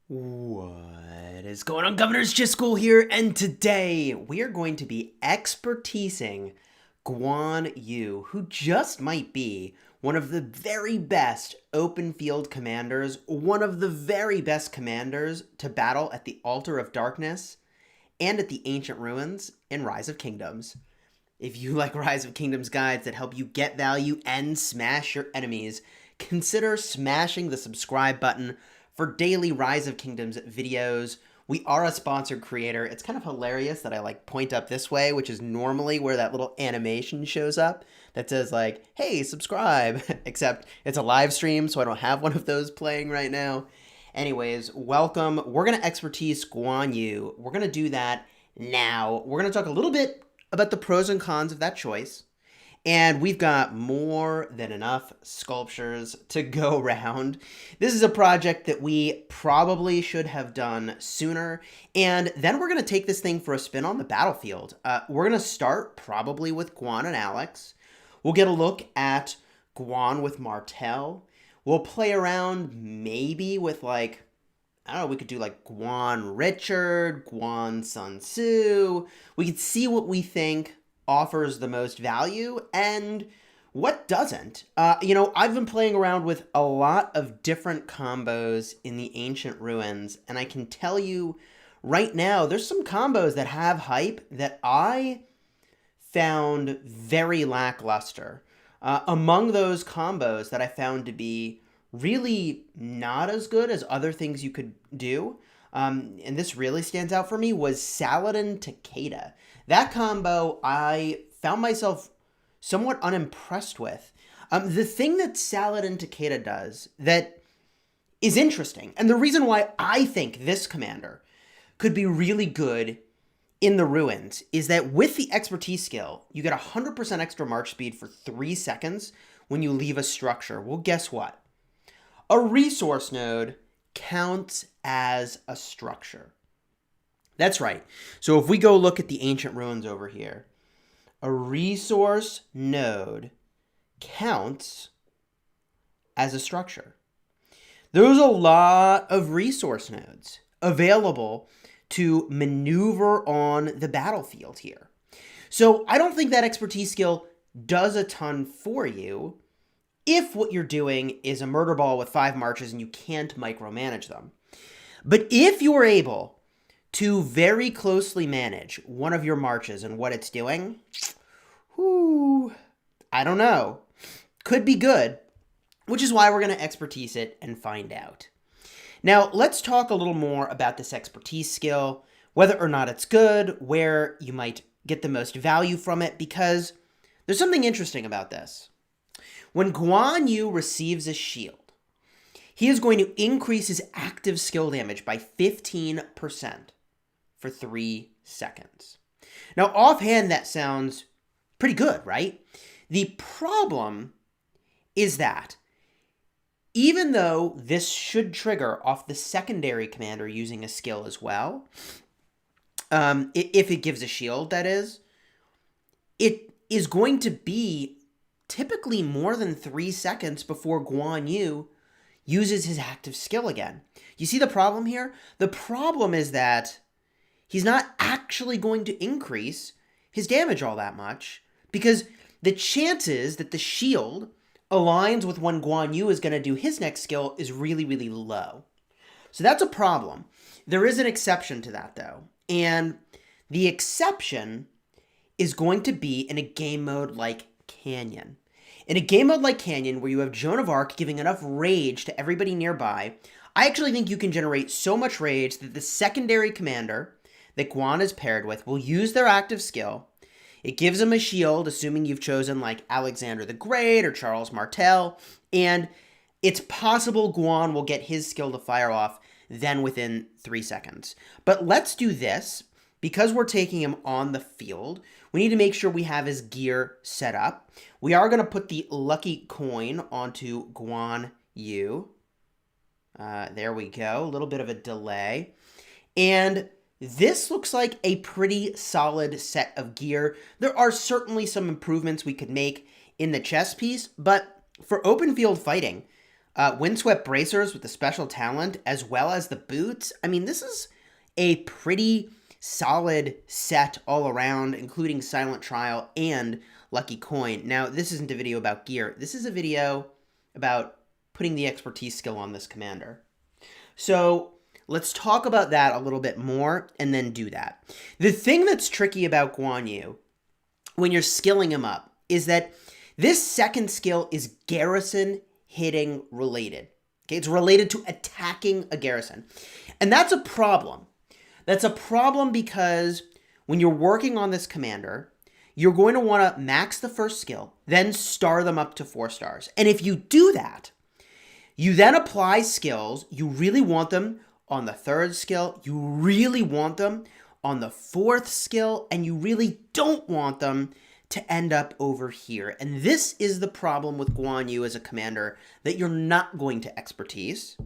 What is going on, Governors? Chisgule here, and today we are going to be expertising Guan Yu, who just might be one of the very best open field commanders, one of the very best commanders to battle at the Altar of Darkness and at the Ancient Ruins in Rise of Kingdoms. If you like Rise of Kingdoms guides that help you get value and smash your enemies, consider smashing the subscribe button for daily Rise of Kingdoms videos. We are a sponsored creator. It's kind of hilarious that I point up this way, which is normally where that little animation shows up that says hey, subscribe, except it's a live stream, so I don't have one of those playing right now. Anyways, welcome. We're going to expertise Guan Yu. We're going to do that now. We're going to talk a little bit about the pros and cons of that choice. And we've got more than enough sculptures to go around. This is a project that we probably should have done sooner. And then we're going to take this thing for a spin on the battlefield. We're going to start probably with Guan and Alex. We'll get a look at Guan with Martel. We'll play around maybe with I don't know, we could do Guan Richard, Guan Sun Tzu. We could see what we think offers the most value and what doesn't. I've been playing around with a lot of different combos in the Ancient Ruins, and I can tell you right now, there's some combos that have hype that I found very lackluster. Among those combos that I found to be really not as good as other things you could do, and this really stands out for me, was Saladin Takeda. That combo I found myself somewhat unimpressed with. The thing that Saladin Takeda does that is interesting, and the reason why I think this commander could be really good in the Ruins, is that with the expertise skill, you get 100% extra march speed for 3 seconds when you leave a structure. Well, guess what? A resource node counts as a structure. That's right. So if we go look at the Ancient Ruins over here, a resource node counts as a structure. There's a lot of resource nodes available to maneuver on the battlefield here. So I don't think that expertise skill does a ton for you if what you're doing is a murder ball with 5 marches and you can't micromanage them. But if you're able to very closely manage one of your marches and what it's doing, I don't know. Could be good, which is why we're going to expertise it and find out. Now, let's talk a little more about this expertise skill, whether or not it's good, where you might get the most value from it, because there's something interesting about this. When Guan Yu receives a shield, he is going to increase his active skill damage by 15% for 3 seconds. Now, offhand, that sounds pretty good, right? The problem is that even though this should trigger off the secondary commander using a skill as well, if it gives a shield, that is, it is going to be typically more than 3 seconds before Guan Yu uses his active skill again. You see the problem here? The problem is that he's not actually going to increase his damage all that much, because the chances that the shield aligns with when Guan Yu is going to do his next skill is really, really low. So that's a problem. There is an exception to that, though. And the exception is going to be in a game mode like Canyon. In a game mode like Canyon, where you have Joan of Arc giving enough rage to everybody nearby, I actually think you can generate so much rage that the secondary commander that Guan is paired with will use their active skill. It gives him a shield, assuming you've chosen Alexander the Great or Charles Martel, and it's possible Guan will get his skill to fire off then within 3 seconds. But let's do this. Because we're taking him on the field, we need to make sure we have his gear set up. We are going to put the lucky coin onto Guan Yu. There we go. A little bit of a delay. And this looks like a pretty solid set of gear. There are certainly some improvements we could make in the chess piece, but for open field fighting, Windswept bracers with the special talent, as well as the boots. I mean, this is a pretty solid set all around, including Silent Trial and Lucky Coin. Now, this isn't a video about gear. This is a video about putting the expertise skill on this commander. So let's talk about that a little bit more and then do that. The thing that's tricky about Guan Yu when you're skilling him up is that this second skill is garrison hitting related. Okay, it's related to attacking a garrison. And that's a problem. That's a problem because when you're working on this commander, you're going to want to max the first skill, then star them up to 4 stars. And if you do that, you then apply skills. You really want them on the 3rd skill. You really want them on the 4th skill. And you really don't want them to end up over here. And this is the problem with Guan Yu as a commander that you're not going to expertise,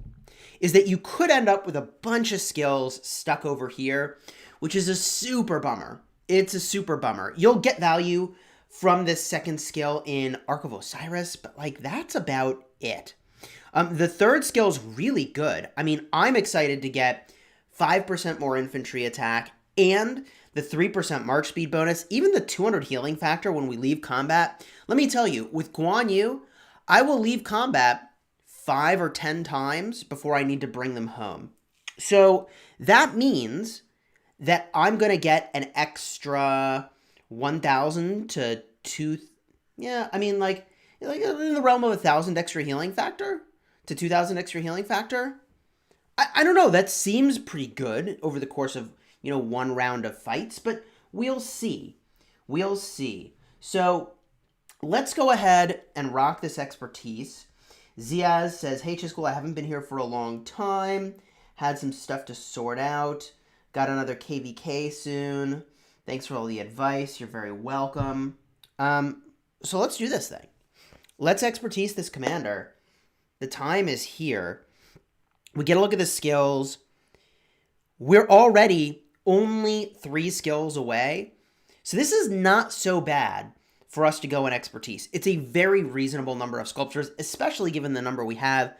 is that you could end up with a bunch of skills stuck over here, which is a super bummer. It's a super bummer. You'll get value from this second skill in Ark of Osiris, but like that's about it. The 3rd skill is really good. I mean, I'm excited to get 5% more infantry attack and the 3% march speed bonus, even the 200 healing factor when we leave combat. Let me tell you, with Guan Yu, I will leave combat 5 or 10 times before I need to bring them home. So that means that I'm going to get an extra 1,000 to 2, yeah, I mean like in the realm of 1,000 extra healing factor to 2,000 extra healing factor. I don't know, that seems pretty good over the course of, you know, 1 round of fights, but we'll see. We'll see. So let's go ahead and rock this expertise. Ziaz says, hey, Chisgule, I haven't been here for a long time. Had some stuff to sort out. Got another KVK soon. Thanks for all the advice. You're very welcome. So let's do this thing. Let's expertise this commander. The time is here. We get a look at the skills. We're already only 3 skills away. So this is not so bad for us to go in expertise. It's a very reasonable number of sculptures, especially given the number we have.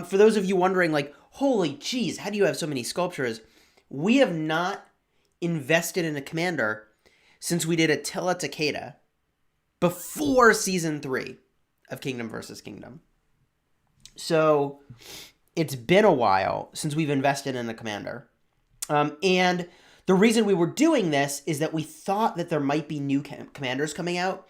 For those of you wondering, like, holy jeez, how do you have so many sculptures? We have not invested in a commander since we did Attila Takeda before Season 3 of Kingdom vs. Kingdom. So it's been a while since we've invested in a commander. And the reason we were doing this is that we thought that there might be new commanders coming out.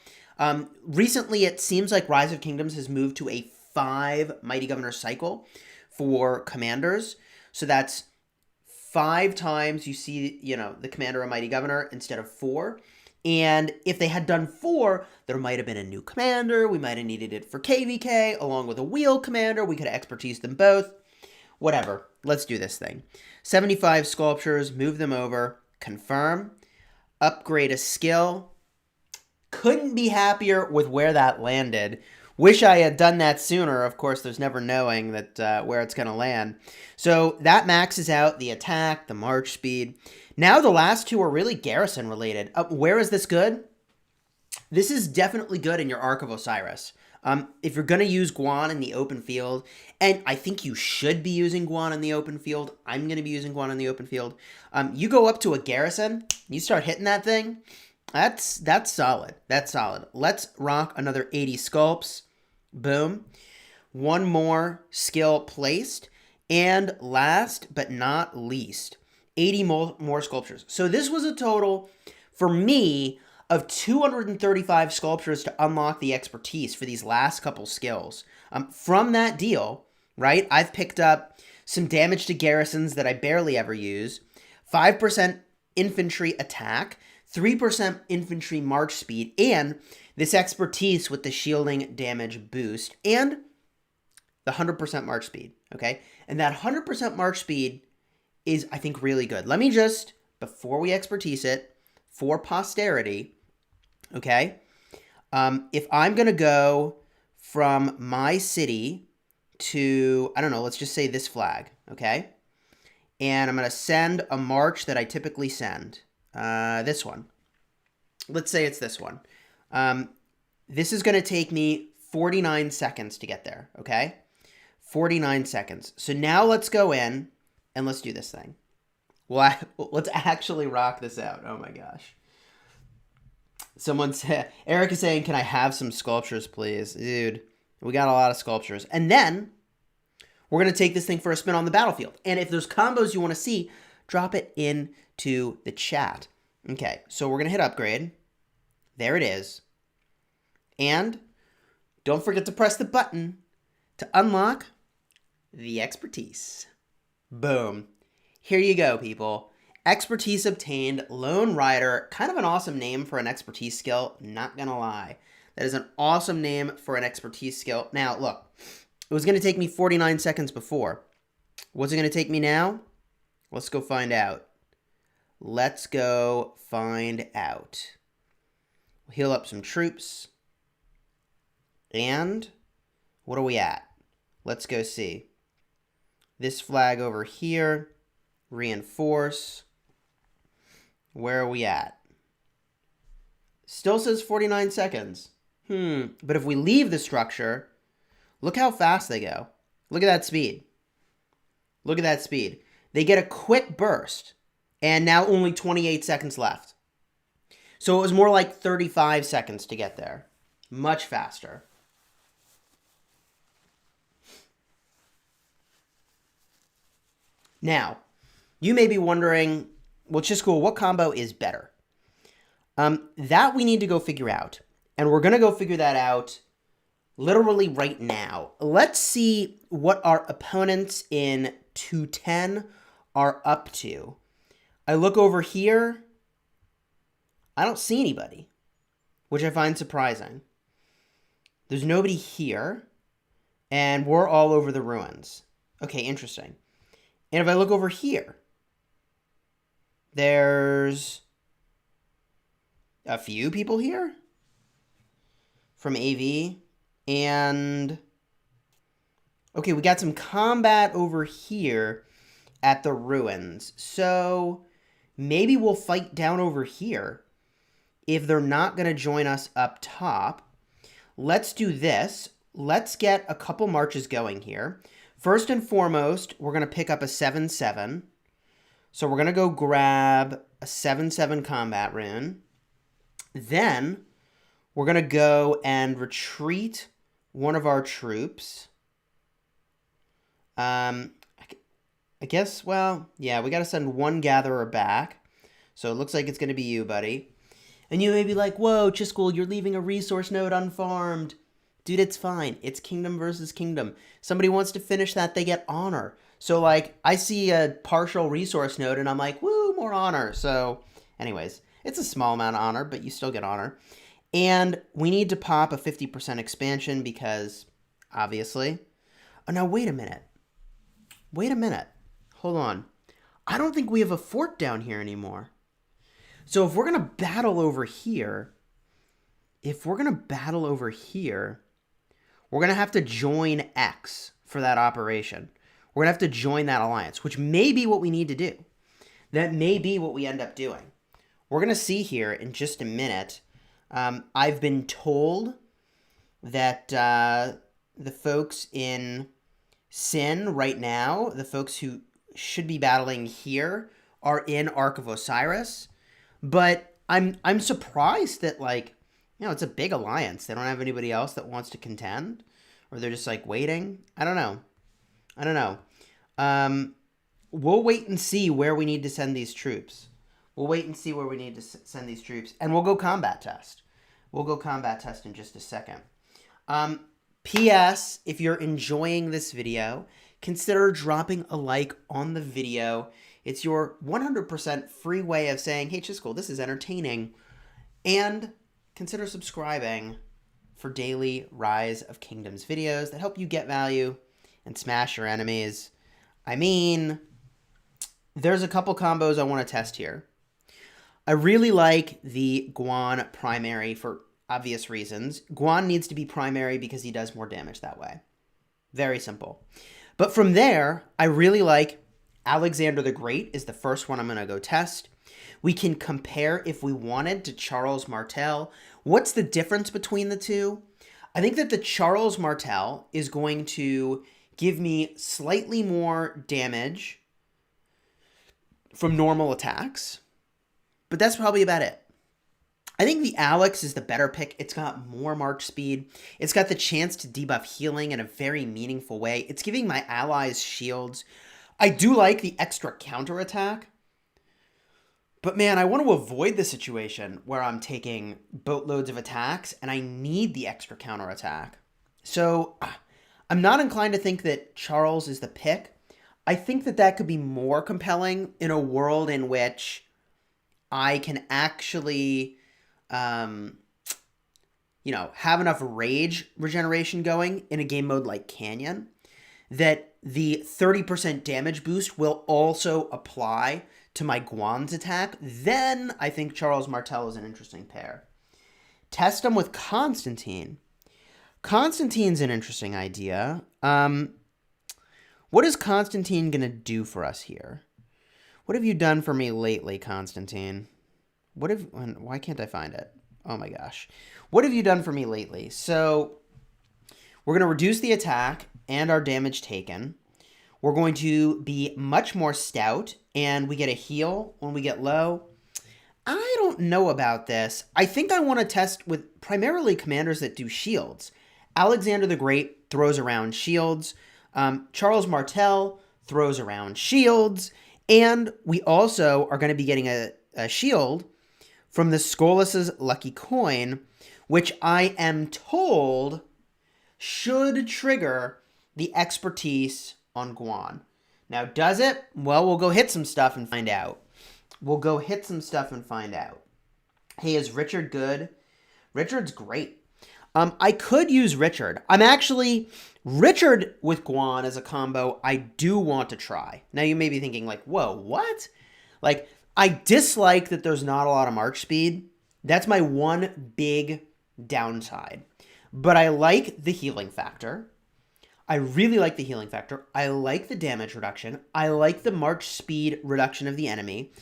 Recently, it seems like Rise of Kingdoms has moved to a 5 Mighty Governor cycle for commanders. So that's 5 times you see, you know, the commander of Mighty Governor instead of 4. And if they had done 4, there might have been a new commander. We might have needed it for KVK along with a wheel commander. We could have expertise them both. Whatever. Let's do this thing. 75 sculptures, move them over, confirm, upgrade a skill. Couldn't be happier with where that landed. Wish I had done that sooner. Of course, there's never knowing that where it's going to land. So that maxes out the attack, the march speed. Now the last 2 are really garrison related. Where is this good? This is definitely good in your Ark of Osiris. If you're going to use Guan in the open field, and I think you should be using Guan in the open field, I'm going to be using Guan in the open field, you go up to a garrison, you start hitting that thing, that's solid. That's solid. Let's rock another 80 sculpts. Boom. 1 more skill placed. And last but not least, 80 more sculptures. So this was a total, for me, of 235 sculptures to unlock the expertise for these last couple skills. From that deal, right, I've picked up some damage to garrisons that I barely ever use, 5% infantry attack, 3% infantry march speed, and this expertise with the shielding damage boost, and the 100% march speed, okay? And that 100% march speed is, I think, really good. Let me just, before we expertise it, for posterity, okay? If I'm going to go from my city to, I don't know, let's just say this flag, okay? And I'm going to send a march that I typically send. This one. Let's say it's this one. This is going to take me 49 seconds to get there, okay? 49 seconds. So now let's go in and let's do this thing. Well, let's actually rock this out. Oh my gosh. Someone said, Eric is saying, can I have some sculptures, please? Dude, we got a lot of sculptures. And then we're going to take this thing for a spin on the battlefield. And if there's combos you want to see, drop it into the chat. Okay, so we're going to hit upgrade. There it is. And don't forget to press the button to unlock the expertise. Boom. Here you go, people. Expertise obtained, Lone Rider. Kind of an awesome name for an expertise skill, not gonna lie. That is an awesome name for an expertise skill. Now, look, it was gonna take me 49 seconds before. What's it gonna take me now? Let's go find out. Let's go find out. We'll heal up some troops. And what are we at? Let's go see. This flag over here. Reinforce. Where are we at? Still says 49 seconds. But if we leave the structure, look how fast they go. Look at that speed. Look at that speed. They get a quick burst. And now only 28 seconds left. So it was more like 35 seconds to get there. Much faster. Now, you may be wondering, well, Chisgule, what combo is better? That we need to go figure out. And we're going to go figure that out literally right now. Let's see what our opponents in 210 are up to. I look over here. I don't see anybody, which I find surprising. There's nobody here. And we're all over the ruins. Okay, interesting. And if I look over here, there's a few people here from AV. And, okay, we got some combat over here at the ruins. So maybe we'll fight down over here if they're not going to join us up top. Let's do this. Let's get a couple marches going here. First and foremost, we're going to pick up a 7-7. So we're going to go grab a 7-7 combat rune. Then we're going to go and retreat one of our troops. I guess, well, yeah, we got to send one gatherer back. So it looks like it's going to be you, buddy. And you may be like, whoa, Chisgule, you're leaving a resource node unfarmed. Dude, it's fine. It's kingdom versus kingdom. Somebody wants to finish that, they get honor. So, like, I see a partial resource node, and I'm like, woo, more honor. So, anyways, it's a small amount of honor, but you still get honor. And we need to pop a 50% expansion because, obviously. Oh, now, wait a minute. Wait a minute. Hold on. I don't think we have a fort down here anymore. So, if we're going to battle over here, we're going to have to join X for that operation. We're going to have to join that alliance, which may be what we need to do. That may be what we end up doing. We're going to see here in just a minute. I've been told that the folks in Sin right now, the folks who should be battling here, are in Ark of Osiris. But I'm surprised that, like, you know, it's a big alliance. They don't have anybody else that wants to contend, or they're just like waiting. I don't know. We'll wait and see where we need to send these troops. And we'll go combat test. In just a second. P.S. If you're enjoying this video, consider dropping a like on the video. It's your 100% free way of saying, hey, Chisgule, this is entertaining. And consider subscribing for daily Rise of Kingdoms videos that help you get value and smash your enemies. I mean, there's a couple combos I want to test here. I really like the Guan primary for obvious reasons. Guan needs to be primary because he does more damage that way. Very simple. But from there, I really like Alexander the Great is the first one I'm going to go test. We can compare, if we wanted, to Charles Martel. What's the difference between the two? I think that the Charles Martel is going to give me slightly more damage from normal attacks, but that's probably about it. I think the Alex is the better pick. It's got more march speed. It's got the chance to debuff healing in a very meaningful way. It's giving my allies shields. I do like the extra counterattack. But man, I want to avoid the situation where I'm taking boatloads of attacks and I need the extra counterattack. So I'm not inclined to think that Charles is the pick. I think that that could be more compelling in a world in which I can actually, have enough rage regeneration going in a game mode like Canyon, that the 30% damage boost will also apply to my Guan's attack. Then I think Charles Martel is an interesting pair. Test him with Constantine. Constantine's an interesting idea. What is Constantine going to do for us here? What have you done for me lately, Constantine? Why can't I find it? Oh my gosh. What have you done for me lately? So we're going to reduce the attack and our damage taken. We're going to be much more stout, and we get a heal when we get low. I don't know about this. I think I want to test with primarily commanders that do shields. Alexander the Great throws around shields. Charles Martel throws around shields. And we also are going to be getting a shield from the Skolas's Lucky Coin, which I am told should trigger the expertise on Guan. Now, does it? Well, we'll go hit some stuff and find out. Hey, is Richard good? Richard's great. I could use Richard. Richard with Guan as a combo, I do want to try. Now, you may be thinking like, whoa, what? Like, I dislike that there's not a lot of march speed. That's my one big downside. But I like the healing factor. I really like the healing factor. I like the damage reduction. I like the march speed reduction of the enemy.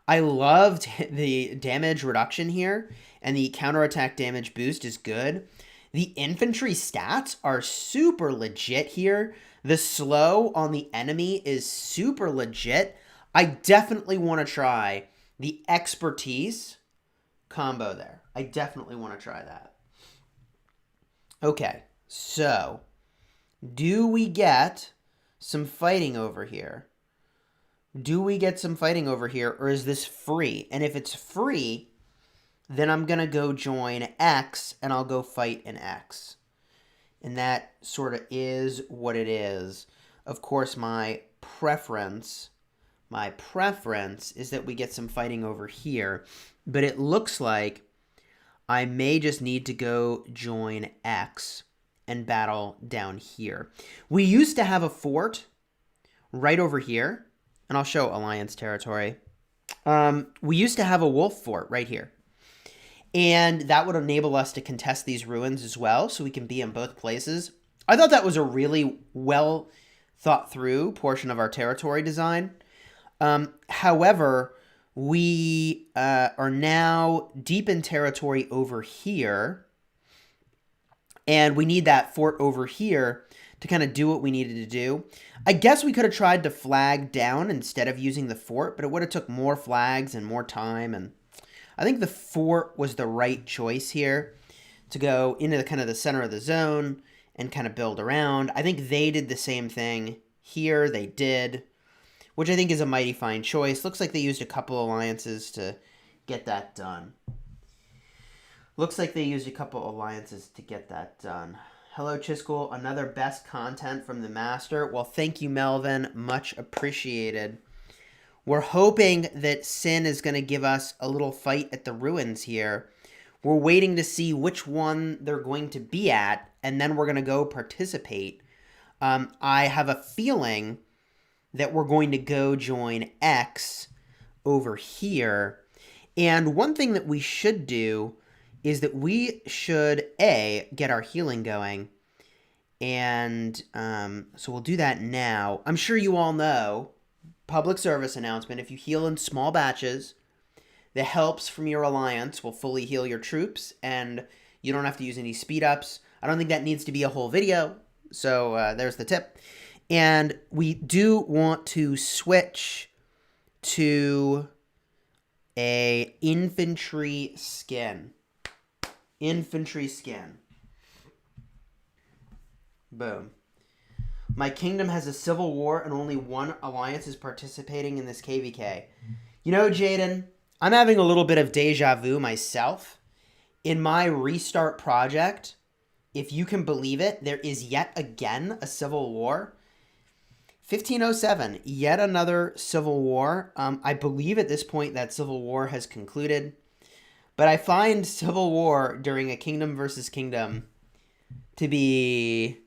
I loved the damage reduction here, and the counterattack damage boost is good. The infantry stats are super legit here. The slow on the enemy is super legit. I definitely want to try the expertise combo there. I definitely want to try that. Okay, so do we get some fighting over here? Or is this free? And if it's free, then I'm going to go join X, and I'll go fight in X. And that sort of is what it is. Of course, my preference is that we get some fighting over here. But it looks like I may just need to go join X and battle down here. We used to have a fort right over here. And I'll show Alliance territory. We used to have a wolf fort right here. And that would enable us to contest these ruins as well, so we can be in both places. I thought that was a really well thought through portion of our territory design. However, we are now deep in territory over here. And we need that fort over here to kind of do what we needed to do. I guess we could have tried to flag down instead of using the fort, but it would have took more flags and more time. And I think the fort was the right choice here to go into the kind of the center of the zone and kind of build around. I think they did the same thing here. They did, which I think is a mighty fine choice. Looks like they used a couple alliances to get that done. Hello, Chisgule. Another best content from the master. Well, thank you, Melvin. Much appreciated. We're hoping that Sin is going to give us a little fight at the ruins here. We're waiting to see which one they're going to be at, and then we're going to go participate. I have a feeling that we're going to go join X over here. And one thing that we should do is that we should, get our healing going. And so we'll do that now. I'm sure you all know, public service announcement, if you heal in small batches, the helps from your alliance will fully heal your troops, and you don't have to use any speed ups. I don't think that needs to be a whole video, so there's the tip. And we do want to switch to a infantry skin. Infantry skin. Boom. My kingdom has a civil war and only one alliance is participating in this KVK. You know, Jaden, I'm having a little bit of deja vu myself. In my restart project, if you can believe it, there is yet again a civil war. 1507, yet another civil war. I believe at this point that civil war has concluded. But I find civil war during a kingdom versus kingdom to be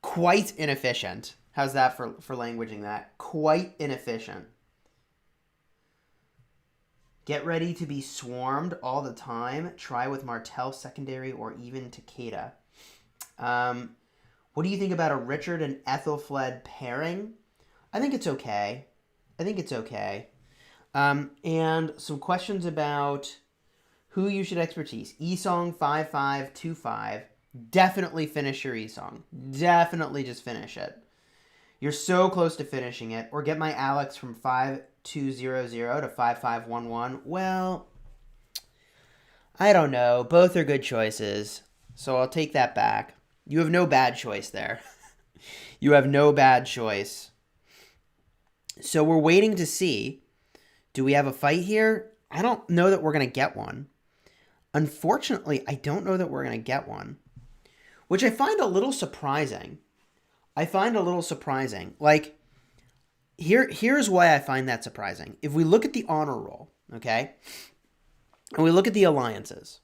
quite inefficient. How's that for languaging that? Quite inefficient. Get ready to be swarmed all the time. Try with Martel secondary or even Takeda. What do you think about a Richard and Ethelfled pairing? I think it's okay. And some questions about who you should expertise. Esong 5525. Definitely finish your Esong. Definitely just finish it. You're so close to finishing it. Or get my Alex from 5200 to 5511. Well, I don't know. Both are good choices. So I'll take that back. You have no bad choice there. You have no bad choice. So we're waiting to see. Do we have a fight here? I don't know that we're going to get one. Unfortunately, I don't know that we're going to get one. Which I find a little surprising. Like, here's why I find that surprising. If we look at the honor roll, okay, and we look at the alliances,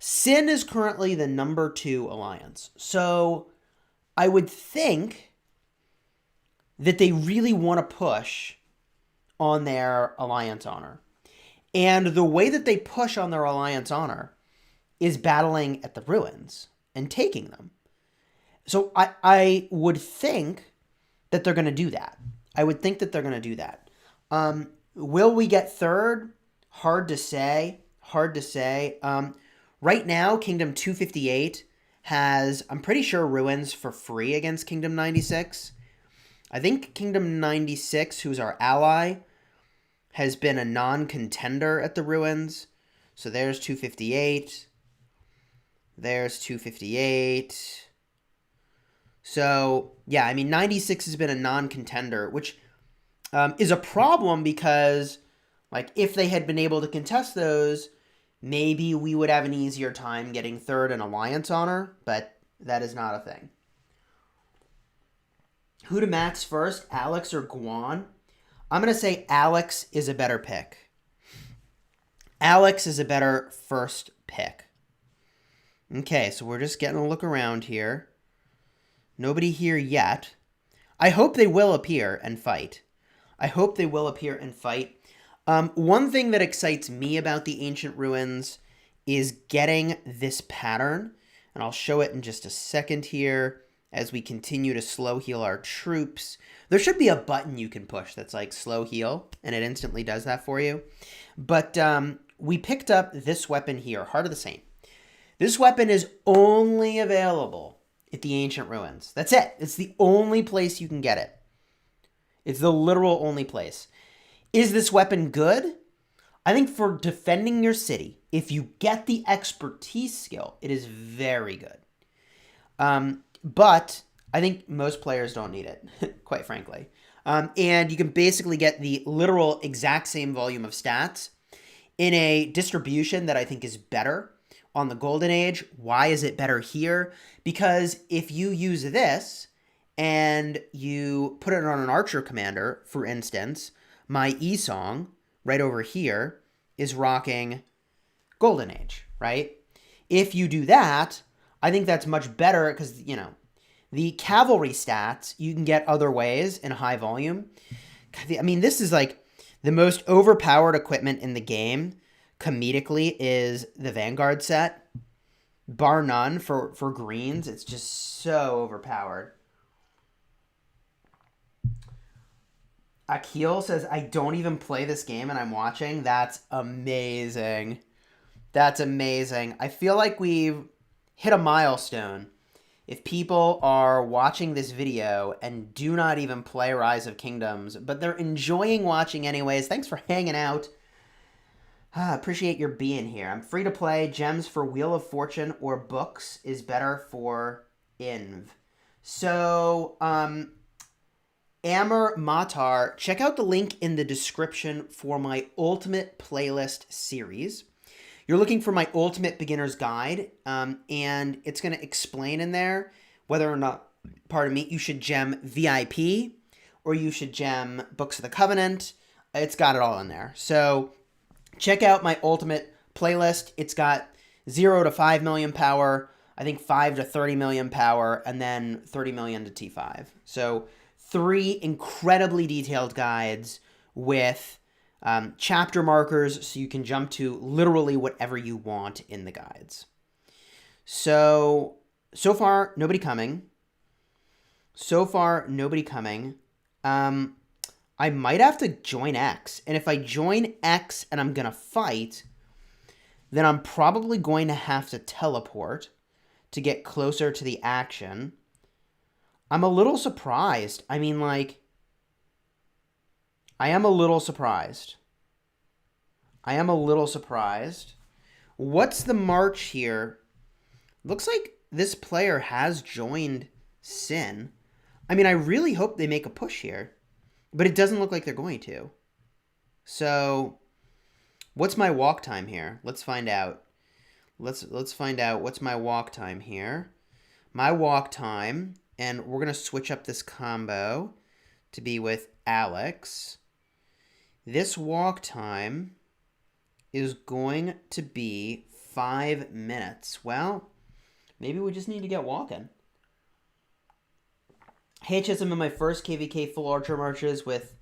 Sin is currently the number 2 alliance. So I would think that they really want to push on their alliance honor. And the way that they push on their alliance honor is battling at the ruins and taking them. So I would think that they're going to do that. Will we get third? Hard to say. Right now, Kingdom 258 has, I'm pretty sure, ruins for free against Kingdom 96. I think Kingdom 96, who's our ally, has been a non-contender at the ruins. So there's 258. So, yeah, I mean, 96 has been a non-contender, which is a problem because, like, if they had been able to contest those, maybe we would have an easier time getting third in alliance honor, but that is not a thing. Who to max first, Alex or Guan? I'm going to say Alex is a better pick. Alex is a better first pick. Okay, so we're just getting a look around here. Nobody here yet. I hope they will appear and fight. One thing that excites me about the Ancient Ruins is getting this pattern, and I'll show it in just a second here as we continue to slow heal our troops. There should be a button you can push that's like slow heal, and it instantly does that for you. But we picked up this weapon here, Heart of the Saint. This weapon is only available at the Ancient Ruins. That's it. It's the only place you can get it. It's the literal only place. Is this weapon good? I think for defending your city, if you get the expertise skill, it is very good. But I think most players don't need it, quite frankly. And you can basically get the literal exact same volume of stats in a distribution that I think is better on the Golden Age. Why is it better here? Because if you use this and you put it on an archer commander, for instance, my Esong right over here is rocking Golden Age, right? If you do that, I think that's much better because, you know, the cavalry stats you can get other ways in high volume. I mean, this is like the most overpowered equipment in the game comedically is the Vanguard set. Bar none for greens. It's just so overpowered. Akil says, I don't even play this game and I'm watching. That's amazing. I feel like we've hit a milestone if people are watching this video and do not even play Rise of Kingdoms, but they're enjoying watching anyways, thanks for hanging out. Appreciate your being here. I'm free to play. Gems for Wheel of Fortune or books is better for Inv. So, Amr Matar, check out the link in the description for my Ultimate Playlist series. You're looking for my Ultimate Beginner's Guide, and it's going to explain in there whether or not, pardon me, you should gem VIP or you should gem Books of the Covenant. It's got it all in there. So check out my Ultimate Playlist. It's got 0 to 5 million power, I think 5 to 30 million power, and then 30 million to T5. So 3 incredibly detailed guides with chapter markers so you can jump to literally whatever you want in the guides. So far, nobody coming. I might have to join X. And if I join X and I'm going to fight, then I'm probably going to have to teleport to get closer to the action. I'm a little surprised. I mean, like, I am a little surprised. What's the march here? Looks like this player has joined Sin. I mean, I really hope they make a push here, but it doesn't look like they're going to. So, what's my walk time here? Let's find out. Let's find out what's my walk time here. My walk time, and we're going to switch up this combo to be with Alex. This walk time is going to be 5 minutes. Well, maybe we just need to get walking. HS, I'm in my first KVK full archer marches with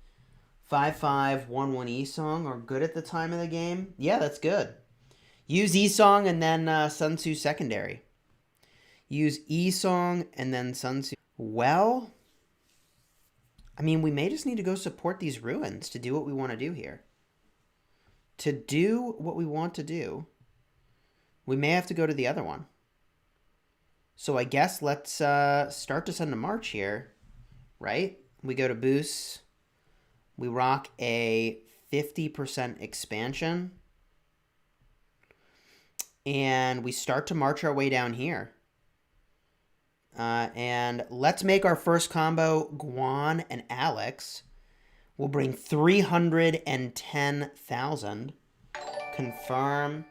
5-5, 1-1 E-Song are good at the time of the game. Yeah, that's good. Use E-Song and then Sun Tzu secondary. Use E-Song and then Sun Tzu. Well, I mean, we may just need to go support these ruins to do what we want to do here. To do what we want to do, we may have to go to the other one. So I guess let's start to send a march here, right? We go to boost. We rock a 50% expansion. And we start to march our way down here. And let's make our first combo, Guan and Alex. We'll bring 310,000. Confirm.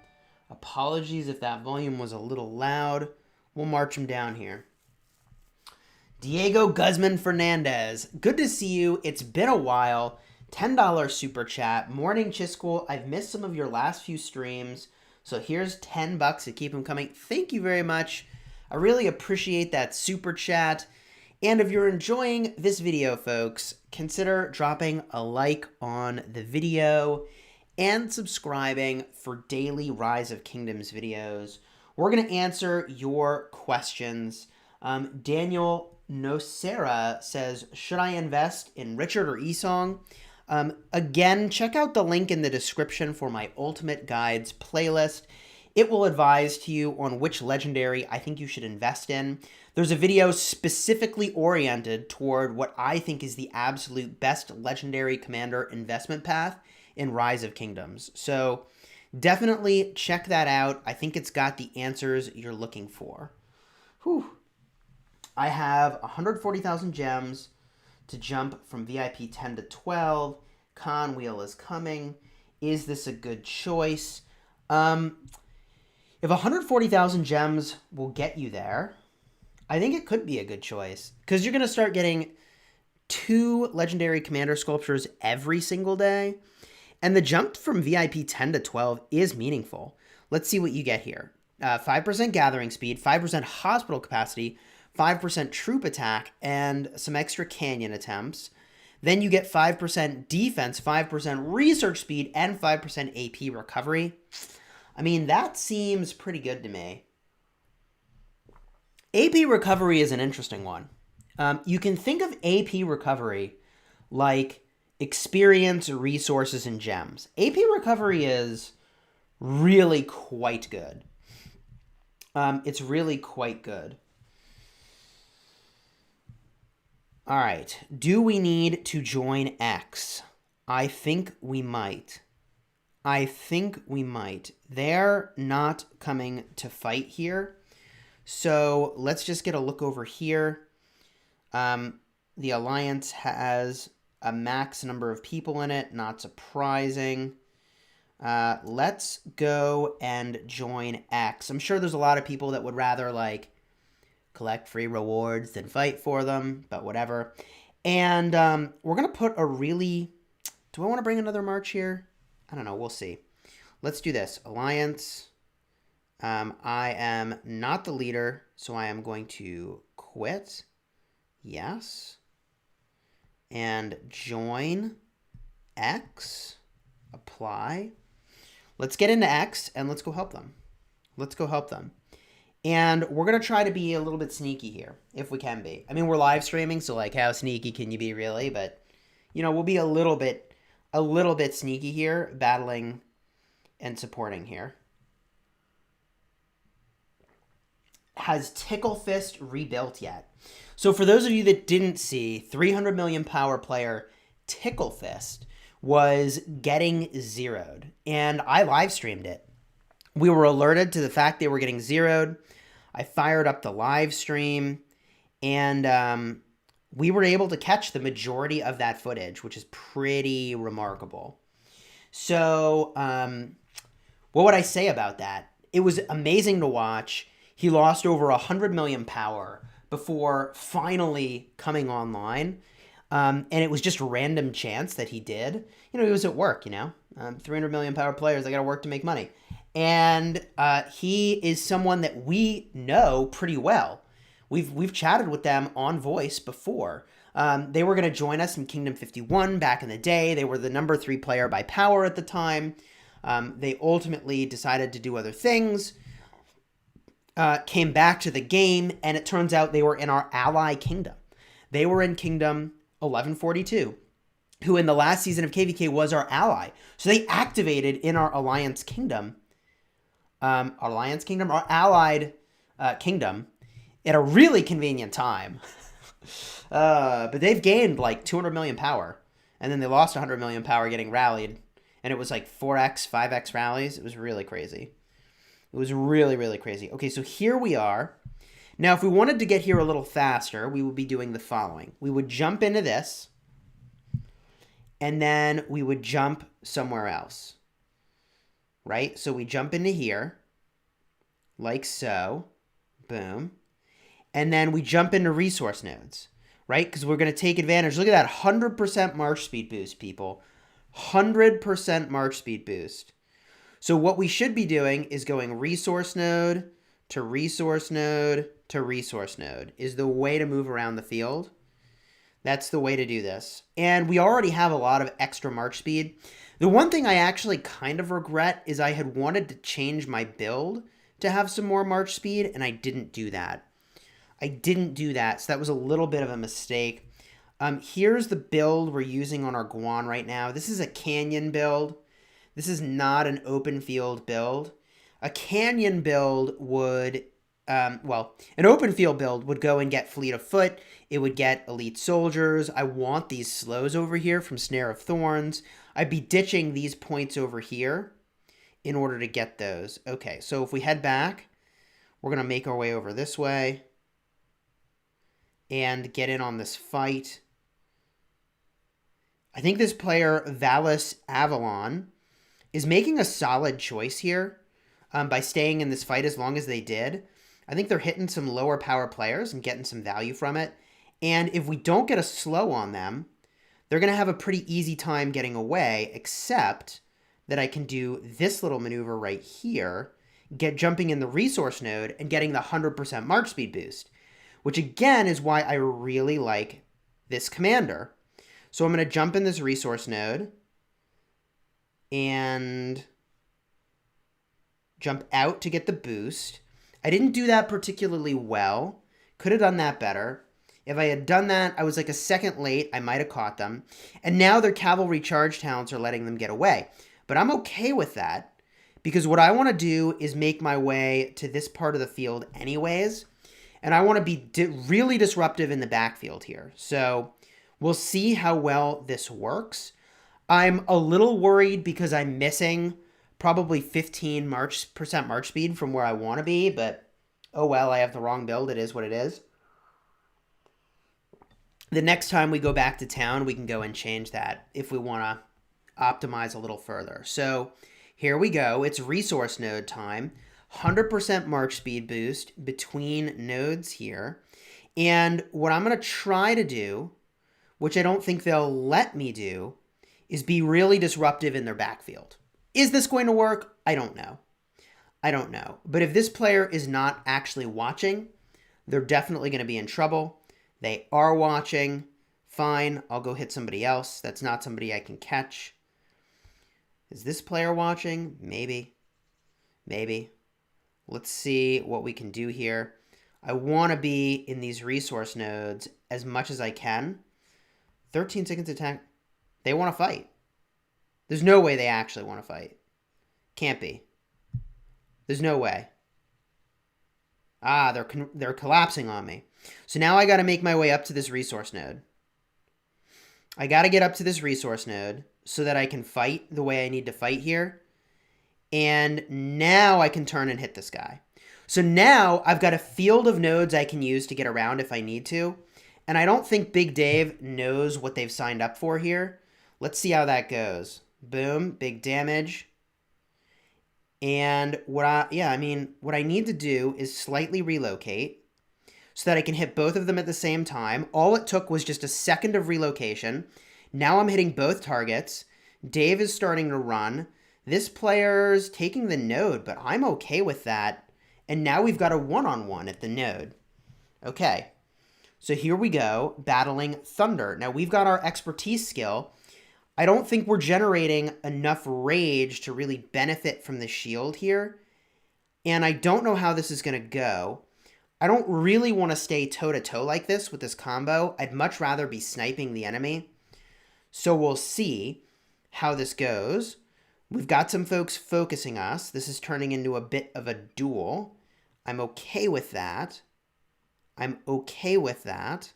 Apologies if that volume was a little loud. We'll march him down here. Diego Guzman Fernandez. Good to see you. It's been a while. $10 super chat. Morning, Chisgule. I've missed some of your last few streams. So here's $10 to keep them coming. Thank you very much. I really appreciate that super chat. And if you're enjoying this video, folks, consider dropping a like on the video and subscribing for daily Rise of Kingdoms videos. We're going to answer your questions. Daniel Nocera says, should I invest in Richard or E-Song? Again, check out the link in the description for my Ultimate Guides playlist. It will advise to you on which legendary I think you should invest in. There's a video specifically oriented toward what I think is the absolute best legendary commander investment path in Rise of Kingdoms. So definitely check that out. I think it's got the answers you're looking for. Whew. I have 140,000 gems to jump from VIP 10 to 12. Con Wheel is coming. Is this a good choice? If 140,000 gems will get you there, I think it could be a good choice. Because you're going to start getting 2 legendary commander sculptures every single day. And the jump from VIP 10 to 12 is meaningful. Let's see what you get here. 5% gathering speed, 5% hospital capacity, 5% troop attack, and some extra canyon attempts. Then you get 5% defense, 5% research speed, and 5% AP recovery. I mean, that seems pretty good to me. AP recovery is an interesting one. You can think of AP recovery like experience, resources, and gems. AP recovery is really quite good. It's really quite good. All right. Do we need to join X? I think we might. I think we might. They're not coming to fight here. So let's just get a look over here. The alliance has a max number of people in it. Not surprising. Let's go and join X. I'm sure there's a lot of people that would rather like collect free rewards than fight for them, but whatever. And we're going to put a really... Do I want to bring another march here? I don't know. We'll see. Let's do this. Alliance. I am not the leader, so I am going to quit. Yes. And join X. Apply. Let's get into X and let's go help them. Let's go help them. And we're going to try to be a little bit sneaky here, if we can be. I mean, we're live streaming, so like how sneaky can you be really? But, you know, we'll be a little bit sneaky here, battling and supporting here. Has Tickle Fist rebuilt yet? So for those of you that didn't see, 300 million power player Tickle Fist was getting zeroed. And I live streamed it. We were alerted to the fact they were getting zeroed. I fired up the live stream, and we were able to catch the majority of that footage, which is pretty remarkable. So what would I say about that? It was amazing to watch. He lost over 100 million power before finally coming online. And it was just random chance that he did. You know, he was at work, 300 million power players, they got to work to make money. And he is someone that we know pretty well. We've chatted with them on voice before. They were going to join us in Kingdom 51 back in the day. They were the number 3 player by power at the time. They ultimately decided to do other things, came back to the game, and it turns out they were in our ally kingdom. They were in Kingdom 1142, who in the last season of KVK was our ally. So they activated in our alliance kingdom, our allied kingdom, at a really convenient time. But they've gained like 200 million power, and then they lost 100 million power getting rallied, and it was like 4x, 5x rallies. It was really crazy. It was really, really crazy. Okay, so here we are. Now, if we wanted to get here a little faster, we would be doing the following. We would jump into this, and then we would jump somewhere else, right? So we jump into here, like so, boom, and then we jump into resource nodes, right? Because we're going to take advantage. Look at that 100% march speed boost, people. 100% march speed boost. So what we should be doing is going resource node to resource node to resource node is the way to move around the field. That's the way to do this. And we already have a lot of extra march speed. The one thing I actually kind of regret is I had wanted to change my build to have some more march speed, and I didn't do that. So that was a little bit of a mistake. Here's the build we're using on our Guan right now. This is a canyon build. This is not an open field build. A canyon build would, an open field build would go and get Fleet of Foot. It would get Elite Soldiers. I want these slows over here from Snare of Thorns. I'd be ditching these points over here in order to get those. Okay, so if we head back, we're going to make our way over this way and get in on this fight. I think this player, Valis Avalon, is making a solid choice here by staying in this fight as long as they did. I think they're hitting some lower power players and getting some value from it. And if we don't get a slow on them, they're going to have a pretty easy time getting away, except that I can do this little maneuver right here, jumping in the resource node and getting the 100% march speed boost, which again is why I really like this commander. So I'm going to jump in this resource node and jump out to get the boost. I didn't do that particularly well. Could have done that better. If I had done that, I was like a second late. I might have caught them. And now their cavalry charge talents are letting them get away. But I'm okay with that because what I want to do is make my way to this part of the field anyways. And I want to be really disruptive in the backfield here. So we'll see how well this works. I'm a little worried because I'm missing probably 15% march speed from where I want to be, but oh well, I have the wrong build. It is what it is. The next time we go back to town, we can go and change that if we want to optimize a little further. So here we go. It's resource node time. 100% march speed boost between nodes here. And what I'm going to try to do, which I don't think they'll let me do, is be really disruptive in their backfield. Is this going to work? I don't know. I don't know. But if this player is not actually watching, they're definitely going to be in trouble. They are watching. Fine, I'll go hit somebody else. That's not somebody I can catch. Is this player watching? Maybe. Maybe. Let's see what we can do here. I want to be in these resource nodes as much as I can. 13 seconds attack. They want to fight. There's no way they actually want to fight. Can't be. There's no way. Ah, they're collapsing on me. So now I got to make my way up to this resource node. I got to get up to this resource node so that I can fight the way I need to fight here. And now I can turn and hit this guy. So now I've got a field of nodes I can use to get around if I need to. And I don't think Big Dave knows what they've signed up for here. Let's see how that goes. Boom, big damage. And what I need to do is slightly relocate so that I can hit both of them at the same time. All it took was just a second of relocation. Now I'm hitting both targets. Dave is starting to run. This player's taking the node, but I'm okay with that. And now we've got a one-on-one at the node. Okay, so here we go, battling Thunder. Now we've got our expertise skill. I don't think we're generating enough rage to really benefit from the shield here. And I don't know how this is going to go. I don't really want to stay toe-to-toe like this with this combo. I'd much rather be sniping the enemy. So we'll see how this goes. We've got some folks focusing us. This is turning into a bit of a duel. I'm okay with that. I'm okay with that.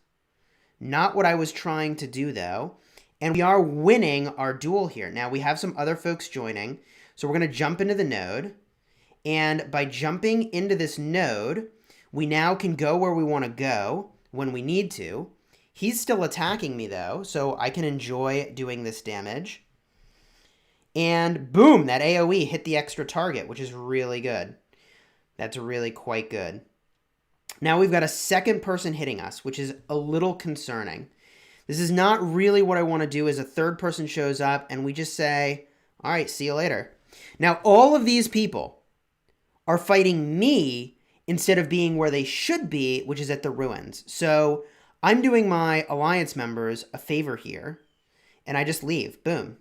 Not what I was trying to do, though. And we are winning our duel here. Now, we have some other folks joining. So we're going to jump into the node. And by jumping into this node, we now can go where we want to go when we need to. He's still attacking me, though, so I can enjoy doing this damage. And boom, that AoE hit the extra target, which is really good. That's really quite good. Now we've got a second person hitting us, which is a little concerning. This is not really what I want to do as a third person shows up and we just say, all right, see you later. Now, all of these people are fighting me instead of being where they should be, which is at the ruins. So I'm doing my alliance members a favor here, and I just leave. Boom.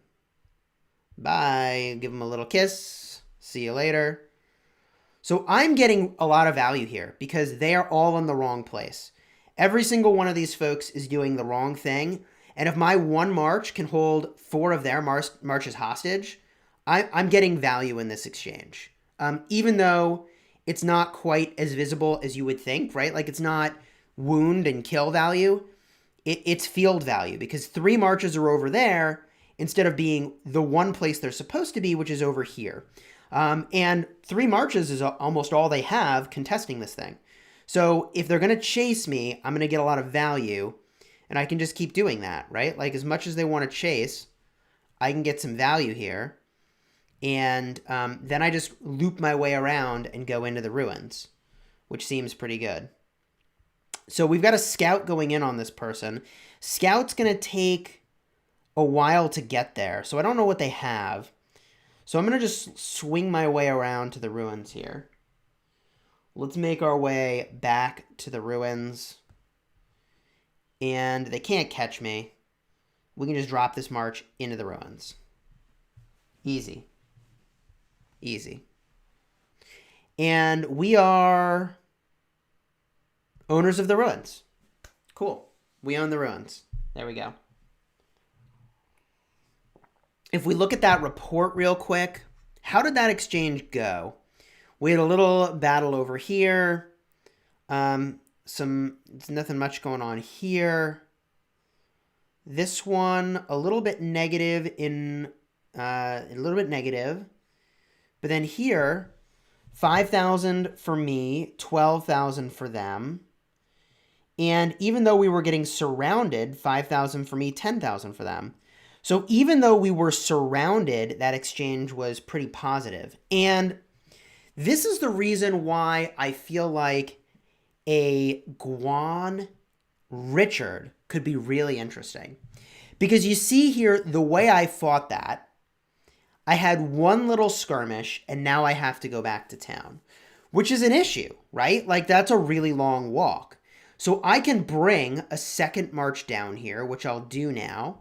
Bye. Give them a little kiss. See you later. So I'm getting a lot of value here because they are all in the wrong place. Every single one of these folks is doing the wrong thing. And if my one march can hold 4 of their marches hostage, I'm getting value in this exchange. Even though it's not quite as visible as you would think, right? Like it's not wound and kill value. It's field value because 3 marches are over there instead of being the one place they're supposed to be, which is over here. And 3 marches is almost all they have contesting this thing. So if they're going to chase me, I'm going to get a lot of value, and I can just keep doing that, right? Like as much as they want to chase, I can get some value here. And then I just loop my way around and go into the ruins, which seems pretty good. So we've got a scout going in on this person. Scout's going to take a while to get there, so I don't know what they have. So I'm going to just swing my way around to the ruins here. Let's make our way back to the ruins. And they can't catch me. We can just drop this march into the ruins. Easy. Easy. And we are owners of the ruins. Cool. We own the ruins. There we go. If we look at that report real quick, how did that exchange go? We had a little battle over here. There's nothing much going on here. This one, a little bit negative a little bit negative. But then here, 5,000 for me, 12,000 for them. And even though we were getting surrounded, 5,000 for me, 10,000 for them. So even though we were surrounded, that exchange was pretty positive. And this is the reason why I feel like a Guan Richard could be really interesting. Because you see here, the way I fought that, I had one little skirmish and now I have to go back to town, which is an issue, right? Like that's a really long walk. So I can bring a second march down here, which I'll do now.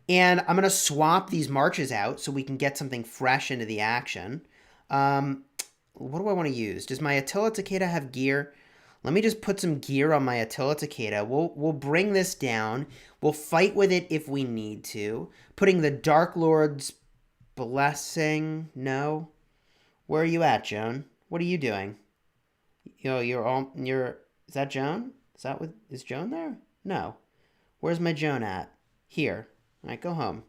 And I'm going to swap these marches out so we can get something fresh into the action. What do I want to use? Does my Attila Takeda have gear? Let me just put some gear on my Attila Takeda. We'll bring this down. We'll fight with it if we need to. Putting the Dark Lord's blessing. No. Where are you at, Joan? What are you doing? Is that Joan? Is Joan there? No. Where's my Joan at? Here. All right, go home.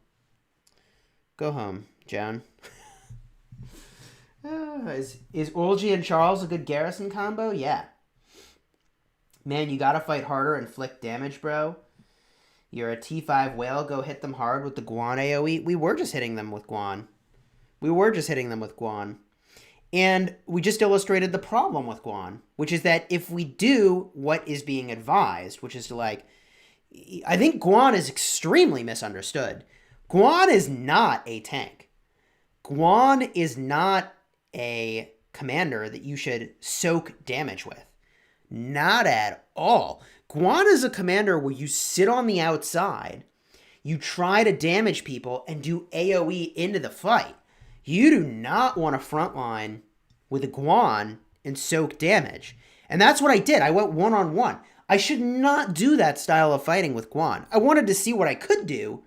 Go home, Joan. Is Olgi and Charles a good garrison combo? Yeah. Man, you gotta fight harder and inflict damage, bro. You're a T5 whale. Go hit them hard with the Guan AoE. We were just hitting them with Guan. And we just illustrated the problem with Guan, which is that if we do what is being advised, which is to I think Guan is extremely misunderstood. Guan is not a tank. Guan is not a commander that you should soak damage with. Not at all. Guan is a commander where you sit on the outside, you try to damage people, and do AoE into the fight. You do not want to frontline with a Guan and soak damage. And that's what I did. I went one-on-one. I should not do that style of fighting with Guan. I wanted to see what I could do,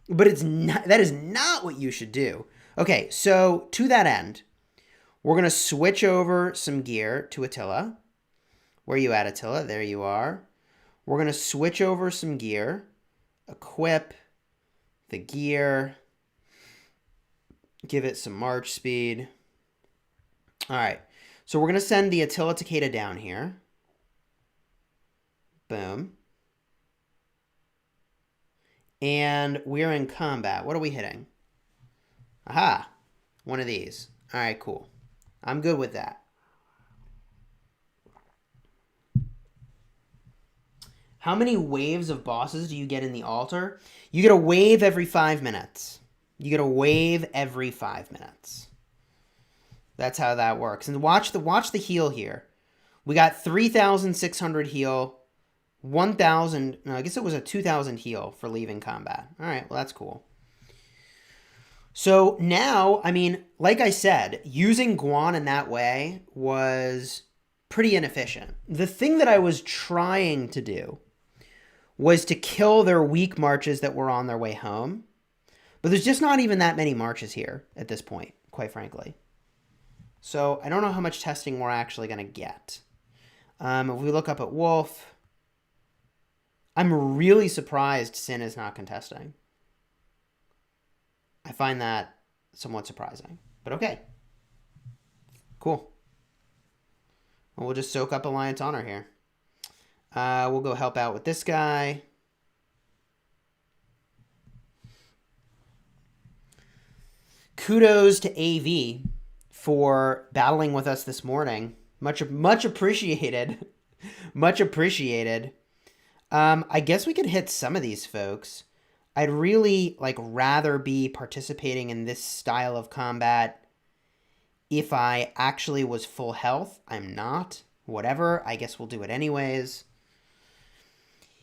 but that is not what you should do. Okay, so to that end, we're going to switch over some gear to Attila. Where are you at, Attila? There you are. We're going to switch over some gear. Equip the gear. Give it some march speed. All right. So we're going to send the Attila Takeda down here. Boom. And we're in combat. What are we hitting? Aha. One of these. All right, cool. I'm good with that. How many waves of bosses do you get in the altar? You get a wave every 5 minutes. That's how that works. And watch the heal here. We got 3,600 heal, 1,000. No, I guess it was a 2,000 heal for leaving combat. All right, well that's cool. So now, I mean, like I said, using Guan in that way was pretty inefficient. The thing that I was trying to do was to kill their weak marches that were on their way home. But there's just not even that many marches here at this point, quite frankly. So I don't know how much testing we're actually going to get. If we look up at Wolf, I'm really surprised Sin is not contesting. I find that somewhat surprising. But okay. Cool. Well, we'll just soak up Alliance Honor here. We'll go help out with this guy. Kudos to AV for battling with us this morning. Much appreciated. Much appreciated. I guess we could hit some of these folks. I'd really rather be participating in this style of combat if I actually was full health. I'm not. Whatever. I guess we'll do it anyways.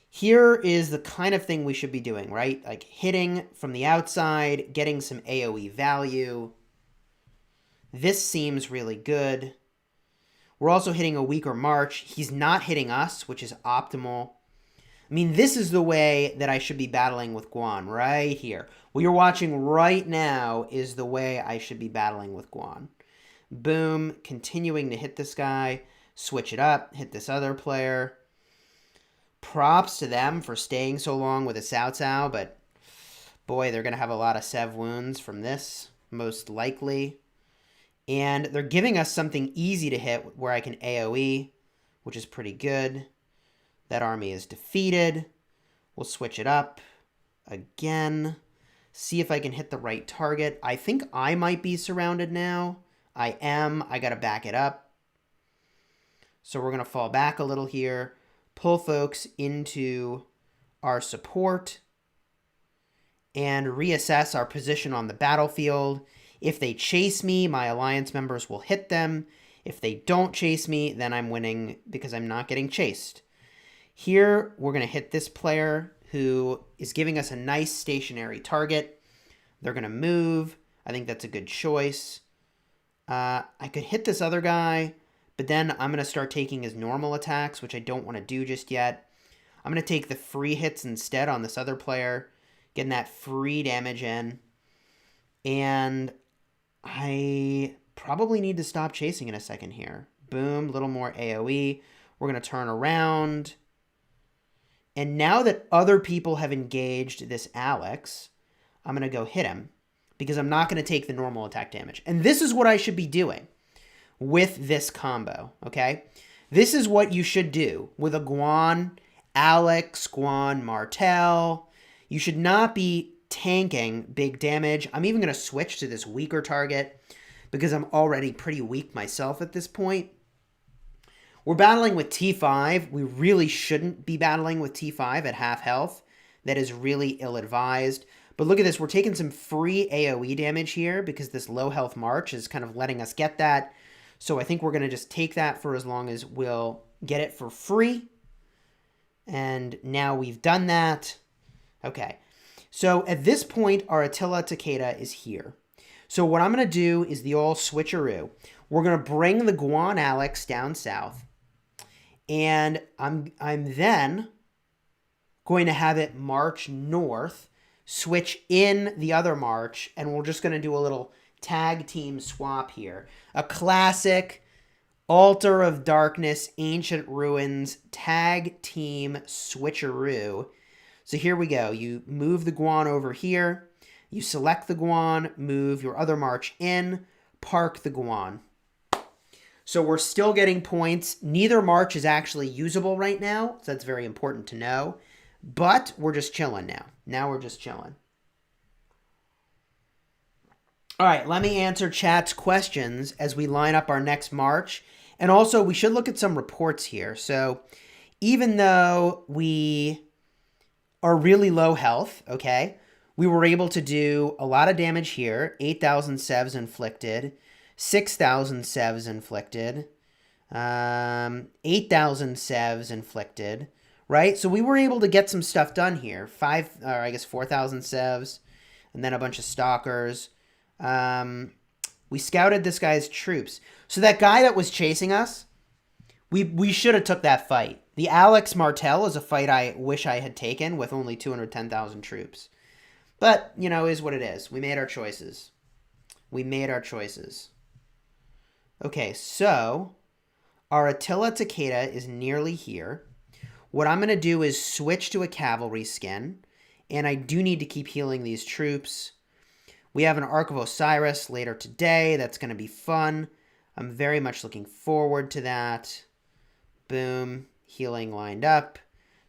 Here is the kind of thing we should be doing, right? Like hitting from the outside, getting some AoE value. This seems really good. We're also hitting a weaker march. He's not hitting us, which is optimal. I mean, this is the way that I should be battling with Guan, right here. What you're watching right now is the way I should be battling with Guan. Boom, continuing to hit this guy. switch it up, hit this other player. Props to them for staying so long with a Cao Cao, but boy, they're going to have a lot of Sev wounds from this, most likely. And they're giving us something easy to hit where I can AoE, which is pretty good. That army is defeated. We'll switch it up again. See if I can hit the right target. I think I might be surrounded now. I am. I got to back it up. So we're going to fall back a little here. Pull folks into our support. And reassess our position on the battlefield. If they chase me, my alliance members will hit them. If they don't chase me, then I'm winning because I'm not getting chased. Here, we're going to hit this player who is giving us a nice stationary target. They're going to move. I think that's a good choice. I could hit this other guy, but then I'm going to start taking his normal attacks, which I don't want to do just yet. I'm going to take the free hits instead on this other player, getting that free damage in. And I probably need to stop chasing in a second here. Boom, a little more AoE. We're going to turn around. And now that other people have engaged this Alex, I'm going to go hit him because I'm not going to take the normal attack damage. And this is what I should be doing with this combo, okay? This is what you should do with a Guan, Alex, Guan, Martel. You should not be tanking big damage. I'm even going to switch to this weaker target because I'm already pretty weak myself at this point. We're battling with T5. We really shouldn't be battling with T5 at half health. That is really ill-advised. But look at this. We're taking some free AoE damage here because this low health March is kind of letting us get that. So I think we're going to just take that for as long as we'll get it for free. And now we've done that. Okay. So at this point, our Attila Takeda is here. So what I'm going to do is the old switcheroo. We're going to bring the Guan Alex down south. And I'm then going to have it march north, switch in the other march, and we're just going to do a little tag team swap here. A classic Altar of Darkness, Ancient Ruins, tag team switcheroo. So here we go. You move the Guan over here. You select the Guan, move your other march in, park the Guan. So we're still getting points. Neither march is actually usable right now, so that's very important to know. But we're just chilling now. Now we're just chilling. All right, let me answer chat's questions as we line up our next march. And also, we should look at some reports here. So even though we are really low health, okay, we were able to do a lot of damage here. 8,000 sevs inflicted. 6,000 sevs inflicted, 8,000 sevs inflicted, right? So we were able to get some stuff done here. 4,000 sevs, and then a bunch of stalkers. We scouted this guy's troops. So that guy that was chasing us, we should have took that fight. The Alex Martel is a fight I wish I had taken with only 210,000 troops. But, you know, is what it is. We made our choices. Okay, so our Attila Takeda is nearly here. What I'm going to do is switch to a cavalry skin, and I do need to keep healing these troops. We have an Ark of Osiris later today. That's going to be fun. I'm very much looking forward to that. Boom, healing lined up.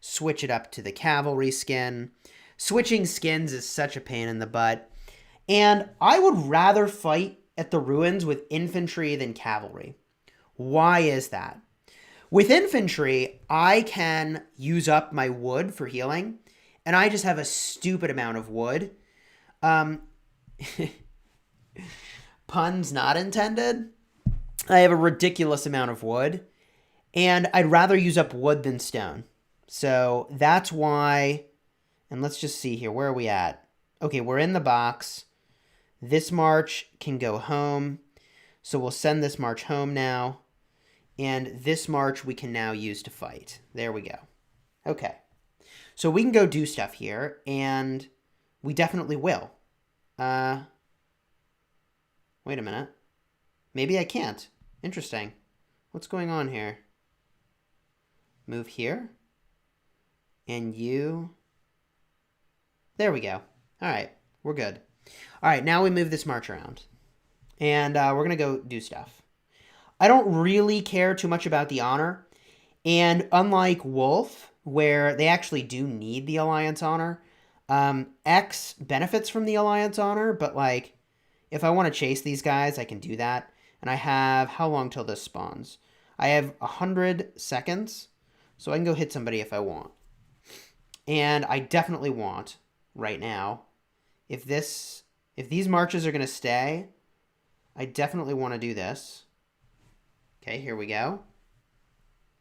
Switch it up to the cavalry skin. Switching skins is such a pain in the butt. And I would rather fight at the ruins with infantry than cavalry. Why is that? With infantry, I can use up my wood for healing, and I just have a stupid amount of wood. Puns not intended. I have a ridiculous amount of wood, and I'd rather use up wood than stone. So that's why, and let's just see here. Where are we at? Okay, we're in the box. This march can go home. So we'll send this march home now. And this march we can now use to fight. There we go. Okay. So we can go do stuff here, and we definitely will. Wait a minute. Maybe I can't. Interesting. What's going on here? Move here. And you. There we go. All right. We're good. All right. Now we move this march around. And we're going to go do stuff. I don't really care too much about the honor. And unlike Wolf, where they actually do need the Alliance honor, X benefits from the Alliance honor. But, like, if I want to chase these guys, I can do that. And I have, how long till this spawns? I have 100 seconds. So I can go hit somebody if I want. And I definitely want, right now, if these marches are going to stay, I definitely want to do this. Okay, here we go.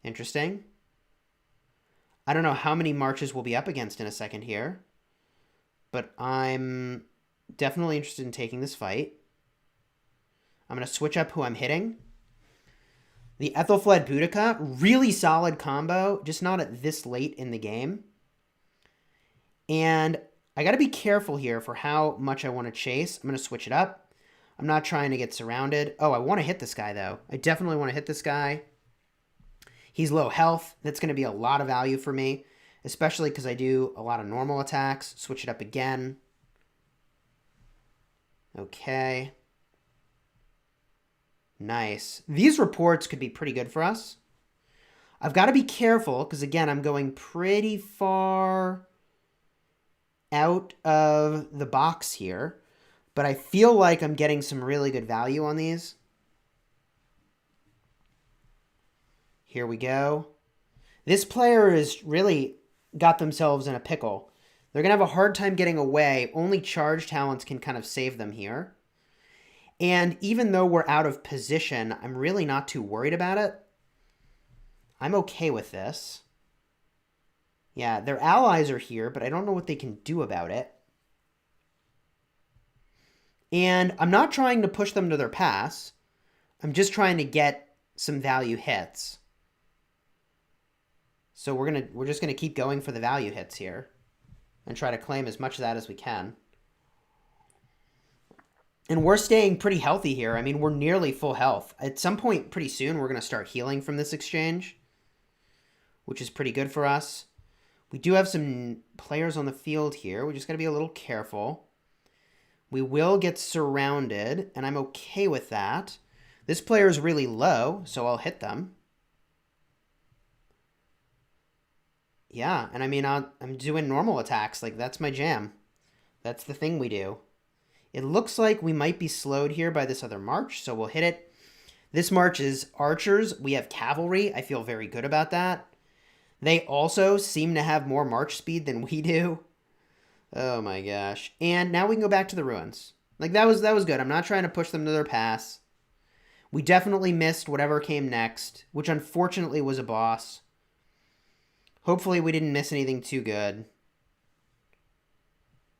Interesting. I don't know how many marches we'll be up against in a second here, but I'm definitely interested in taking this fight. I'm going to switch up who I'm hitting. The Ethelfled Boudica, really solid combo, just not at this late in the game. And I got to be careful here for how much I want to chase. I'm going to switch it up. I'm not trying to get surrounded. Oh, I want to hit this guy, though. I definitely want to hit this guy. He's low health. That's going to be a lot of value for me, especially because I do a lot of normal attacks. Switch it up again. Okay. Nice. These reports could be pretty good for us. I've got to be careful because, again, I'm going pretty far out of the box here, but I feel like I'm getting some really good value on these. Here we go. This player has really got themselves in a pickle. They're going to have a hard time getting away. Only charge talents can kind of save them here. And even though we're out of position, I'm really not too worried about it. I'm okay with this. Yeah, their allies are here, but I don't know what they can do about it. And I'm not trying to push them to their pass. I'm just trying to get some value hits. So we're just gonna keep going for the value hits here and try to claim as much of that as we can. And we're staying pretty healthy here. I mean, we're nearly full health. At some point pretty soon, we're going to start healing from this exchange, which is pretty good for us. We do have some players on the field here. We just got to be a little careful. We will get surrounded, and I'm okay with that. This player is really low, so I'll hit them. Yeah, and I mean, I'm doing normal attacks. Like, that's my jam. That's the thing we do. It looks like we might be slowed here by this other march, so we'll hit it. This march is archers. We have cavalry. I feel very good about that. They also seem to have more march speed than we do. Oh my gosh. And now we can go back to the ruins. Like, that was good. I'm not trying to push them to their pass. We definitely missed whatever came next, which unfortunately was a boss. Hopefully we didn't miss anything too good.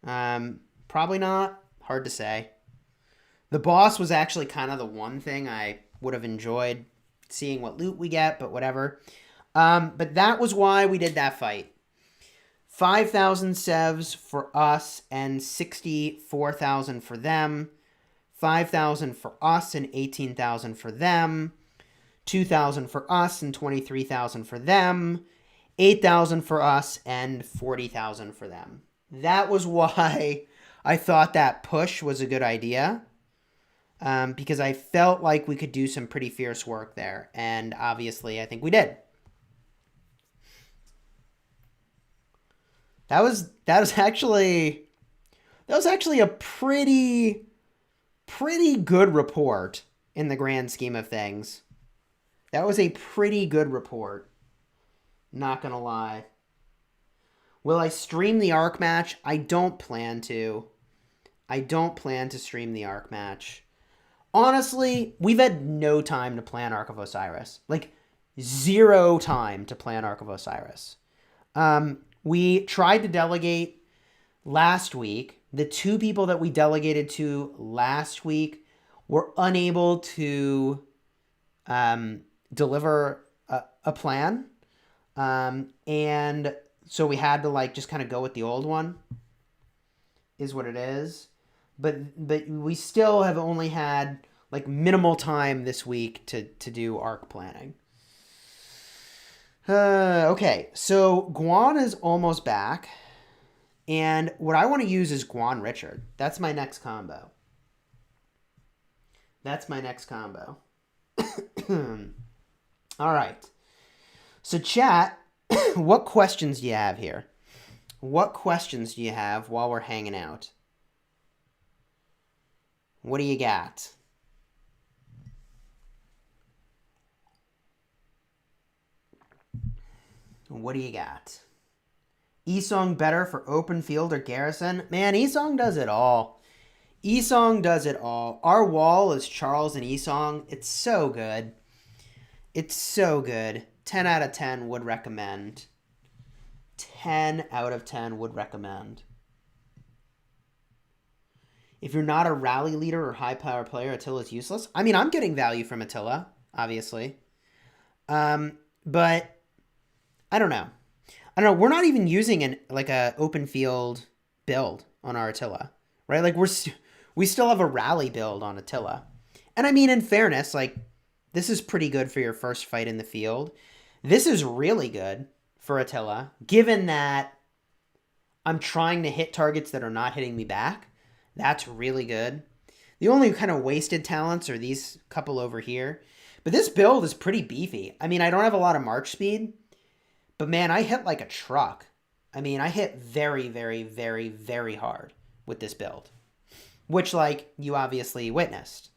Probably not. Hard to say. The boss was actually kind of the one thing I would have enjoyed seeing what loot we get, but whatever. But that was why we did that fight. 5,000 sevs for us and 64,000 for them. 5,000 for us and 18,000 for them. 2,000 for us and 23,000 for them. 8,000 for us and 40,000 for them. That was why I thought that push was a good idea, because I felt like we could do some pretty fierce work there, and obviously I think we did. That was actually a pretty good report in the grand scheme of things. That was a pretty good report. Not gonna lie. Will I stream the Arc match? I don't plan to. I don't plan to stream the Arc match. Honestly, we've had no time to plan Arc of Osiris. Like, 0 time to plan Arc of Osiris. We tried to delegate last week. The 2 people that we delegated to last week were unable to deliver a plan. And so we had to, like, just kind of go with the old one, is what it is. But we still have only had like minimal time this week to do arc planning. Okay, so Guan is almost back. And what I want to use is Guan Richard. That's my next combo. That's my next combo. All right. So chat, what questions do you have here? What questions do you have while we're hanging out? What do you got? What do you got? Esong better for open field or garrison? Man, Esong does it all. Esong does it all. Our wall is Charles and Esong. It's so good. It's so good. 10 out of 10 would recommend. 10 out of 10 would recommend. If you're not a rally leader or high power player, Attila is useless. I mean, I'm getting value from Attila, obviously. But I don't know. We're not even using a open field build on our Attila, right? Like we still have a rally build on Attila. And I mean, in fairness, like this is pretty good for your first fight in the field. This is really good for Attila, given that I'm trying to hit targets that are not hitting me back. That's really good. The only kind of wasted talents are these couple over here. But this build is pretty beefy. I mean, I don't have a lot of march speed, but man, I hit like a truck. I mean, I hit very, very, very, very hard with this build, which like you obviously witnessed.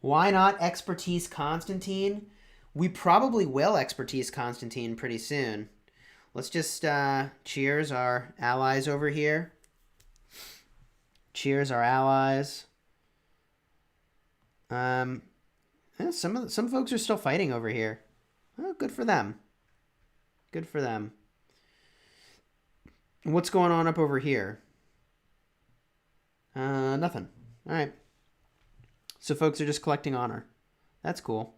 Why not expertise Constantine? We probably will expertise Constantine pretty soon. Let's just cheers our allies over here. Cheers our allies. Some folks are still fighting over here. Oh, good for them. Good for them. What's going on up over here? Nothing. All right. So folks are just collecting honor. That's cool.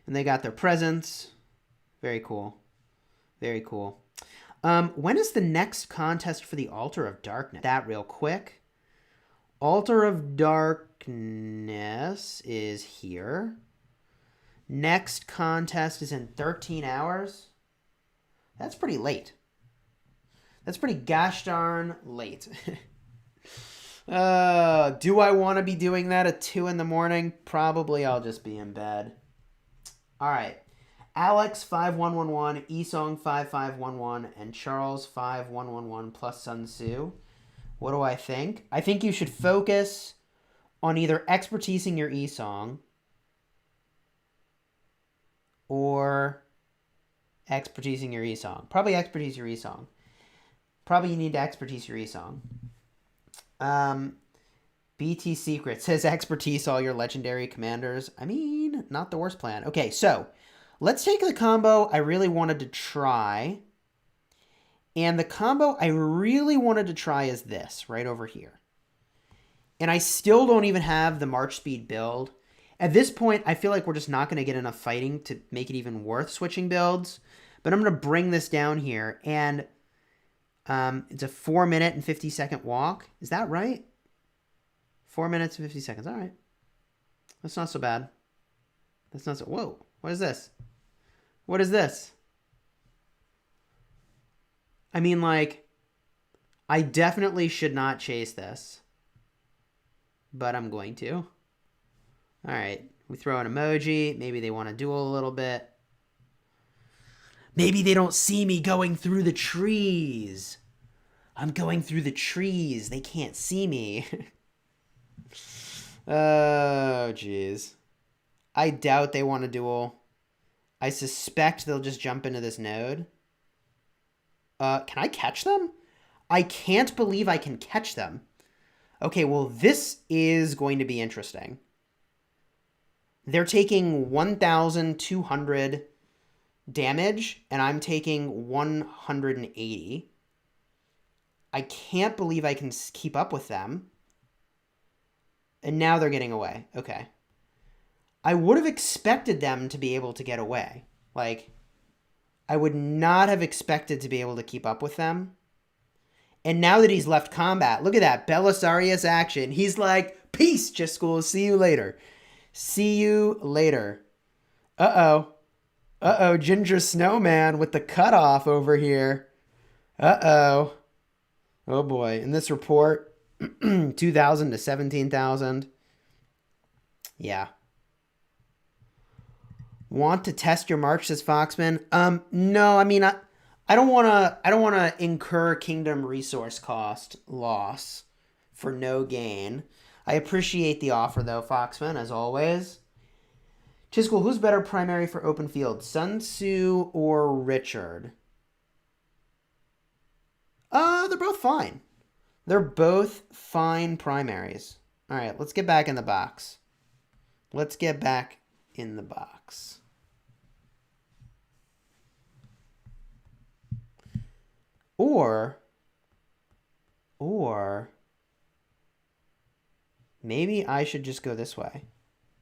And they got their presents. Very cool. Very cool. When is the next contest for the Altar of Darkness? That real quick. Altar of Darkness is here. Next contest is in 13 hours. That's pretty late. That's pretty gosh darn late. Do I want to be doing that at 2 in the morning? Probably I'll just be in bed. All right. Alex 5111, Esong 5511, and Charles 5111 plus Sun Tzu. What do I think? I think you should focus on either expertising your Esong or expertising your Esong. Probably expertise your Esong. Probably you need to expertise your Esong. BT Secret says expertise all your legendary commanders. I mean, not the worst plan. Okay, so let's take the combo I really wanted to try. And the combo I really wanted to try is this right over here. And I still don't even have the March Speed build. At this point, I feel like we're just not going to get enough fighting to make it even worth switching builds. But I'm going to bring this down here. And it's a 4 minute and 50 second walk. Is that right? 4 minutes and 50 seconds. All right. That's not so bad. That's not so... Whoa. What is this? What is this? I mean, like, I definitely should not chase this. But I'm going to. All right. We throw an emoji. Maybe they want to duel a little bit. Maybe they don't see me going through the trees. I'm going through the trees. They can't see me. Oh, jeez. I doubt they want to duel. I suspect they'll just jump into this node. Can I catch them? I can't believe I can catch them. Okay, well, this is going to be interesting. They're taking 1,200 damage, and I'm taking 180. I can't believe I can keep up with them. And now they're getting away. Okay. I would have expected them to be able to get away. Like, I would not have expected to be able to keep up with them. And now that he's left combat, look at that. Belisarius action. He's like, Peace, Chisgule. See you later. See you later. Uh-oh. Uh-oh, Ginger Snowman with the cutoff over here. Uh-oh. Oh, boy. In this report, 2,000 to 17,000. Yeah. Want to test your march, says Foxman? No, I mean, I don't want to incur kingdom resource cost loss for no gain. I appreciate the offer, though, Foxman, as always. Chisgule, who's better primary for open field, Sun Tzu or Richard? They're both fine. They're both fine primaries. All right, let's get back in the box. Let's get back in the box. Or maybe I should just go this way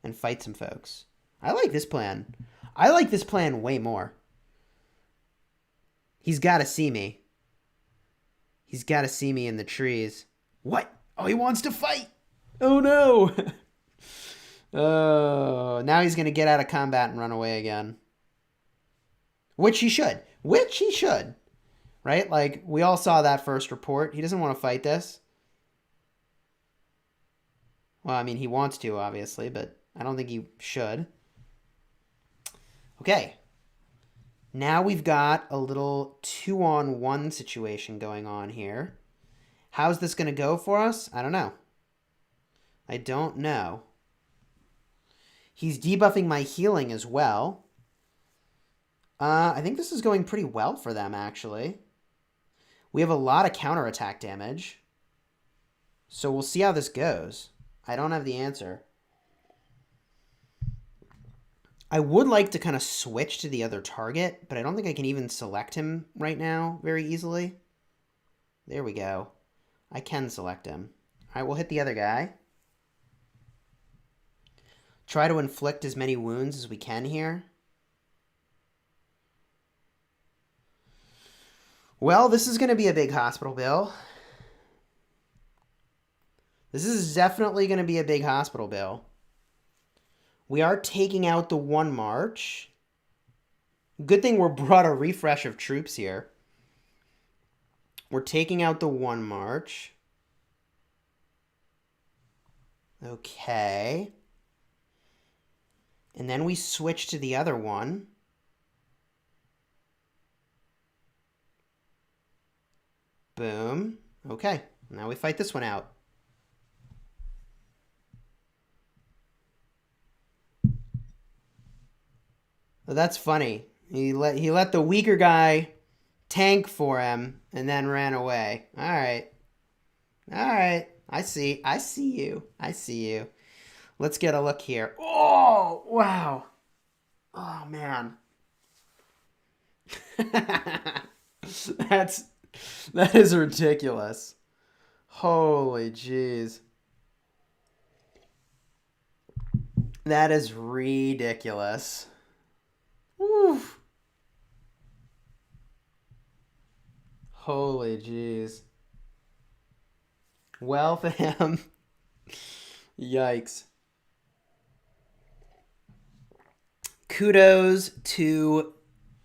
and fight some folks. I like this plan. I like this plan way more. He's got to see me. He's got to see me in the trees. What? Oh, he wants to fight. Oh, no. Oh, now he's going to get out of combat and run away again. Which he should. Which he should. Right? Like, we all saw that first report. He doesn't want to fight this. Well, I mean, he wants to, obviously, but I don't think he should. Okay. Now we've got a little 2-on-1 situation going on here. How's this going to go for us? I don't know. I don't know. He's debuffing my healing as well. I think this is going pretty well for them, actually. We have a lot of counterattack damage. So we'll see how this goes. I don't have the answer. I would like to kind of switch to the other target, but I don't think I can even select him right now very easily. There we go. I can select him. All right, we'll hit the other guy. Try to inflict as many wounds as we can here. Well, this is going to be a big hospital bill. This is definitely going to be a big hospital bill. We are taking out the 1 march. Good thing we're brought a refresh of troops here. We're taking out the 1 march. Okay. And then we switch to the other one. Boom. Okay. Now we fight this one out. Well, that's funny. He let the weaker guy tank for him and then ran away. All right. All right. I see you. I see you. Let's get a look here. Oh, wow. Oh, man. That is ridiculous. Holy jeez. That is ridiculous. Woo. Holy jeez. Well, fam. Yikes. Kudos to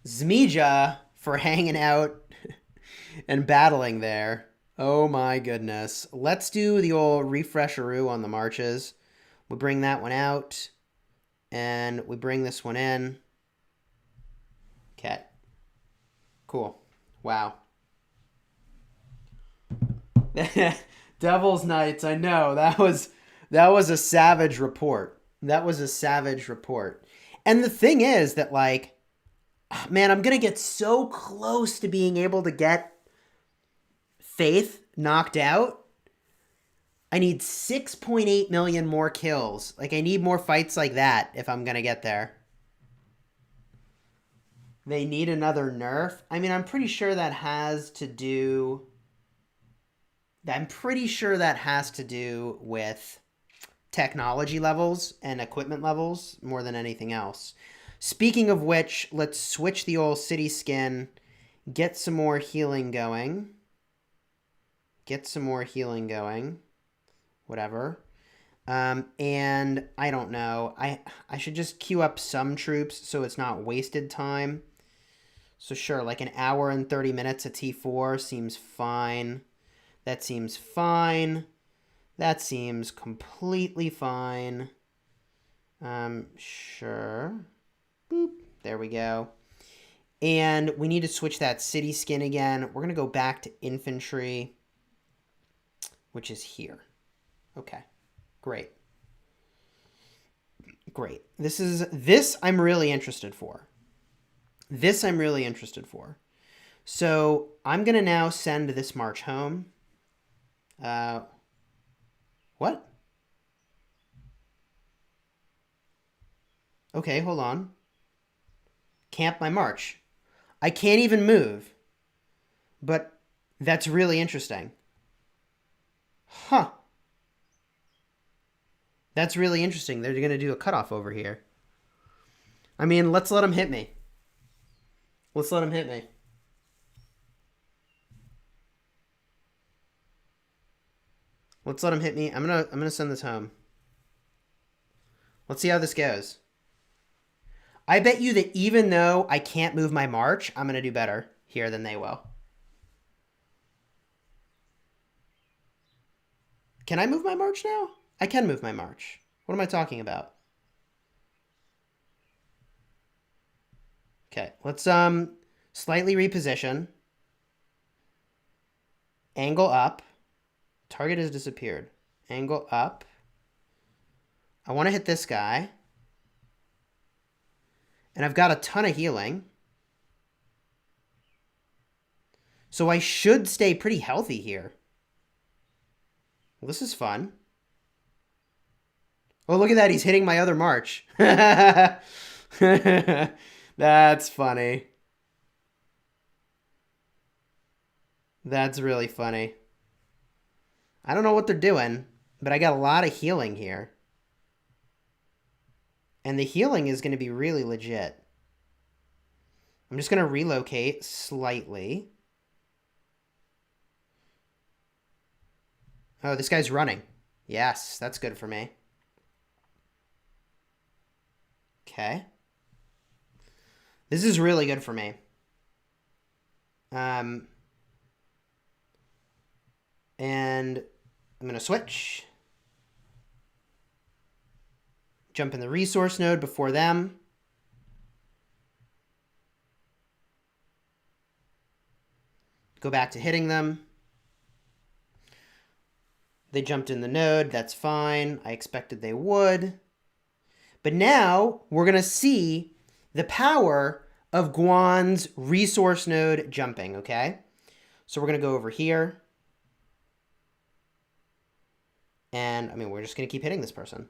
Zmija for hanging out and battling there. Oh my goodness. Let's do the old refresheroo on the marches. We bring that one out. And we bring this one in. Okay. Cool. Wow. Devil's Knights, I know. That was a savage report. That was a savage report. And the thing is that, like, man, I'm going to get so close to being able to get Faith knocked out. I need 6.8 million more kills. Like, I need more fights like that if I'm going to get there. They need another nerf. I mean, I'm pretty sure that has to do... I'm pretty sure that has to do with technology levels and equipment levels more than anything else. Speaking of which, let's switch the old city skin, get some more healing going. Get some more healing going. Whatever. And I don't know. I should just queue up some troops so it's not wasted time. So sure, like an hour and 30 minutes at T4 seems fine. That seems fine. That seems completely fine. Sure. Boop. There we go. And we need to switch that city skin again. We're going to go back to infantry, which is here. Okay. Great. Great. This I'm really interested for. This I'm really interested for. So I'm going to now send this march home. What? Okay, hold on. Camp my march. I can't even move. But that's really interesting. Huh. That's really interesting. They're going to do a cutoff over here. I mean, let's let them hit me. Let's let them hit me. Let's let them hit me. I'm gonna send this home. Let's see how this goes. I bet you that even though I can't move my march, I'm gonna do better here than they will. Can I move my march now? I can move my march. What am I talking about? Okay, let's slightly reposition. Angle up. Target has disappeared. Angle up. I want to hit this guy. And I've got a ton of healing. So I should stay pretty healthy here. Well, this is fun. Oh, look at that. He's hitting my other march. That's funny. That's really funny. I don't know what they're doing, but I got a lot of healing here. And the healing is going to be really legit. I'm just going to relocate slightly. Oh, this guy's running. Yes, that's good for me. Okay. This is really good for me. And I'm going to switch. Jump in the resource node before them. Go back to hitting them. They jumped in the node. That's fine. I expected they would. But now we're going to see the power of Guan's resource node jumping, okay? So we're going to go over here. And, I mean, we're just going to keep hitting this person.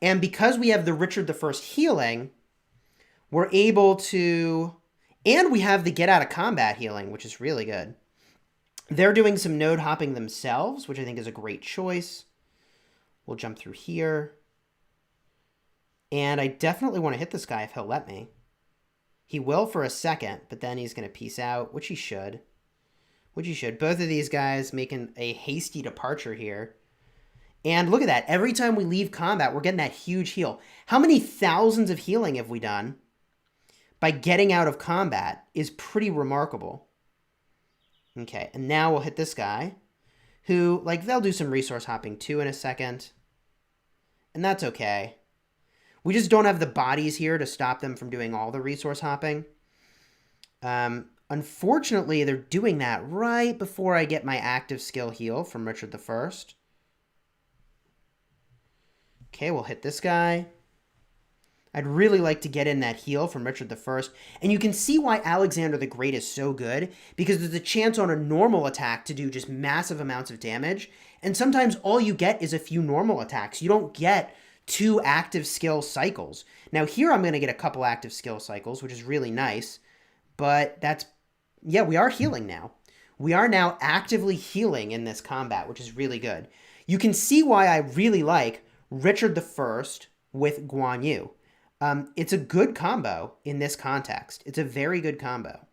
And because we have the Richard I healing, we're able to... And we have the get out of combat healing, which is really good. They're doing some node hopping themselves, which I think is a great choice. We'll jump through here. And I definitely want to hit this guy if he'll let me. He will for a second, but then he's going to peace out, which he should. Which he should. Both of these guys making a hasty departure here. And look at that. Every time we leave combat, we're getting that huge heal. How many thousands of healing have we done by getting out of combat is pretty remarkable. Okay, and now we'll hit this guy who, like, they'll do some resource hopping too in a second. And that's okay. We just don't have the bodies here to stop them from doing all the resource hopping. Unfortunately, they're doing that right before I get my active skill heal from Richard I. Okay, we'll hit this guy. I'd really like to get in that heal from Richard I. And you can see why Alexander the Great is so good, because there's a chance on a normal attack to do just massive amounts of damage. And sometimes all you get is a few normal attacks. You don't get 2 active skill cycles. Now here I'm going to get a couple active skill cycles, which is really nice. But that's, yeah, we are healing now. We are now actively healing in this combat, which is really good. You can see why I really like Richard I with Guan Yu. It's a good combo in this context. It's a very good combo.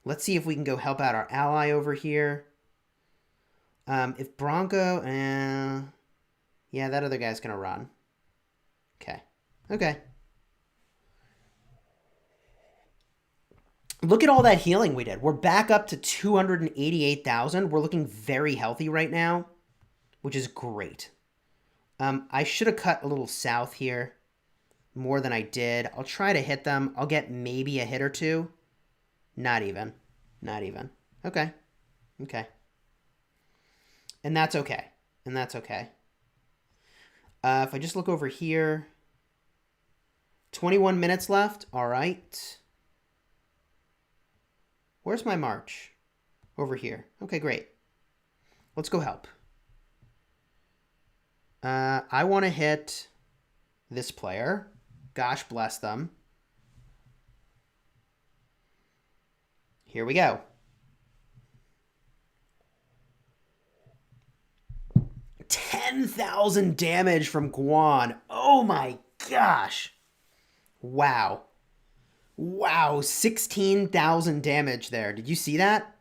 Let's see if we can go help out our ally over here. If Bronco... Yeah, that other guy's going to run. Okay. Okay. Look at all that healing we did. We're back up to 288,000. We're looking very healthy right now, which is great. I should have cut a little south here more than I did. I'll try to hit them. I'll get maybe a hit or two. Not even. Not even. Okay. Okay. And that's okay. And that's okay. If I just look over here, 21 minutes left. All right. Where's my march? Over here. Okay, great. Let's go help. I want to hit this player. Gosh bless them. Here we go. 10,000 damage from Guan. Oh my gosh. Wow. Wow, 16,000 damage there. Did you see that?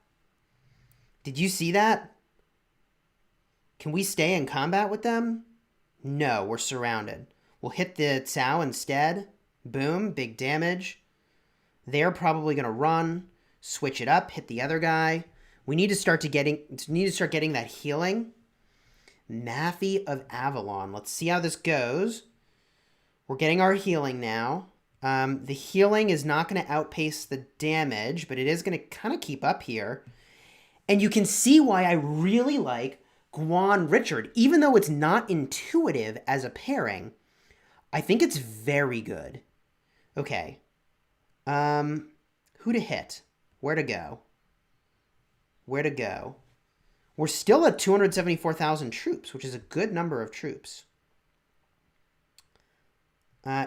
Did you see that? Can we stay in combat with them? No, we're surrounded. We'll hit the Cao instead. Boom, big damage. They're probably going to run, switch it up, hit the other guy. We need to start getting that healing. Matthew of Avalon. Let's see how this goes. We're getting our healing now. The healing is not going to outpace the damage, but it is going to kind of keep up here. And you can see why I really like Guan Richard. Even though it's not intuitive as a pairing, I think it's very good. Okay. Who to hit? Where to go? Where to go? We're still at 274,000 troops, which is a good number of troops.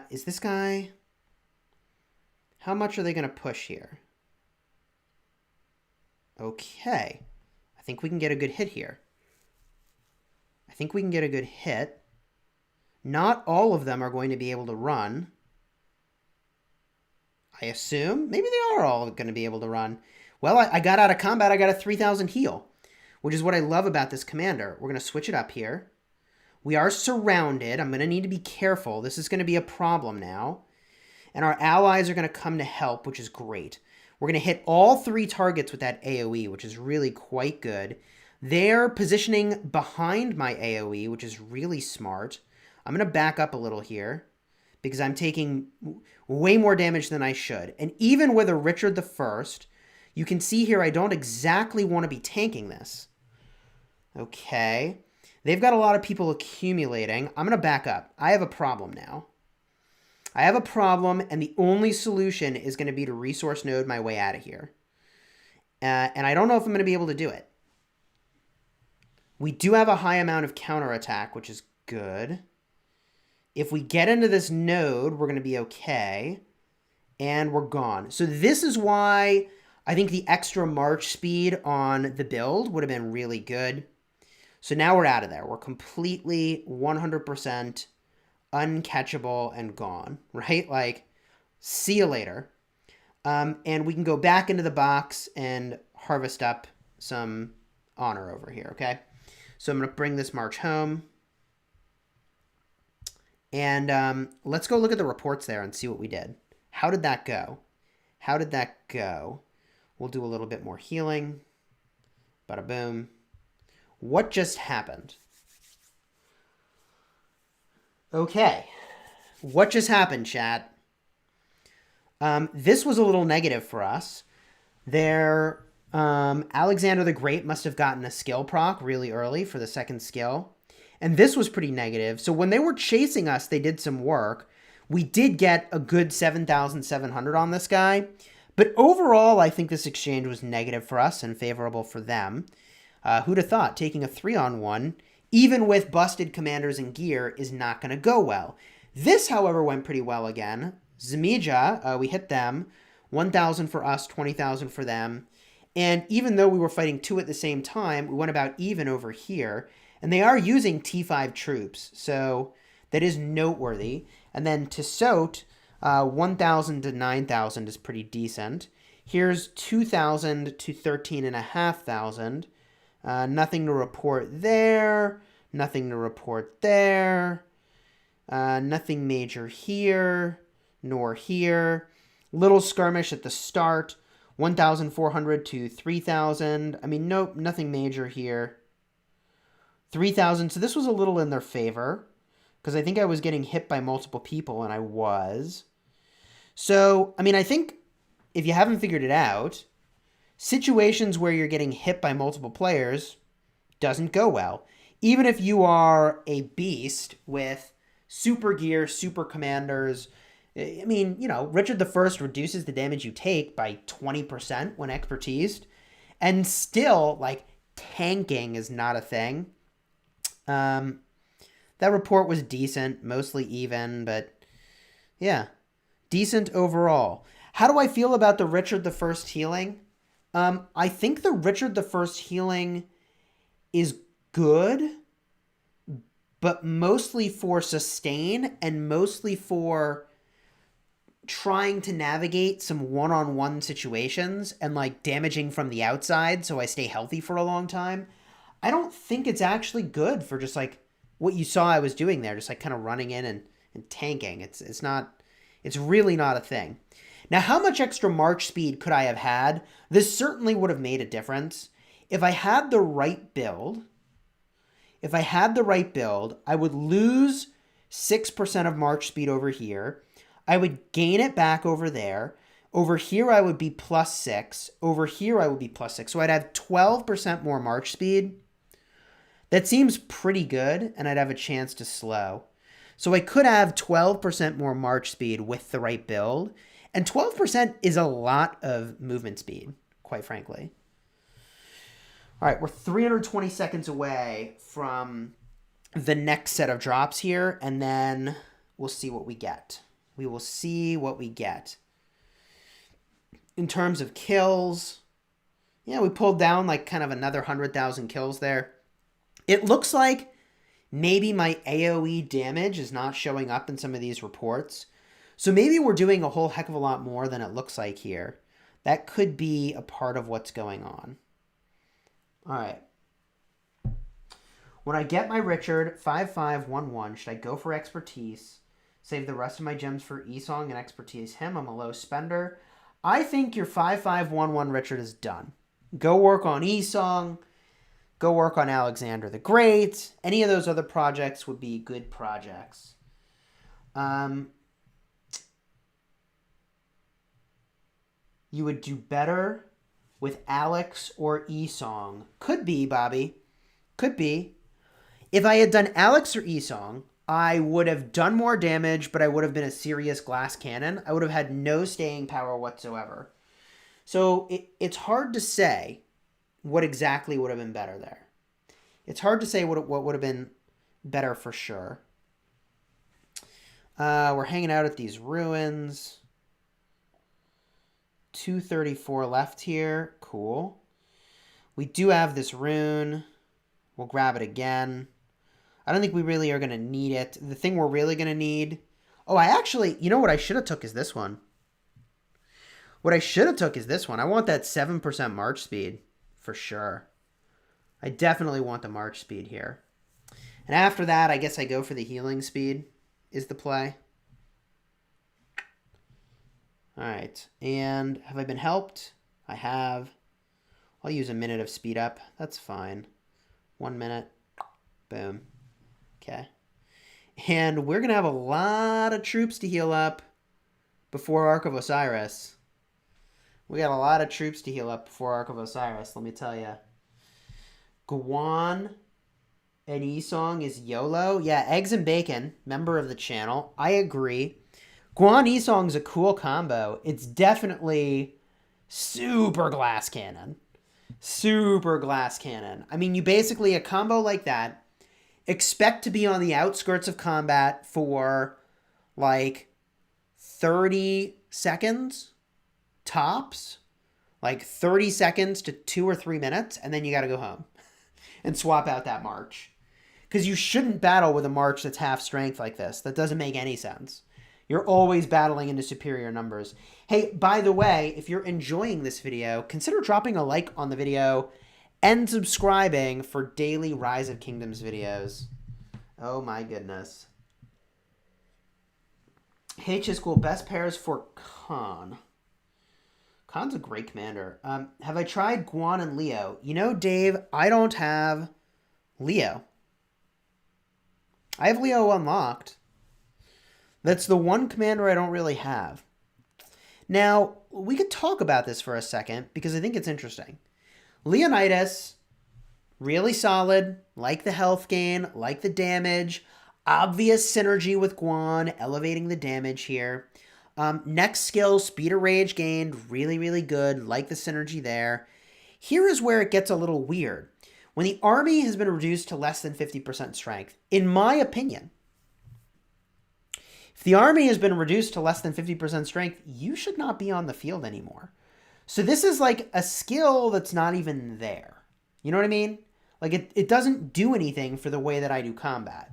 Is this guy... How much are they going to push here? Okay. I think we can get a good hit here. I think we can get a good hit. Not all of them are going to be able to run. I assume. Maybe they are all going to be able to run. Well, I got out of combat. I got a 3,000 heal, which is what I love about this commander. We're going to switch it up here. We are surrounded. I'm going to need to be careful. This is going to be a problem now. And our allies are going to come to help, which is great. We're going to hit all 3 targets with that AoE, which is really quite good. They're positioning behind my AoE, which is really smart. I'm going to back up a little here because I'm taking way more damage than I should. And even with a Richard I, you can see here I don't exactly want to be tanking this. Okay. They've got a lot of people accumulating. I'm going to back up. I have a problem now. I have a problem, and the only solution is going to be to resource node my way out of here. And I don't know if I'm going to be able to do it. We do have a high amount of counterattack, which is good. If we get into this node, we're going to be okay. And we're gone. So this is why I think the extra march speed on the build would have been really good. So now we're out of there. We're completely 100% uncatchable and gone, right? Like, see you later. And we can go back into the box and harvest up some honor over here, okay? So I'm going to bring this march home. And let's go look at the reports there and see what we did. How did that go? How did that go? We'll do a little bit more healing. Bada boom. What just happened? Okay, what just happened, chat? This was a little negative for us. Alexander the Great must have gotten a skill proc really early for the second skill. And this was pretty negative. So when they were chasing us, they did some work. We did get a good 7,700 on this guy. But overall, I think this exchange was negative for us and favorable for them. Who'd have thought taking a 3-on-1... even with busted commanders and gear, is not going to go well. This, however, went pretty well again. Zamija, we hit them. 1,000 for us, 20,000 for them. And even though we were fighting 2 at the same time, we went about even over here. And they are using T5 troops, so that is noteworthy. And then Tissot, 1,000 to 9,000 is pretty decent. Here's 2,000 to 13,500. Nothing to report there. Nothing to report there. Nothing major here, nor here. Little skirmish at the start. 1,400 to 3,000. I mean, nope, nothing major here. 3,000. So this was a little in their favor because I think I was getting hit by multiple people, and I was. So, I mean, I think if you haven't figured it out, situations where you're getting hit by multiple players doesn't go well. Even if you are a beast with super gear, super commanders. I mean, you know, Richard I reduces the damage you take by 20% when expertised. And still, like, tanking is not a thing. That report was decent, mostly even, but yeah, decent overall. How do I feel about the Richard I healing? I think the Richard I healing is good, but mostly for sustain and mostly for trying to navigate some one-on-one situations and like damaging from the outside so I stay healthy for a long time. I don't think it's actually good for just like what you saw I was doing there, just like kind of running in and tanking. It's really not a thing. Now, how much extra march speed could I have had? This certainly would have made a difference. If I had the right build, I would lose 6% of march speed over here. I would gain it back over there. Over here, I would be +6. Over here, I would be +6. So I'd have 12% more march speed. That seems pretty good, and I'd have a chance to slow. So I could have 12% more march speed with the right build. And 12% is a lot of movement speed, quite frankly. All right, we're 320 seconds away from the next set of drops here, and then we'll see what we get. We will see what we get. In terms of kills, yeah, we pulled down like kind of another 100,000 kills there. It looks like maybe my AoE damage is not showing up in some of these reports. So maybe we're doing a whole heck of a lot more than it looks like here. That could be a part of what's going on. All right. When I get my Richard 5511, should I go for expertise? Save the rest of my gems for Esong and expertise him. I'm a low spender. I think your 5511 Richard is done. Go work on Esong. Go work on Alexander the Great. Any of those other projects would be good projects. You would do better with Alex or Esong. Could be, Bobby. Could be. If I had done Alex or Esong, I would have done more damage, but I would have been a serious glass cannon. I would have had no staying power whatsoever. So it's hard to say what exactly would have been better there. It's hard to say what would have been better for sure. We're hanging out at these ruins. 234 left here. Cool. We do have this rune. We'll grab it again. I don't think we really are going to need it. The thing we're really going to need... Oh, you know what I should have took is this one. What I should have took is this one. I want that 7% march speed for sure. I definitely want the march speed here. And after that, I guess I go for the healing speed is the play. All right. And have I been helped? I have. I'll use a minute of speed up. That's fine. 1 minute. Boom. Okay. And we're going to have a lot of troops to heal up before Ark of Osiris. We got a lot of troops to heal up before Ark of Osiris, let me tell you. Guan and Esong is YOLO. Yeah, eggs and bacon, member of the channel. I agree. Guan Esong's a cool combo. It's definitely super glass cannon. Super glass cannon. I mean, you basically, a combo like that, expect to be on the outskirts of combat for like 30 seconds tops, like 30 seconds to 2 or 3 minutes, and then you got to go home and swap out that march. Because you shouldn't battle with a march that's half strength like this. That doesn't make any sense. You're always battling into superior numbers. Hey, by the way, if you're enjoying this video, consider dropping a like on the video and subscribing for daily Rise of Kingdoms videos. Oh my goodness. Hey, Chisgule, best pairs for Khan. Khan's a great commander. Have I tried Guan and Leo? You know, Dave, I don't have Leo. I have Leo unlocked. That's the one commander I don't really have. Now, we could talk about this for a second because I think it's interesting. Leonidas, really solid, like the health gain, like the damage, obvious synergy with Guan, elevating the damage here. Next skill, speed of rage gained, really, really good, like the synergy there. Here is where it gets a little weird. When the army has been reduced to less than 50% strength, in my opinion, if the army has been reduced to less than 50% strength, you should not be on the field anymore. So this is like a skill that's not even there. You know what I mean? Like it doesn't do anything for the way that I do combat.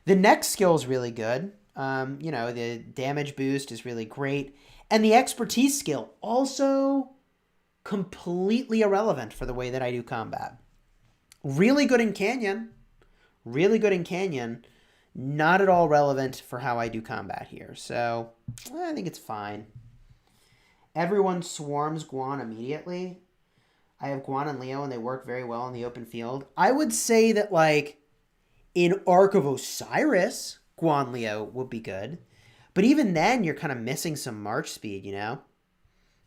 The next skill is really good. You know, the damage boost is really great. And the expertise skill also completely irrelevant for the way that I do combat. Really good in Canyon. Really good in Canyon. Not at all relevant for how I do combat here. So I think it's fine. Everyone swarms Guan immediately. I have Guan and Leo, and they work very well in the open field. I would say that, like, in Ark of Osiris, Guan Leo would be good. But even then, you're kind of missing some march speed, you know?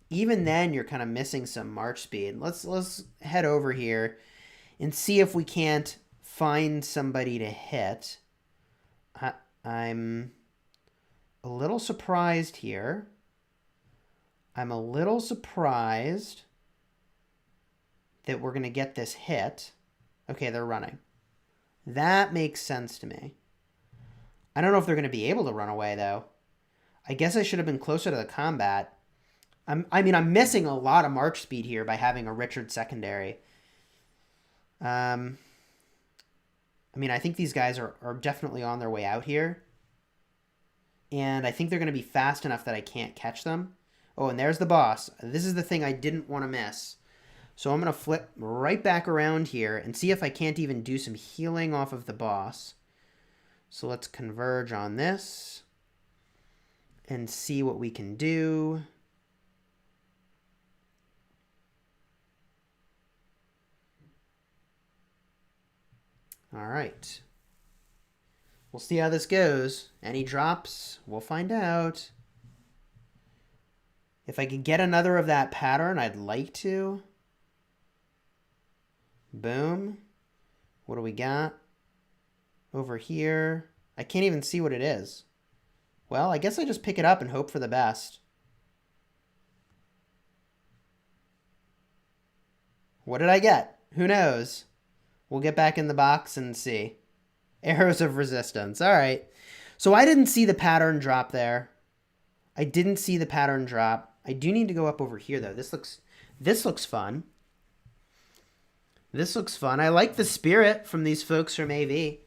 Even then, you're kind of missing some march speed. Let's head over here and see if we can't find somebody to hit. I'm a little surprised here. I'm a little surprised that we're going to get this hit. Okay, they're running. That makes sense to me. I don't know if they're going to be able to run away, though. I guess I should have been closer to the combat. I'm missing a lot of march speed here by having a Richard secondary. I think these guys are definitely on their way out here. And I think they're going to be fast enough that I can't catch them. Oh, and there's the boss. This is the thing I didn't want to miss. So I'm going to flip right back around here and see if I can't even do some healing off of the boss. So let's converge on this and see what we can do. All right. We'll see how this goes. Any drops? We'll find out. If I could get another of that pattern, I'd like to. Boom. What do we got? Over here. I can't even see what it is. Well, I guess I just pick it up and hope for the best. What did I get? Who knows? We'll get back in the box and see. Arrows of resistance. All right. So I didn't see the pattern drop there. I didn't see the pattern drop. I do need to go up over here, though. This looks fun. This looks fun. I like the spirit from these folks from AV.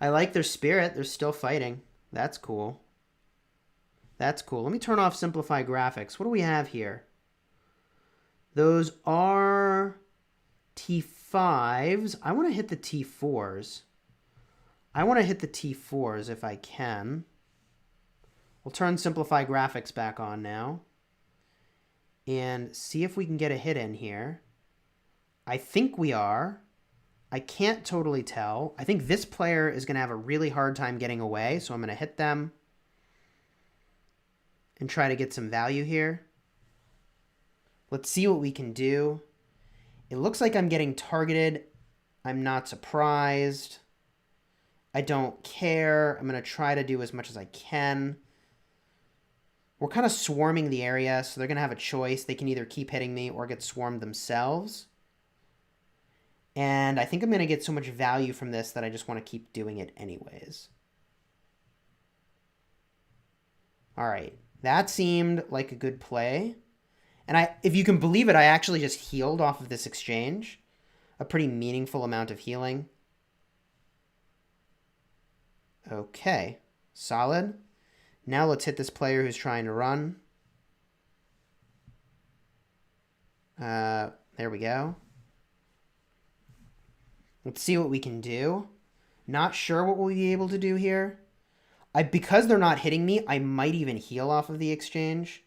I like their spirit. They're still fighting. That's cool. That's cool. Let me turn off Simplify Graphics. What do we have here? Those are T5s. I want to hit the T4s. I want to hit the T4s if I can. We'll turn Simplify Graphics back on now and see if we can get a hit in here. I think we are. I can't totally tell. I think this player is going to have a really hard time getting away, so I'm going to hit them and try to get some value here. Let's see what we can do. It looks like I'm getting targeted. I'm not surprised. I don't care. I'm going to try to do as much as I can. We're kind of swarming the area, so they're going to have a choice. They can either keep hitting me or get swarmed themselves. And I think I'm going to get so much value from this that I just want to keep doing it anyways. All right. That seemed like a good play. And if you can believe it, I actually just healed off of this exchange. A pretty meaningful amount of healing. Okay. Solid. Now let's hit this player who's trying to run. There we go. Let's see what we can do. Not sure what we'll be able to do here. Because they're not hitting me, I might even heal off of the exchange.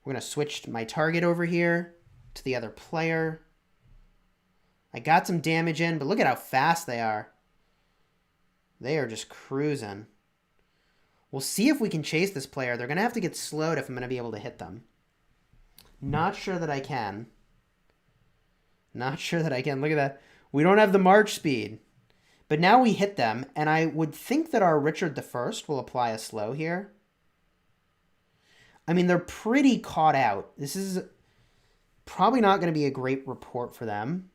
We're going to switch my target over here to the other player. I got some damage in, but look at how fast they are. They are just cruising. We'll see if we can chase this player. They're going to have to get slowed if I'm going to be able to hit them. Not sure that I can. Not sure that I can. Look at that. We don't have the march speed. But now we hit them, and I would think that our Richard I will apply a slow here. I mean, they're pretty caught out. This is probably not going to be a great report for them.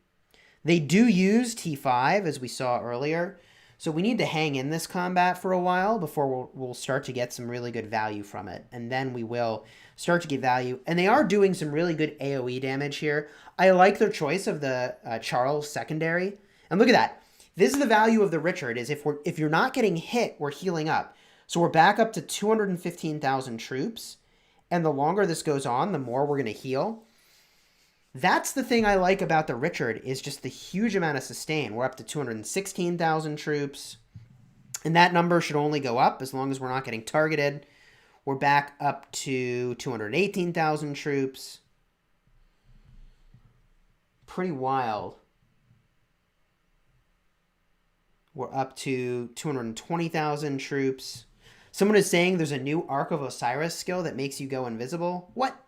They do use T5, as we saw earlier. So we need to hang in this combat for a while before we'll start to get some really good value from it. And then we will start to get value. And they are doing some really good AoE damage here. I like their choice of the Charles secondary. And look at that. This is the value of the Richard, is if you're not getting hit, we're healing up. So we're back up to 215,000 troops. And the longer this goes on, the more we're going to heal. That's the thing I like about the Richard, is just the huge amount of sustain. We're up to 216,000 troops. And that number should only go up as long as we're not getting targeted. We're back up to 218,000 troops. Pretty wild. We're up to 220,000 troops. Someone is saying there's a new Ark of Osiris skill that makes you go invisible. What?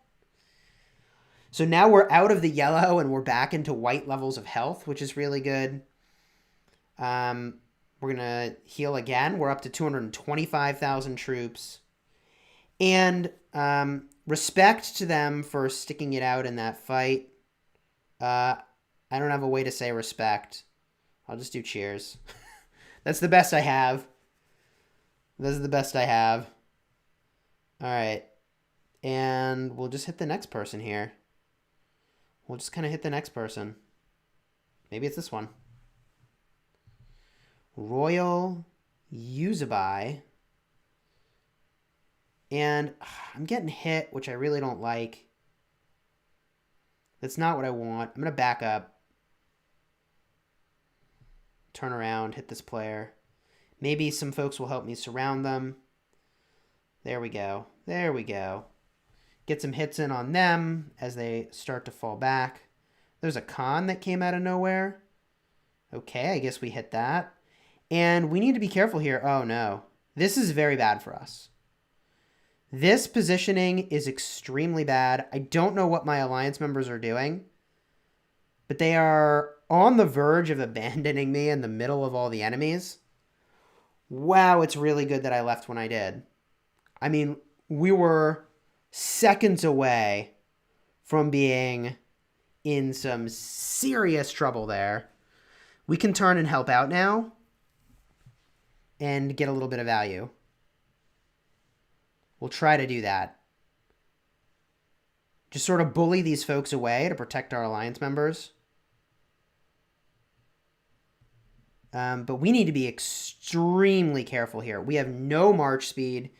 So now we're out of the yellow and we're back into white levels of health, which is really good. We're going to heal again. We're up to 225,000 troops. And respect to them for sticking it out in that fight. I don't have a way to say respect. I'll just do cheers. That's the best I have. This is the best I have. All right. And we'll just hit the next person here. We'll just kind of hit the next person. Maybe it's this one. Royal Yuzubai. And I'm getting hit, which I really don't like. That's not what I want. I'm going to back up. Turn around, hit this player. Maybe some folks will help me surround them. There we go. There we go. Get some hits in on them as they start to fall back. There's a con that came out of nowhere. Okay, I guess we hit that. And we need to be careful here. Oh, no. This is very bad for us. This positioning is extremely bad. I don't know what my alliance members are doing, but they are on the verge of abandoning me in the middle of all the enemies. Wow, it's really good that I left when I did. I mean, we were seconds away from being in some serious trouble there. We can turn and help out now and get a little bit of value. We'll try to do that. Just sort of bully these folks away to protect our alliance members. But we need to be extremely careful here. We have no march speed.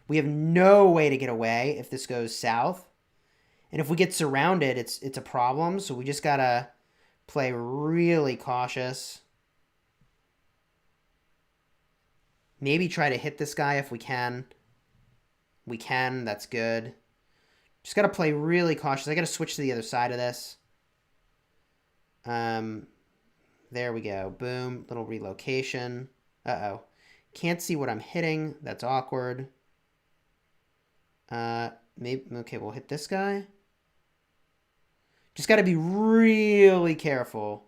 We have no way to get away if this goes south. And if we get surrounded, it's a problem. So we just got to play really cautious. Maybe try to hit this guy if we can. We can. That's good. Just got to play really cautious. I got to switch to the other side of this. There we go. Boom. Little relocation. Uh-oh. Can't see what I'm hitting. That's awkward. Maybe. Okay, we'll hit this guy. Just got to be really careful.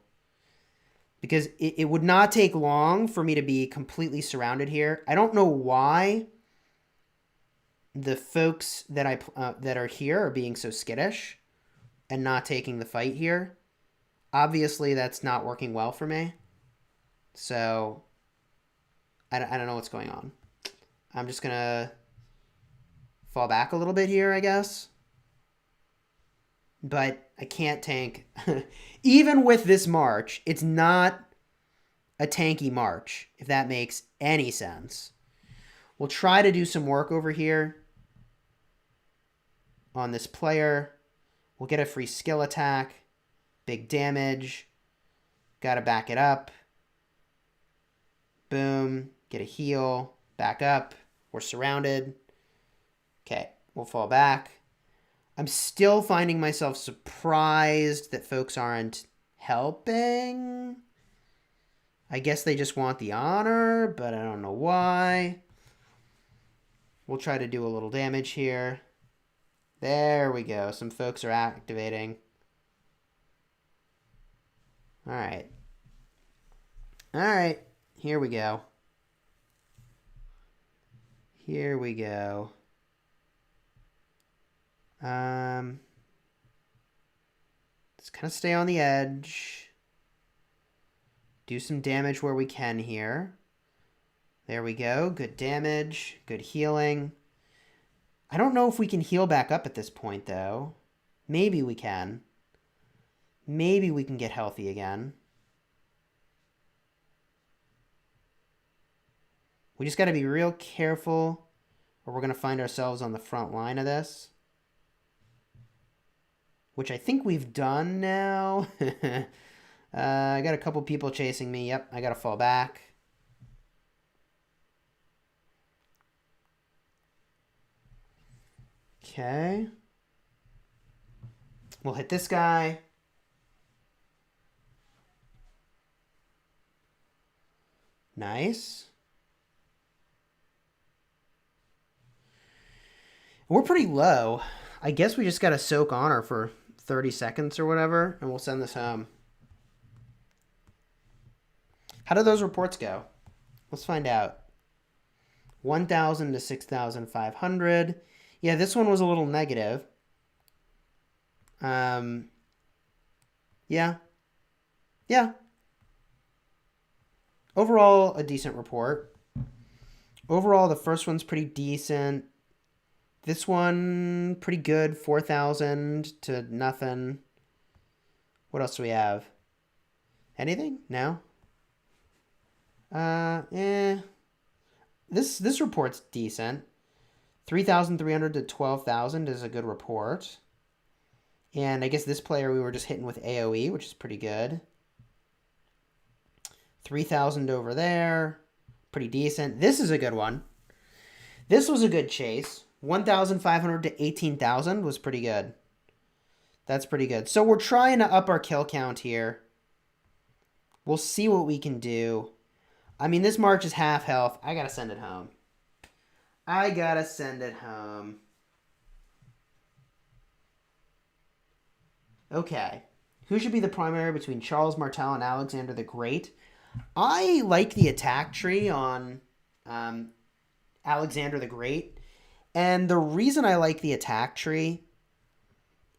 Because it would not take long for me to be completely surrounded here. I don't know why the folks that that are here are being so skittish and not taking the fight here. Obviously, that's not working well for me. So, I don't know what's going on. I'm just going to fall back a little bit here, I guess. But I can't tank. Even with this march, it's not a tanky march, if that makes any sense. We'll try to do some work over here on this player. We'll get a free skill attack. Big damage. Gotta back it up. Boom. Get a heal. Back up. We're surrounded. Okay, we'll fall back. I'm still finding myself surprised that folks aren't helping. I guess they just want the honor, but I don't know why. We'll try to do a little damage here. There we go. Some folks are activating. All right. All right. Here we go. Here we go. Let's kind of stay on the edge. Do some damage where we can here. There we go. Good damage. Good healing. I don't know if we can heal back up at this point, though. Maybe we can. Maybe we can get healthy again. We just got to be real careful, or we're going to find ourselves on the front line of this. Which I think we've done now. I got a couple people chasing me. Yep, I got to fall back. Okay. We'll hit this guy. Nice. We're pretty low. I guess we just got to soak honor for 30 seconds or whatever, and we'll send this home. How do those reports go? Let's find out. 1,000 to 6,500. Yeah, this one was a little negative. Yeah. Yeah. Overall, a decent report. Overall, the first one's pretty decent. This one, pretty good. 4,000 to nothing. What else do we have? Anything? No? This report's decent. 3,300 to 12,000 is a good report. And I guess this player we were just hitting with AoE, which is pretty good. 3,000 over there. Pretty decent. This is a good one. This was a good chase. 1,500 to 18,000 was pretty good. That's pretty good. So we're trying to up our kill count here. We'll see what we can do. I mean, this March is half health. I gotta send it home. I gotta send it home. Okay. Who should be the primary between Charles Martel and Alexander the Great? I like the attack tree on Alexander the Great. And the reason I like the attack tree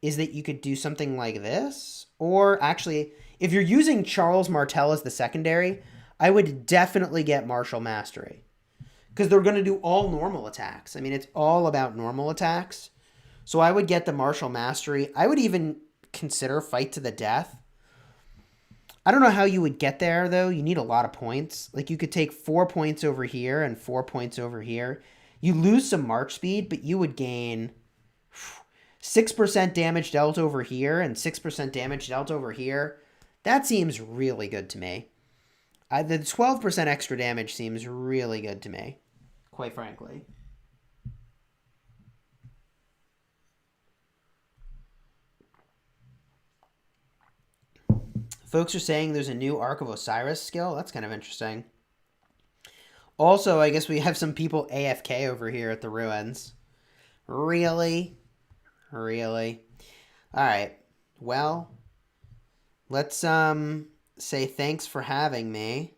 is that you could do something like this. Or actually, if you're using Charles Martel as the secondary, I would definitely get Martial Mastery. Because they're going to do all normal attacks. I mean, it's all about normal attacks. So I would get the Martial Mastery. I would even consider Fight to the Death. I don't know how you would get there, though. You need a lot of points. Like, you could take 4 points over here and 4 points over here. You lose some march speed, but you would gain 6% damage dealt over here and 6% damage dealt over here. That seems really good to me. The 12% extra damage seems really good to me, quite frankly. Folks are saying there's a new Ark of Osiris skill. That's kind of interesting. Also, I guess we have some people AFK over here at the ruins. Really? Really? Alright. Well, let's say thanks for having me.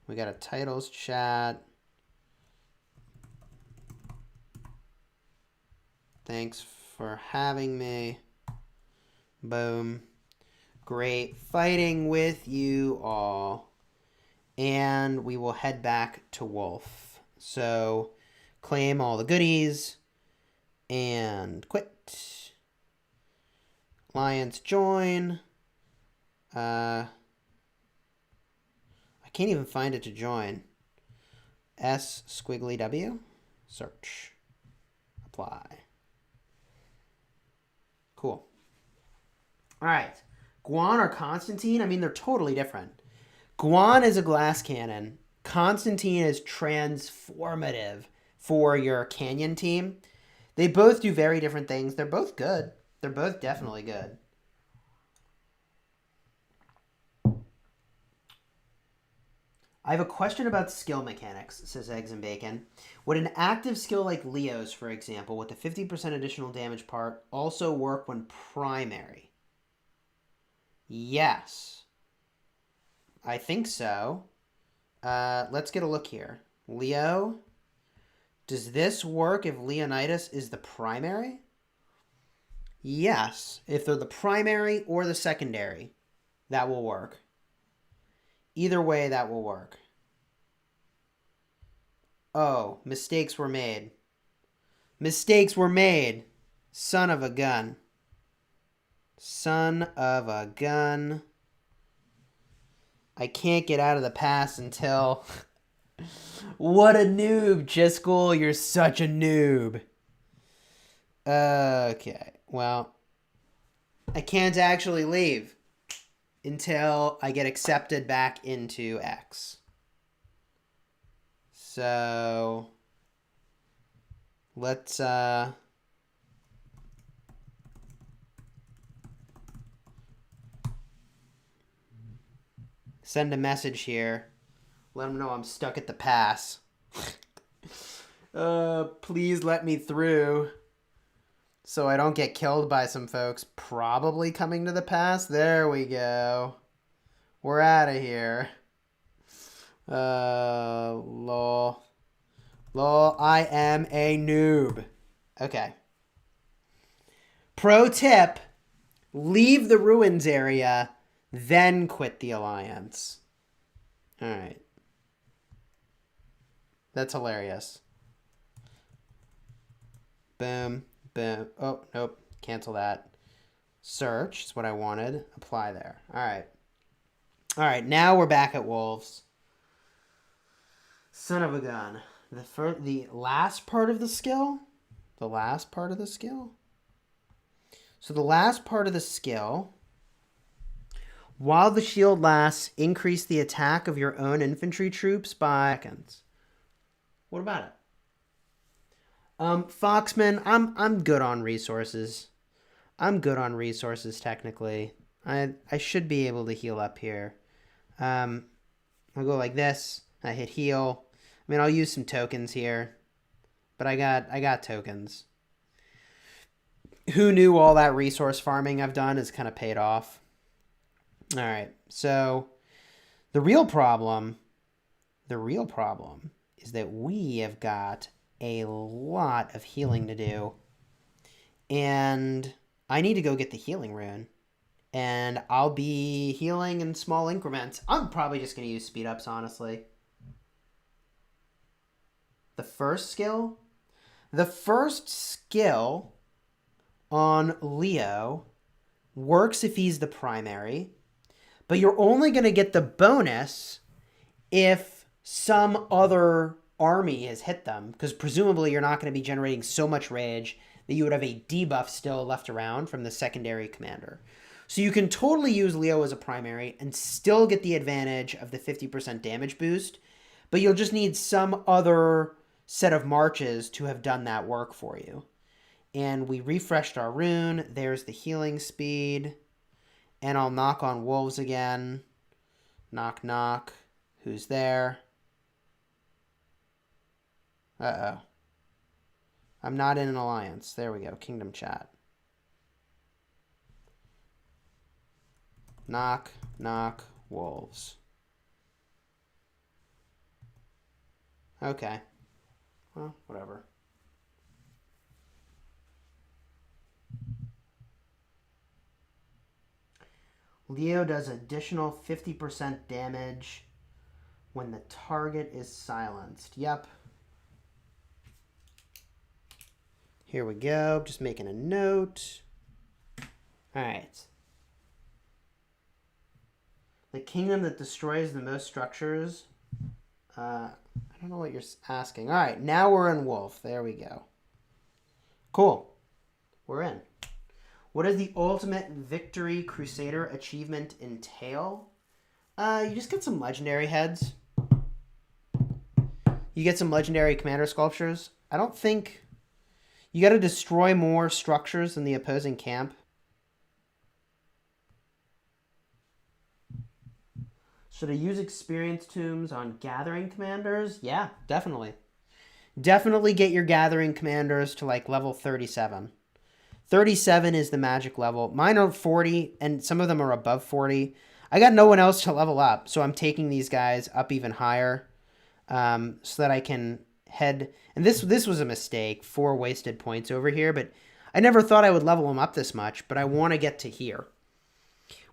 We got a titles chat. Thanks for having me. Boom. Great fighting with you all. And we will head back to Wolf. So, claim all the goodies. And quit. Alliance join. I can't even find it to join. S squiggly W. Search. Apply. Cool. All right. Guan or Constantine, I mean, they're totally different. Guan is a glass cannon. Constantine is transformative for your canyon team. They both do very different things. They're both good. They're both definitely good. I have a question about skill mechanics, says Eggs and Bacon. Would an active skill like Leo's, for example, with the 50% additional damage part, also work when primary? Yes. I think so. Let's get a look here. Leo. Does this work if Leonidas is the primary? Yes. If they're the primary or the secondary, that will work. Either way, that will work. Oh, mistakes were made. Mistakes were made. Son of a gun. Son of a gun. I can't get out of the pass until... What a noob, Chisgule. You're such a noob. Okay, well, I can't actually leave until I get accepted back into X. So let's send a message here. Let them know I'm stuck at the pass. Please let me through so I don't get killed by some folks probably coming to the pass. There we go. We're out of here. Lol. Lol, I am a noob. Okay. Pro tip, leave the ruins area, then quit the alliance. All right. That's hilarious. Boom, boom. Oh, nope. Cancel that. Search is what I wanted. Apply there. All right. All right, now we're back at wolves. Son of a gun. The last part of the skill? The last part of the skill? So the last part of the skill, while the shield lasts, increase the attack of your own infantry troops by seconds. What about it? Foxman, I'm good on resources. I'm good on resources technically. I should be able to heal up here. I'll go like this. I hit heal. I mean, I'll use some tokens here, but I got tokens. Who knew all that resource farming I've done has kind of paid off. All right, so the real problem is that we have got a lot of healing to do, and I need to go get the healing rune, and I'll be healing in small increments. I'm probably just going to use speed ups, honestly. The first skill on Leo works if he's the primary, but you're only going to get the bonus if some other army has hit them, because presumably you're not going to be generating so much rage that you would have a debuff still left around from the secondary commander. So you can totally use Leo as a primary and still get the advantage of the 50% damage boost, but you'll just need some other set of marches to have done that work for you. And we refreshed our rune. There's the healing speed. And I'll knock on wolves again. Knock, knock. Who's there? Uh-oh. I'm not in an alliance. There we go. Kingdom chat. Knock, knock, wolves. Okay. Well, whatever. Leo does additional 50% damage when the target is silenced. Yep. Here we go. Just making a note. All right. The kingdom that destroys the most structures. I don't know what you're asking. All right, now we're in wolf. There we go. Cool. We're in. What does the ultimate victory crusader achievement entail? You just get some legendary heads. You get some legendary commander sculptures. I don't think... You got to destroy more structures than the opposing camp. Should I use experience tombs on gathering commanders? Yeah, definitely. Definitely get your gathering commanders to like level 37. 37 is the magic level. Mine are 40, and some of them are above 40. I got no one else to level up, so I'm taking these guys up even higher so that I can head... And this was a mistake, 4 wasted points over here, but I never thought I would level them up this much, but I want to get to here.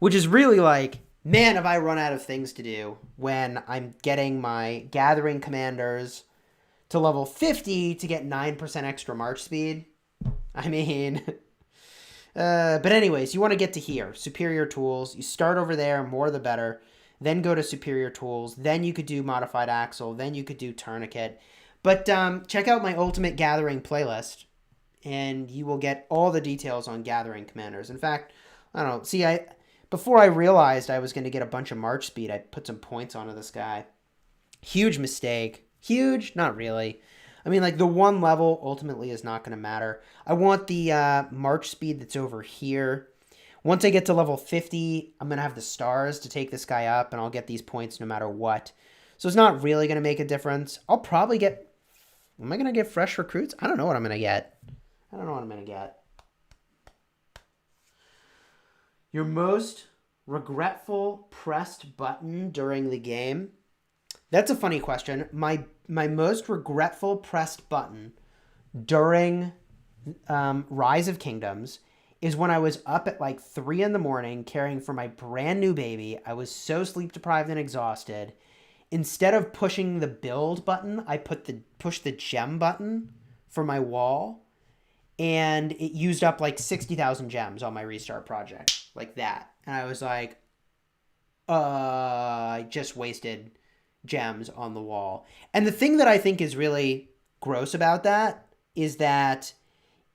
Which is really like, man, have I run out of things to do when I'm getting my gathering commanders to level 50 to get 9% extra march speed. I mean... but anyways, you want to get to here. Superior tools. You start over there, more the better. Then go to superior tools. Then you could do modified axle. Then you could do tourniquet. But check out my ultimate gathering playlist, and you will get all the details on gathering commanders. In fact, I don't know. See, before I realized I was going to get a bunch of march speed, I put some points onto this guy. Huge mistake. Huge? Not really. I mean, like, the one level ultimately is not going to matter. I want the march speed that's over here. Once I get to level 50, I'm going to have the stars to take this guy up, and I'll get these points no matter what. So it's not really going to make a difference. I'll probably get... Am I going to get fresh recruits? I don't know what I'm going to get. I don't know what I'm going to get. Your most regretful pressed button during the game? That's a funny question. My most regretful pressed button during Rise of Kingdoms is when I was up at like 3 in the morning caring for my brand new baby. I was so sleep deprived and exhausted. Instead of pushing the build button, I pushed the gem button for my wall, and it used up like 60,000 gems on my restart project, like that. And I was like, I just wasted gems on the wall. And the thing that I think is really gross about that is that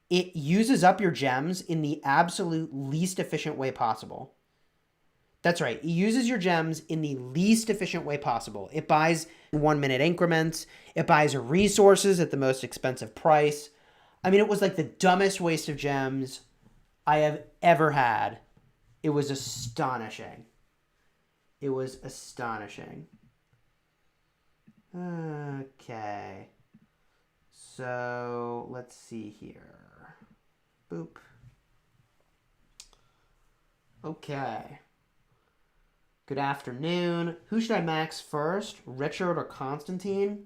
it uses up your gems in the absolute least efficient way possible. That's right. It uses your gems in the least efficient way possible. It buys 1-minute increments. It buys resources at the most expensive price. I mean, it was like the dumbest waste of gems I have ever had. It was astonishing. It was astonishing. Okay. So, let's see here. Boop. Okay. Good afternoon. Who should I max first? Richard or Constantine?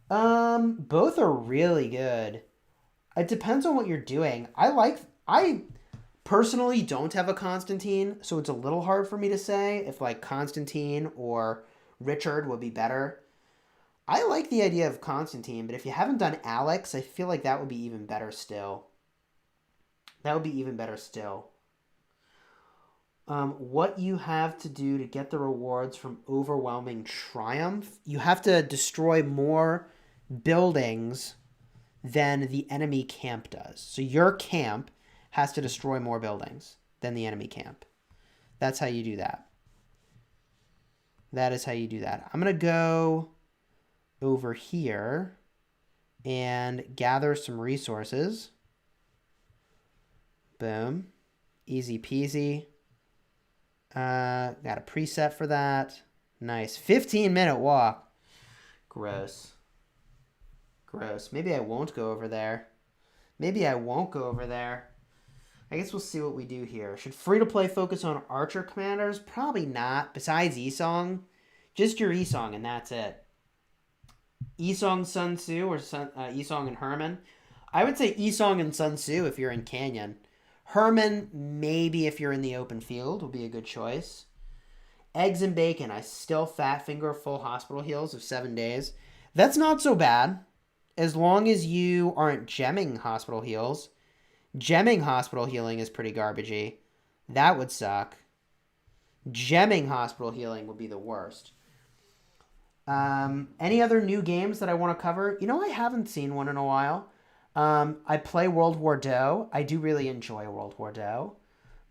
Both are really good. It depends on what you're doing. I personally don't have a Constantine, so it's a little hard for me to say if like Constantine or Richard would be better. I like the idea of Constantine, but if you haven't done Alex, I feel like that would be even better still. That would be even better still. What you have to do to get the rewards from Overwhelming Triumph. You have to destroy more buildings than the enemy camp does. So your camp has to destroy more buildings than the enemy camp. That's how you do that. That is how you do that. I'm going to go over here and gather some resources. Boom. Easy peasy. Got a preset for that. Nice. 15-minute walk. Gross. Gross. Maybe I won't go over there. Maybe I won't go over there. I guess we'll see what we do here. Should free-to-play focus on archer commanders? Probably not. Besides Isong. Just your Isong and that's it. Isong, Sun Tzu, or Isong and Herman. I would say Isong and Sun Tzu if you're in Canyon. Herman, maybe if you're in the open field, will be a good choice. Eggs and bacon. I still fat finger full hospital heals of 7 days. That's not so bad. As long as you aren't gemming hospital heals. Gemming hospital healing is pretty garbagey. That would suck. Gemming hospital healing would be the worst. Any other new games that I want to cover? You know, I haven't seen one in a while. I play World War Do. I do really enjoy World War Do.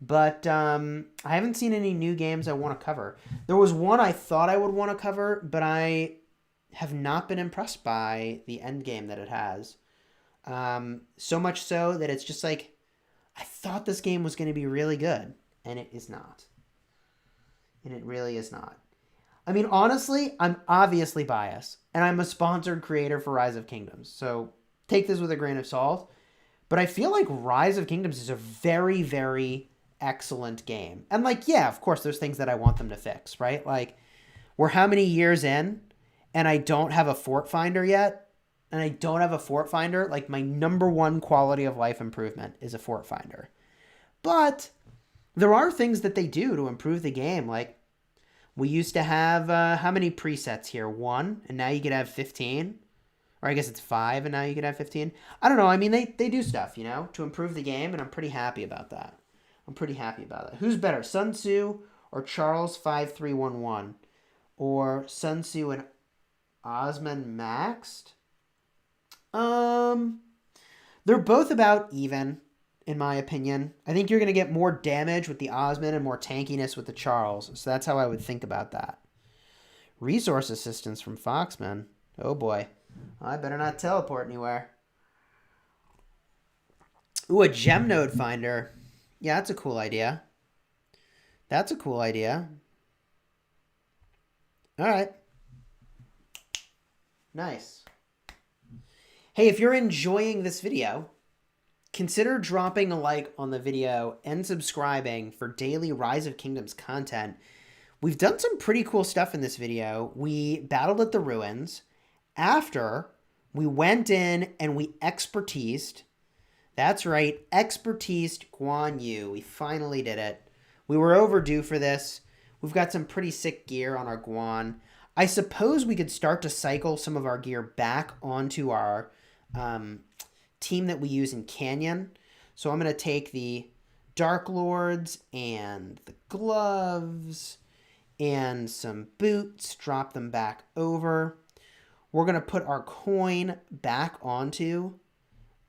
But I haven't seen any new games I want to cover. There was one I thought I would want to cover, but I have not been impressed by the end game that it has. So much so that it's just like, I thought this game was going to be really good, and it is not. And it really is not. I mean, honestly, I'm obviously biased, and I'm a sponsored creator for Rise of Kingdoms, so take this with a grain of salt. But I feel like Rise of Kingdoms is a very, very excellent game. And like, yeah, of course, there's things that I want them to fix, right? Like, we're how many years in, and I don't have a fort finder yet? And I don't have a fort finder. Like, my number one quality of life improvement is a fort finder. But there are things that they do to improve the game. Like, we used to have, how many presets here? 1, and now you could have 15. Or I guess it's 5, and now you could have 15. I don't know. I mean, they do stuff, you know, to improve the game, and I'm pretty happy about that. Who's better, Sun Tzu or Charles 5311? Or Sun Tzu and Osman Maxed? They're both about even, in my opinion. I think you're going to get more damage with the Osman and more tankiness with the Charles. So that's how I would think about that. Resource assistance from Foxman. Oh boy. I better not teleport anywhere. Ooh, a gem node finder. Yeah, that's a cool idea. All right. Nice. Hey, if you're enjoying this video, consider dropping a like on the video and subscribing for daily Rise of Kingdoms content. We've done some pretty cool stuff in this video. We battled at the ruins. After, we went in and we expertised. That's right, expertised Guan Yu. We finally did it. We were overdue for this. We've got some pretty sick gear on our Guan. I suppose we could start to cycle some of our gear back onto our team that we use in Canyon. So I'm going to take the Dark Lords and the gloves and some boots, drop them back over. We're going to put our coin back onto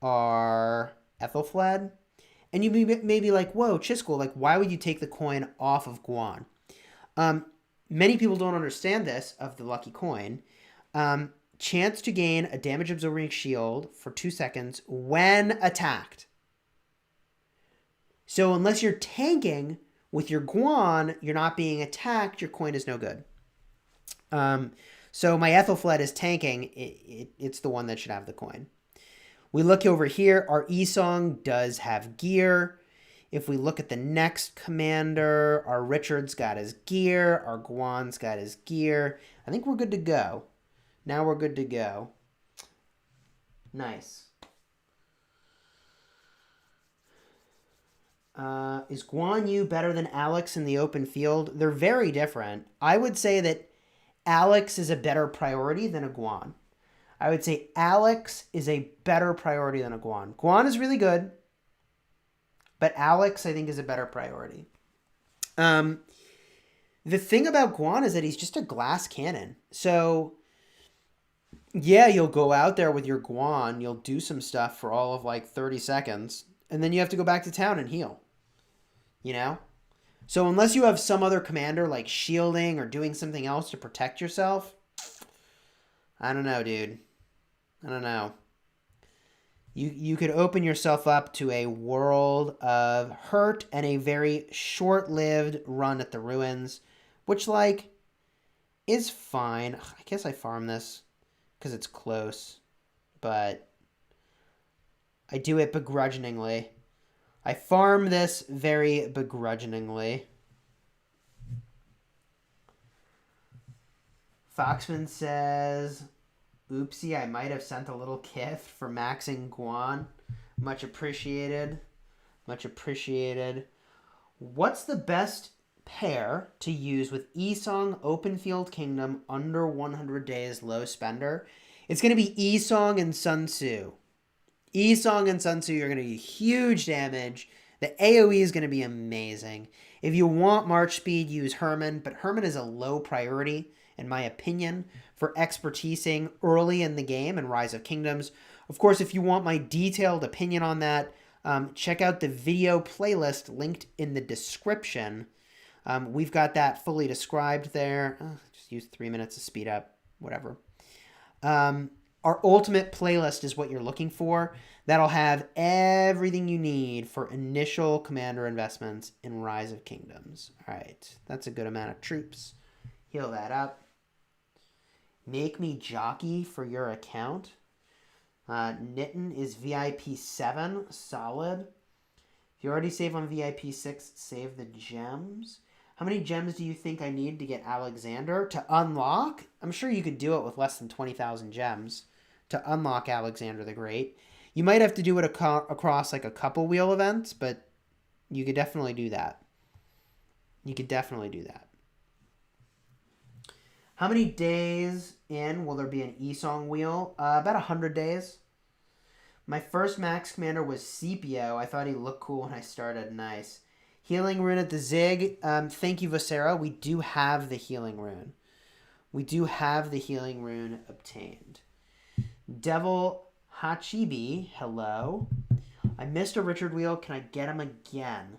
our Ethelfled. And you may be like, whoa, Chisgule, like, why would you take the coin off of Guan? Many people don't understand this of the lucky coin. Chance to gain a damage absorbing shield for 2 seconds when attacked. So unless you're tanking with your Guan, you're not being attacked, your coin is no good. So my Ethelfled is tanking. It's the one that should have the coin. We look over here. Our Esong does have gear. If we look at the next commander, our Richard's got his gear. Our Guan's got his gear. I think we're good to go. Now we're good to go. Nice. Is Guan Yu better than Alex in the open field? They're very different. I would say that Alex is a better priority than a Guan. I would say Alex is a better priority than a Guan. Guan is really good, but Alex, I think, is a better priority. The thing about Guan is that he's just a glass cannon. So, yeah, you'll go out there with your Guan, you'll do some stuff for all of like 30 seconds, and then you have to go back to town and heal. You know? So unless you have some other commander like shielding or doing something else to protect yourself, I don't know, dude. I don't know. You could open yourself up to a world of hurt and a very short-lived run at the ruins, which, like, is fine. I guess I farm this because it's close, but I do it begrudgingly. I farm this very begrudgingly. Foxman says, oopsie, I might have sent a little gift for maxing Guan. Much appreciated. Much appreciated. What's the best pair to use with Esong Open Field Kingdom under 100 days low spender? It's going to be Esong and Sun Tzu. Esong and Sun Tzu are going to be huge damage. The AoE is going to be amazing. If you want March speed, use Herman, but Herman is a low priority, in my opinion, for expertising early in the game in Rise of Kingdoms. Of course, if you want my detailed opinion on that, check out the video playlist linked in the description. We've got that fully described there. Just use 3 minutes to speed up, whatever. Our ultimate playlist is what you're looking for. That'll have everything you need for initial commander investments in Rise of Kingdoms. All right, that's a good amount of troops. Heal that up. Make me jockey for your account. Nitin is VIP 7, solid. If you already save on VIP 6, save the gems. How many gems do you think I need to get Alexander to unlock? I'm sure you could do it with less than 20,000 gems to unlock Alexander the Great. You might have to do it across like a couple wheel events, but you could definitely do that. You could definitely do that. How many days in will there be an Esong wheel? About 100 days. My first max commander was Scipio. I thought he looked cool when I started. Nice. Healing rune at the Zig. Thank you, Vocera. We do have the healing rune. We do have the healing rune obtained. Devil Hachibi, hello. I missed a Richard wheel. Can I get him again?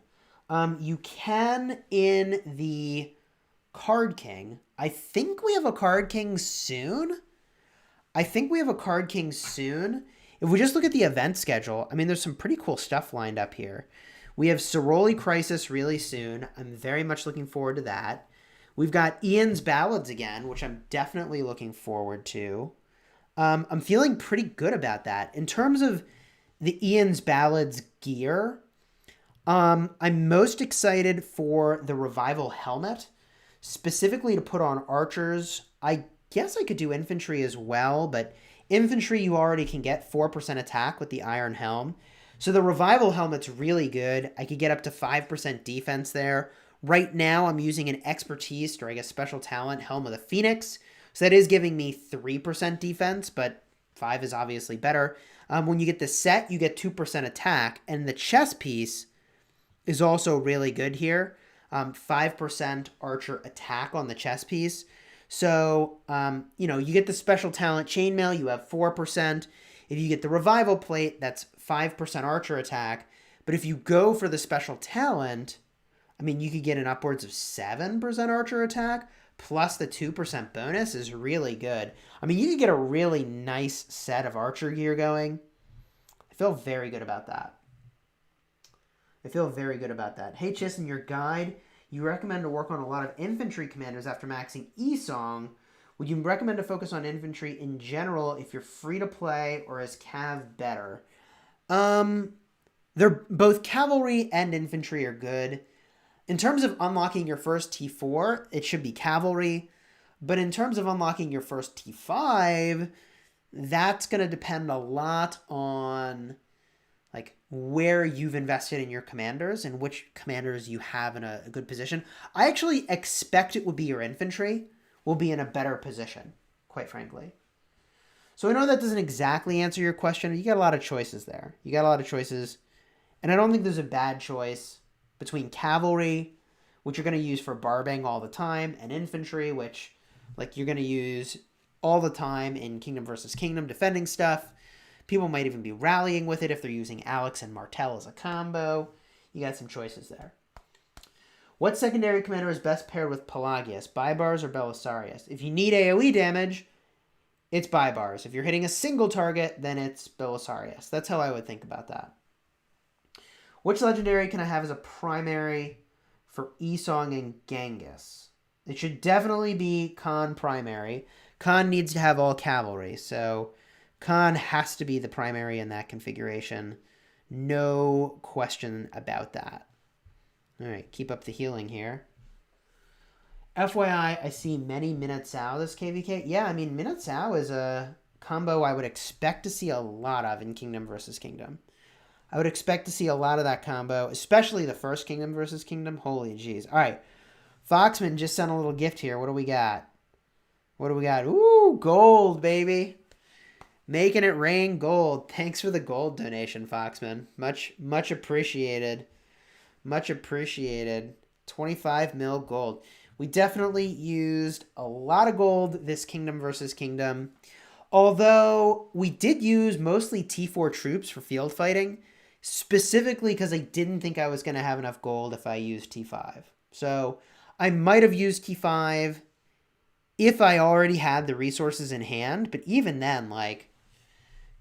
You can in the Card King. I think we have a Card King soon. If we just look at the event schedule, I mean, there's some pretty cool stuff lined up here. We have Soroli Crisis really soon. I'm very much looking forward to that. We've got Ian's Ballads again, which I'm definitely looking forward to. I'm feeling pretty good about that. In terms of the Ian's Ballads gear, I'm most excited for the Revival Helmet, specifically to put on archers. I guess I could do infantry as well, but infantry you already can get 4% attack with the Iron Helm. So the Revival Helmet's really good. I could get up to 5% defense there. Right now I'm using an Expertise, or I guess Special Talent, Helm of the Phoenix. So that is giving me 3% defense, but 5 is obviously better. When you get the set, you get 2% attack, and the chest piece is also really good here. 5% archer attack on the chest piece. So, you get the Special Talent Chainmail, you have 4%. If you get the Revival Plate, that's 5% archer attack. But if you go for the Special Talent, I mean, you could get an upwards of 7% archer attack, plus the 2% bonus is really good. I mean, you could get a really nice set of archer gear going. I feel very good about that. Hey, Chis, in your guide, you recommend to work on a lot of infantry commanders after maxing Esong. Would you recommend to focus on infantry in general if you're free to play, or is Cav better? They're both cavalry and infantry are good. In terms of unlocking your first T4, it should be cavalry. But in terms of unlocking your first T5, that's going to depend a lot on like where you've invested in your commanders and which commanders you have in a good position. I actually expect it would be your infantry will be in a better position, quite frankly. So I know that doesn't exactly answer your question. You got a lot of choices there. And I don't think there's a bad choice between cavalry, which you're going to use for barbing all the time, and infantry, which like you're going to use all the time in Kingdom versus Kingdom defending stuff. People might even be rallying with it if they're using Alex and Martel as a combo. You got some choices there. What secondary commander is best paired with Pelagius, Baibars or Belisarius? If you need AoE damage, it's Baibars. If you're hitting a single target, then it's Belisarius. That's how I would think about that. Which legendary can I have as a primary for Esong and Genghis? It should definitely be Khan primary. Khan needs to have all cavalry, so Khan has to be the primary in that configuration. No question about that. All right, keep up the healing here. FYI, I see many Minute Sao this KVK. Yeah, I mean, Minute Sao is a combo I would expect to see a lot of in Kingdom versus Kingdom. I would expect to see a lot of that combo, especially the first Kingdom versus Kingdom. Holy jeez. All right. Foxman just sent a little gift here. What do we got? Ooh, gold, baby. Making it rain gold. Thanks for the gold donation, Foxman. Much appreciated. 25 mil gold. We definitely used a lot of gold this Kingdom versus Kingdom. Although we did use mostly T4 troops for field fighting, specifically because I didn't think I was going to have enough gold if I used T5. So I might have used T5 if I already had the resources in hand. But even then, like,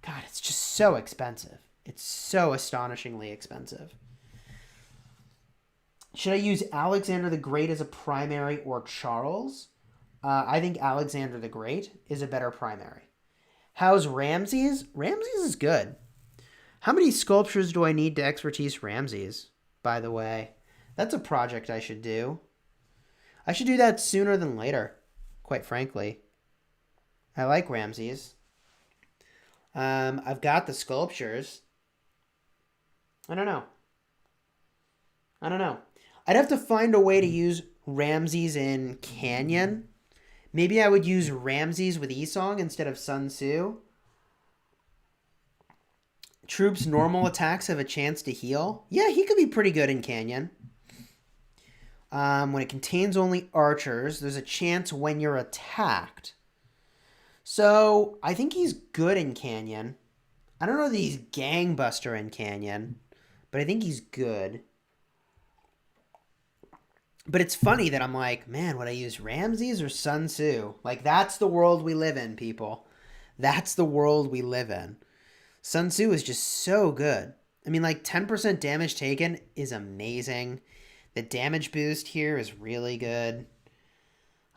God, it's just so expensive. It's so astonishingly expensive. Should I use Alexander the Great as a primary or Charles? I think Alexander the Great is a better primary. How's Ramses? Ramses is good. How many sculptures do I need to expertise Ramses, by the way? That's a project I should do. I should do that sooner than later, quite frankly. I like Ramses. I've got the sculptures. I don't know. I'd have to find a way to use Ramses in Canyon. Maybe I would use Ramses with Esong instead of Sun Tzu. Troops' normal attacks have a chance to heal. Yeah, he could be pretty good in Canyon. When it contains only archers, there's a chance when you're attacked. So, I think he's good in Canyon. I don't know that he's gangbuster in Canyon, but I think he's good. But it's funny that I'm like, man, would I use Ramses or Sun Tzu? Like, that's the world we live in, people. That's the world we live in. Sun Tzu is just so good. I mean, like, 10% damage taken is amazing. The damage boost here is really good.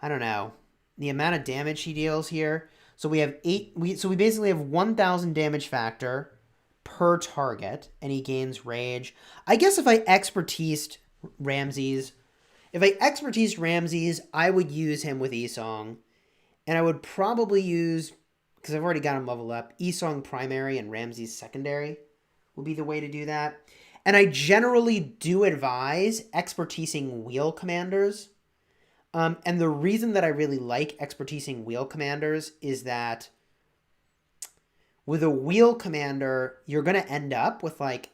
I don't know. The amount of damage he deals here. So we have we basically have 1,000 damage factor per target, and he gains rage. I guess if I expertised Ramses, I would use him with Esong. And I would probably use, because I've already got him leveled up, Esong primary and Ramses secondary would be the way to do that. And I generally do advise expertising wheel commanders. And the reason that I really like expertising wheel commanders is that with a wheel commander, you're going to end up with like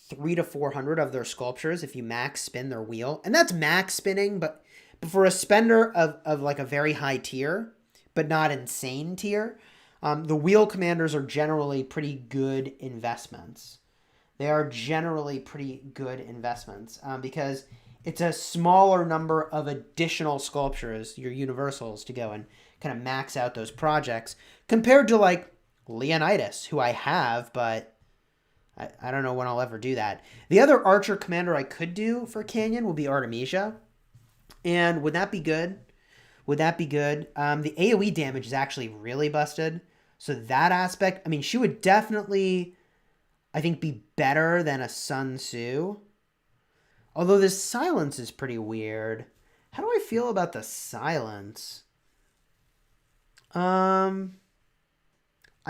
300 to 400 of their sculptures if you max spin their wheel. And that's max spinning, but for a spender of like a very high tier, but not insane tier, the wheel commanders are generally pretty good investments. Because it's a smaller number of additional sculptures, your universals, to go and kind of max out those projects compared to like Leonidas, who I have, but I don't know when I'll ever do that. The other archer commander I could do for Canyon will be Artemisia. And would that be good? The AoE damage is actually really busted. So that aspect, I mean, she would definitely, I think, be better than a Sun Tzu. Although this silence is pretty weird. How do I feel about the silence? I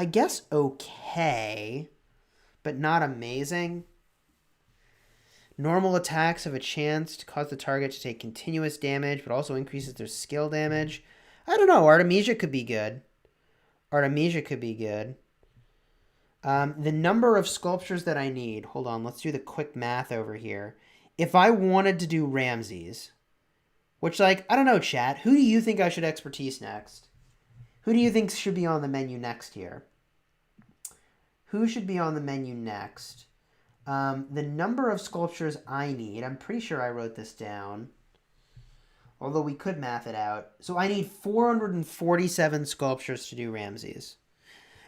guess okay, but not amazing. Normal attacks have a chance to cause the target to take continuous damage, but also increases their skill damage. I don't know. Artemisia could be good. The number of sculptures that I need. Hold on. Let's do the quick math over here. If I wanted to do Ramses, which, like, I don't know, chat. Who do you think I should expertise next? Who do you think should be on the menu next here? Who should be on the menu next? The number of sculptures I need, I'm pretty sure I wrote this down. Although we could math it out. So I need 447 sculptures to do Ramses.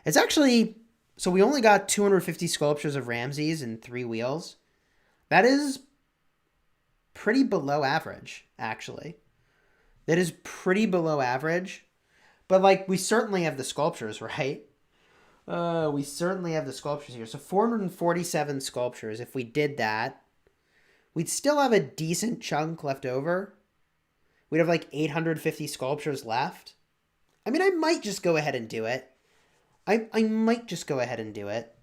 It's actually, so we only got 250 sculptures of Ramses in 3 wheels. That is pretty below average, actually. That is pretty below average. But, like, we certainly have the sculptures, right? We certainly have the sculptures here. So 447 sculptures. If we did that, we'd still have a decent chunk left over. We'd have like 850 sculptures left. I mean, I might just go ahead and do it. I might just go ahead and do it.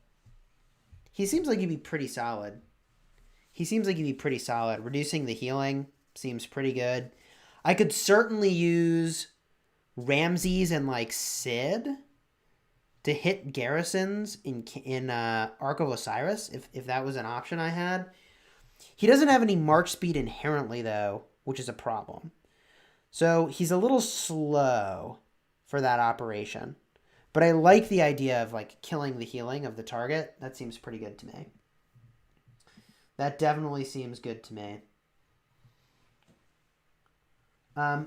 He seems like he'd be pretty solid. Reducing the healing seems pretty good. I could certainly use Ramses and like Sid to hit garrisons in Ark of Osiris, if that was an option I had. He doesn't have any march speed inherently, though, which is a problem. So he's a little slow for that operation. But I like the idea of like killing the healing of the target. That seems pretty good to me. That definitely seems good to me.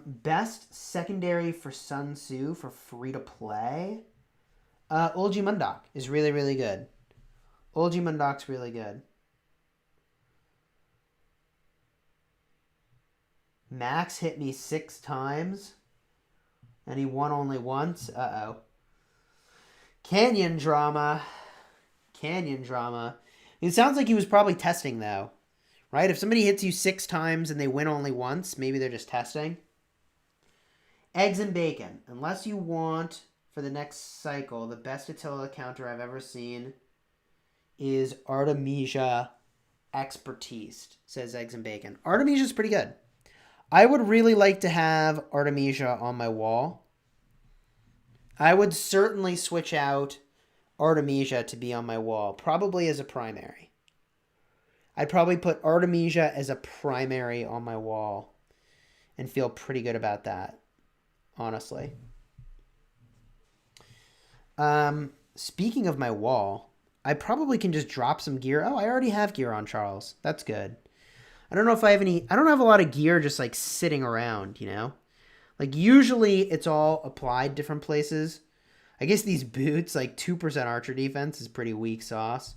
Best secondary for Sun Tzu for free to play. Ulji Mundok is really, really good. Ulji Mundok's really good. Max hit me 6 times, and he won only once. Uh-oh. Canyon drama. Canyon drama. It sounds like he was probably testing, though. Right? If somebody hits you 6 times and they win only once, maybe they're just testing. Eggs and bacon. Unless you want, for the next cycle, the best Attila counter I've ever seen is Artemisia Expertise, says Eggs and Bacon. Artemisia's pretty good. I would really like to have Artemisia on my wall. I would certainly switch out Artemisia to be on my wall, probably as a primary. I'd probably put Artemisia as a primary on my wall and feel pretty good about that, honestly. Speaking of my wall, I probably can just drop some gear. Oh, I already have gear on Charles. That's good. I don't know if I have any... I don't have a lot of gear just like sitting around, you know? Like usually it's all applied different places. I guess these boots, like 2% archer defense is pretty weak sauce.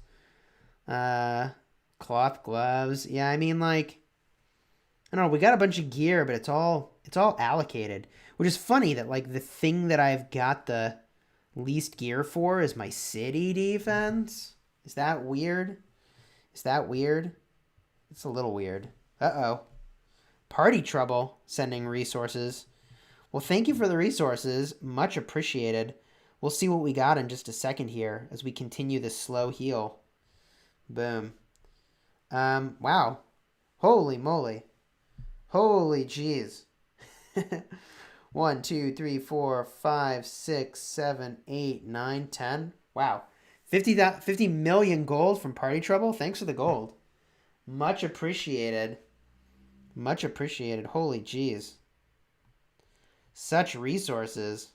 Cloth gloves. Yeah, I mean, like, I don't know. We got a bunch of gear, but it's all allocated, which is funny that like the thing that I've got the least gear for is my city defense. Is that weird? Is that weird? It's a little weird. Uh-oh. Party trouble sending resources. Well, thank you for the resources. Much appreciated. We'll see what we got in just a second here as we continue this slow heal. Boom. Wow. Holy moly. Holy jeez. 1, 2, 3, 4, 5, 6, 7, 8, 9, 10. Wow. 50 million gold from Party Trouble. Thanks for the gold. Much appreciated. Much appreciated. Holy jeez. Such resources.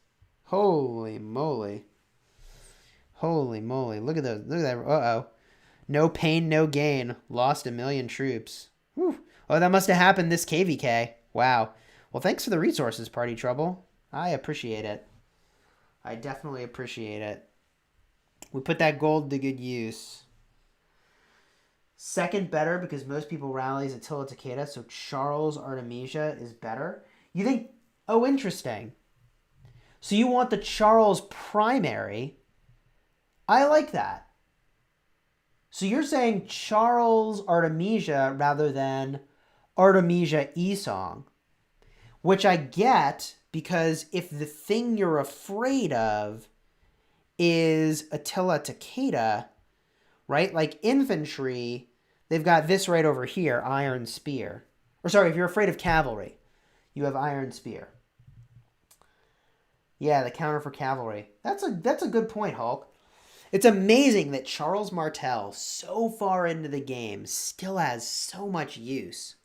Holy moly. Holy moly. Look at those. Look at that. Uh-oh. No pain, no gain. Lost 1 million troops. Whew. Oh, that must have happened this KVK. Wow. Well, thanks for the resources, Party Trouble. I appreciate it. I definitely appreciate it. We put that gold to good use. Second better because most people rallies Attila Takeda, so Charles Artemisia is better. You think, oh, interesting. So you want the Charles primary. I like that. So you're saying Charles Artemisia rather than Artemisia Esong, which I get because if the thing you're afraid of is Attila Takeda, right? Like infantry, they've got this right over here, Iron Spear. Or sorry, if you're afraid of cavalry, you have Iron Spear. Yeah, the counter for cavalry. That's a good point, Hulk. It's amazing that Charles Martel, so far into the game, still has so much use.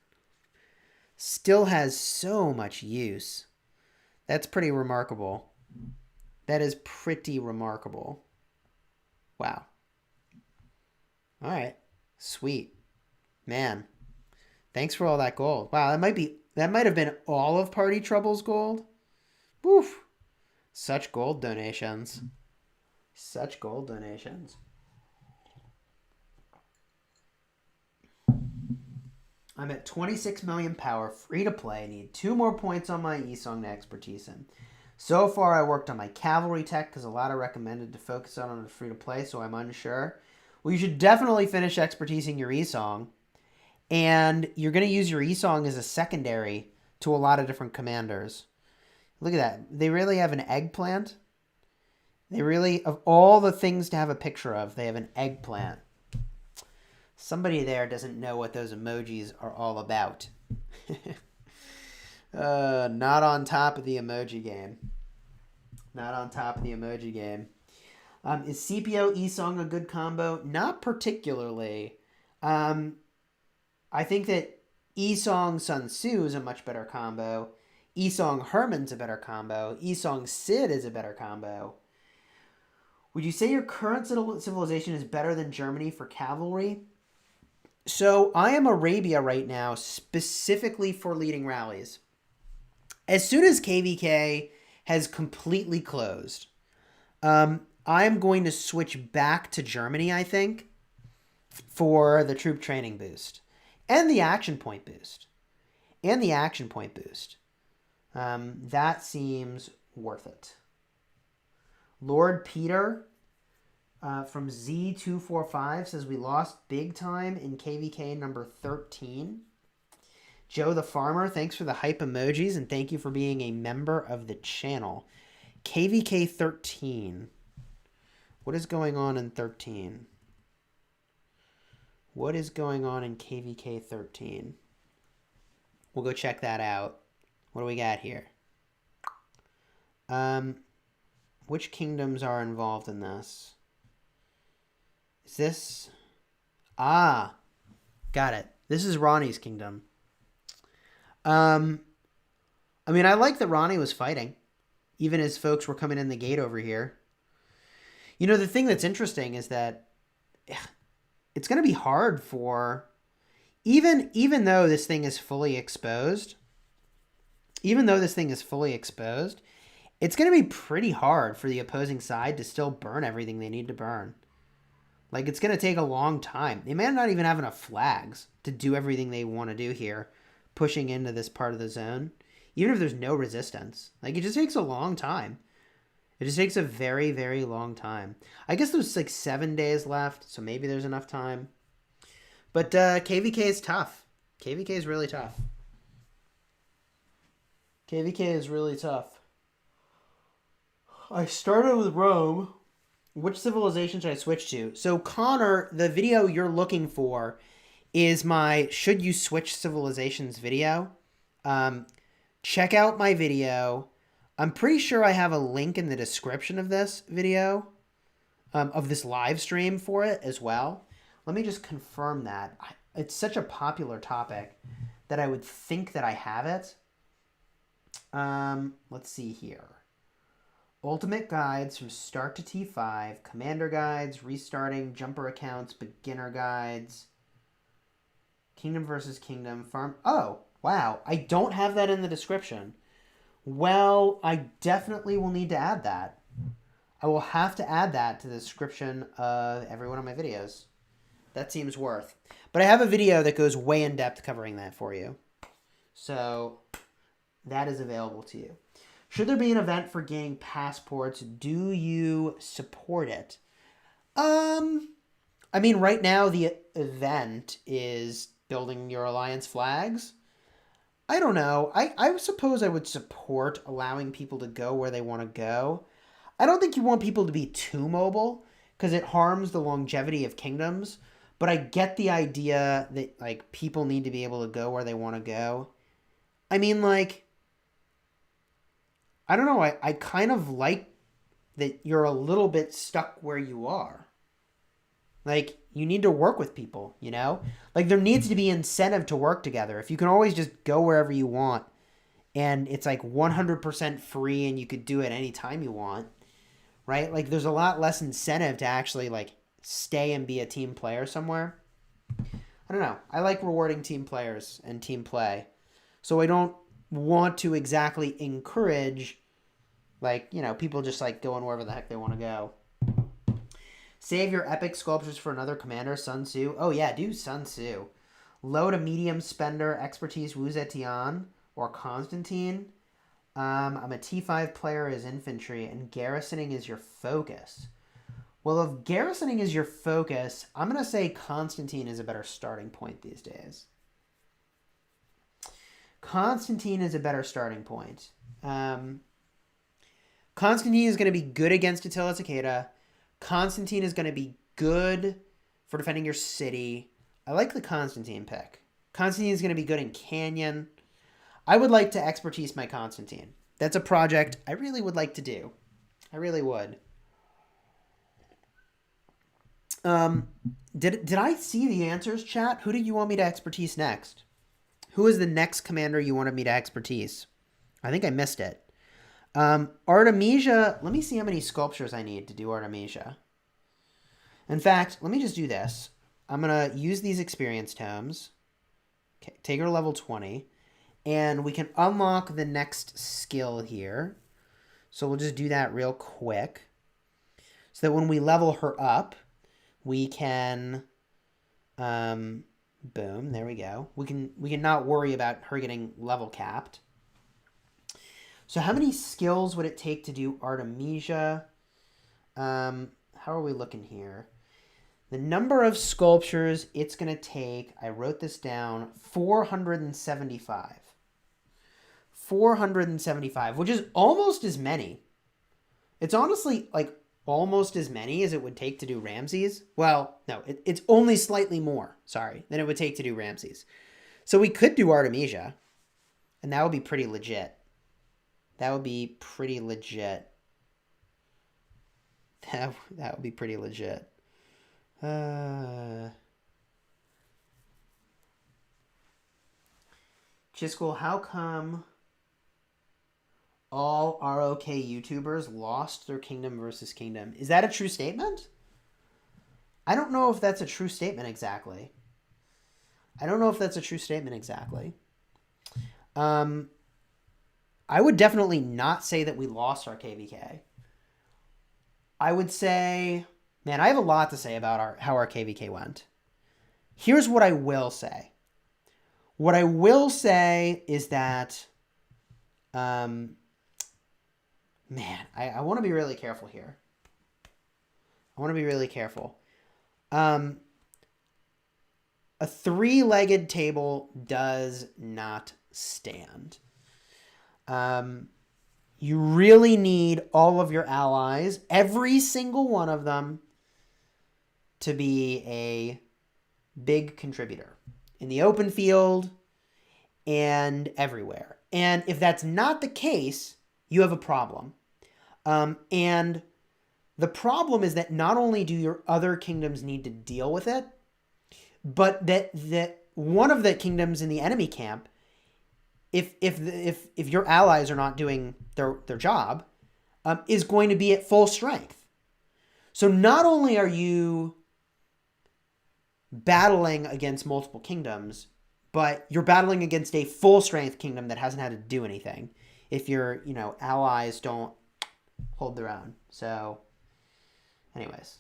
Still has so much use. That's pretty remarkable. That is pretty remarkable. Wow. All right. Sweet. Man. Thanks for all that gold. Wow, that might have been all of Party Trouble's gold. Woof. Such gold donations. Such gold donations. I'm at 26 million power, free to play. I need 2 more points on my Esong to expertise in. So far, I worked on my cavalry tech because a lot of recommended to focus on it free to play, so I'm unsure. Well, you should definitely finish expertising your Esong. And you're going to use your Esong as a secondary to a lot of different commanders. Look at that. They really have an eggplant. They really, of all the things to have a picture of, they have an eggplant. Somebody there doesn't know what those emojis are all about. Not on top of the emoji game. Not on top of the emoji game. Is CPO Esong a good combo? Not particularly. I think that Esong Sun Tzu is a much better combo. Esong Herman's a better combo. Esong Sid is a better combo. Would you say your current civilization is better than Germany for cavalry? So I am Arabia right now, specifically for leading rallies. As soon as KVK has completely closed, I'm going to switch back to Germany, I think, for the troop training boost and the action point boost. That seems worth it. Lord Peter from Z245 says we lost big time in KVK number 13. Joe the Farmer, thanks for the hype emojis and thank you for being a member of the channel. KVK 13. What is going on in 13? What is going on in KVK 13? We'll go check that out. What do we got here? Which kingdoms are involved in this? Is this... Ah, got it. This is Ronnie's kingdom. I mean, I like that Ronnie was fighting, even as folks were coming in the gate over here. You know, the thing that's interesting is that it's going to be hard for... Even though this thing is fully exposed, it's going to be pretty hard for the opposing side to still burn everything they need to burn. Like, it's going to take a long time. They may not even have enough flags to do everything they want to do here, pushing into this part of the zone, even if there's no resistance. Like, it just takes a long time. It just takes a very, very long time. I guess there's like 7 days left, so maybe there's enough time. But KVK is tough. KVK is really tough. I started with Rome. Which civilization should I switch to? So, Connor, the video you're looking for is my Should You Switch Civilizations video. Check out my video. I'm pretty sure I have a link in the description of this video, of this live stream for it as well. Let me just confirm that. It's such a popular topic that I would think that I have it. Let's see here. Ultimate guides from start to T5, commander guides, restarting, jumper accounts, beginner guides, kingdom versus kingdom, farm. Oh, wow. I don't have that in the description. Well, I definitely will need to add that. I will have to add that to the description of every one of my videos. That seems worth. But I have a video that goes way in depth covering that for you. So that is available to you. Should there be an event for gaining passports? Do you support it? I mean, right now the event is building your alliance flags. I don't know. I suppose I would support allowing people to go where they want to go. I don't think you want people to be too mobile because it harms the longevity of kingdoms. But I get the idea that, like, people need to be able to go where they want to go. I mean, like, I don't know. I kind of like that you're a little bit stuck where you are. Like, you need to work with people, you know? Like, there needs to be incentive to work together. If you can always just go wherever you want and it's, like, 100% free and you could do it anytime you want, right? Like, there's a lot less incentive to actually, like, stay and be a team player somewhere. I don't know. I like rewarding team players and team play. So I don't want to exactly encourage, like, you know, people just, like, going wherever the heck they want to go. Save your epic sculptures for another commander, Sun Tzu. Oh, yeah, do Sun Tzu. Low to medium spender, expertise, Wu Zetian or Constantine. I'm a T5 player as infantry, and garrisoning is your focus. Well, if garrisoning is your focus, I'm going to say Constantine is a better starting point these days. Constantine is a better starting point. Constantine is going to be good against Attila Takeda. Constantine is going to be good for defending your city. I like the Constantine pick. Constantine is going to be good in Canyon. I would like to expertise my Constantine. That's a project I really would like to do. I really would. Did I see the answers, chat? Who did you want me to expertise next? Who is the next commander you wanted me to expertise? I think I missed it. Artemisia, let me see how many sculptures I need to do Artemisia. In fact, let me just do this. I'm going to use these experience tomes. Okay, take her to level 20. And we can unlock the next skill here. So we'll just do that real quick. So that when we level her up, we can... boom, there we go. We can not worry about her getting level capped. So how many skills would it take to do Artemisia? How are we looking here? The number of sculptures it's going to take, I wrote this down, 475. 475, which is almost as many. It's honestly like almost as many as it would take to do Ramses. Well, no, it's only slightly more, sorry, than it would take to do Ramses. So we could do Artemisia, and that would be pretty legit. That would be pretty legit. That would be pretty legit. Chisgule, how come all ROK YouTubers lost their Kingdom versus Kingdom? Is that a true statement? I don't know if that's a true statement exactly. I would definitely not say that we lost our KVK. I would say, man, I have a lot to say about how our KVK went. Here's what I will say. What I will say is that, man, I want to be really careful here. A three-legged table does not stand. You really need all of your allies, every single one of them, to be a big contributor in the open field and everywhere. And if that's not the case, you have a problem. And the problem is that not only do your other kingdoms need to deal with it, but that one of the kingdoms in the enemy camp, if your allies are not doing their job, is going to be at full strength. So not only are you battling against multiple kingdoms, but you're battling against a full strength kingdom that hasn't had to do anything if your, allies don't hold their own. So anyways,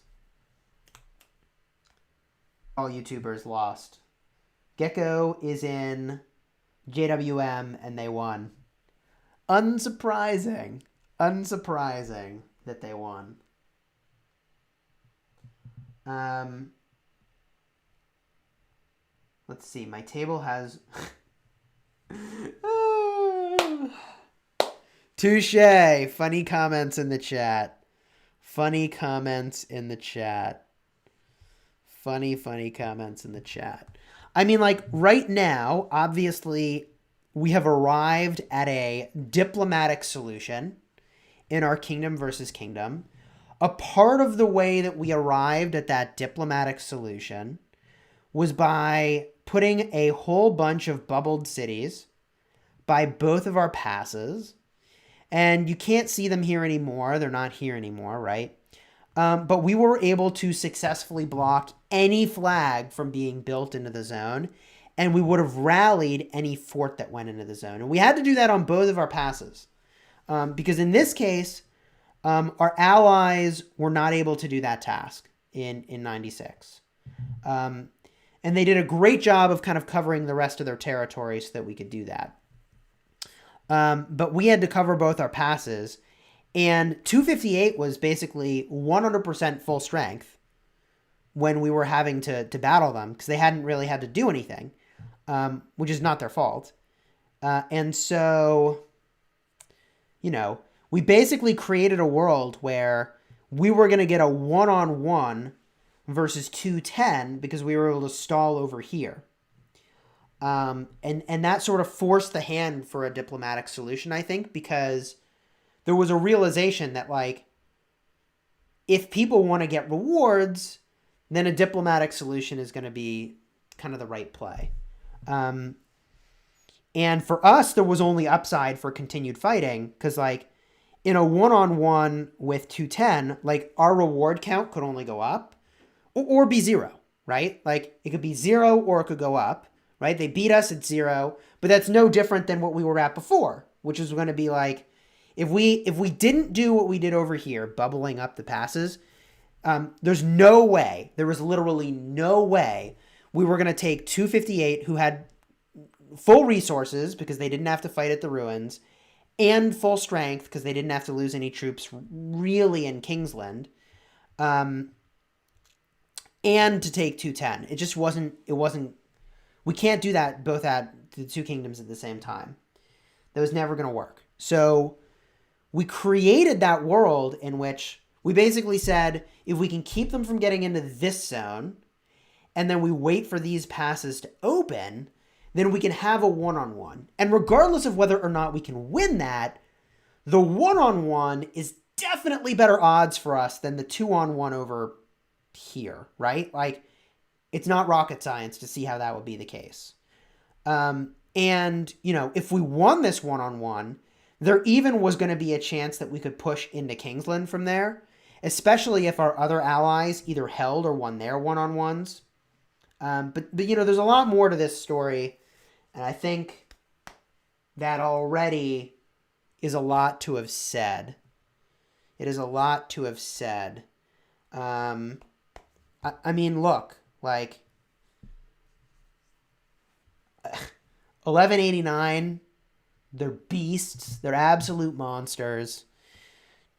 all YouTubers lost. Gecko is in JWM and they won. Unsurprising that they won. Let's see. My table has touche. Funny comments in the chat. Funny comments in the chat. I mean, like, right now, obviously, we have arrived at a diplomatic solution in our kingdom versus kingdom. A part of the way that we arrived at that diplomatic solution was by putting a whole bunch of bubbled cities by both of our passes. And you can't see them here anymore. They're not here anymore, right? But we were able to successfully block any flag from being built into the zone. And we would have rallied any fort that went into the zone. And we had to do that on both of our passes. Because in this case, our allies were not able to do that task in 96. And they did a great job of kind of covering the rest of their territory so that we could do that. But we had to cover both our passes. And 258 was basically 100% full strength when we were having to battle them because they hadn't really had to do anything, which is not their fault. And so, we basically created a world where we were going to get a one-on-one versus 210 because we were able to stall over here. And that sort of forced the hand for a diplomatic solution, I think, because there was a realization that, like, if people want to get rewards, then a diplomatic solution is going to be kind of the right play. And for us, there was only upside for continued fighting because, like, in a one-on-one with 210, like our reward count could only go up or be 0, right? Like it could be 0 or it could go up, right? They beat us at 0, but that's no different than what we were at before, which is going to be like, if we didn't do what we did over here, bubbling up the passes, there's no way, there was literally no way we were going to take 258 who had full resources because they didn't have to fight at the ruins and full strength because they didn't have to lose any troops really in Kingsland, and to take 210. It just wasn't, we can't do that both at the two kingdoms at the same time. That was never going to work. So we created that world in which we basically said, if we can keep them from getting into this zone, and then we wait for these passes to open, then we can have a one-on-one. And regardless of whether or not we can win that, the one-on-one is definitely better odds for us than the two-on-one over here, right? Like, it's not rocket science to see how that would be the case. And, you know, if we won this one-on-one, there even was going to be a chance that we could push into Kingsland from there, especially if our other allies either held or won their one-on-ones. But you know, there's a lot more to this story, and I think that already is a lot to have said. It is a lot to have said. I mean, look, like 1189, they're beasts. They're absolute monsters.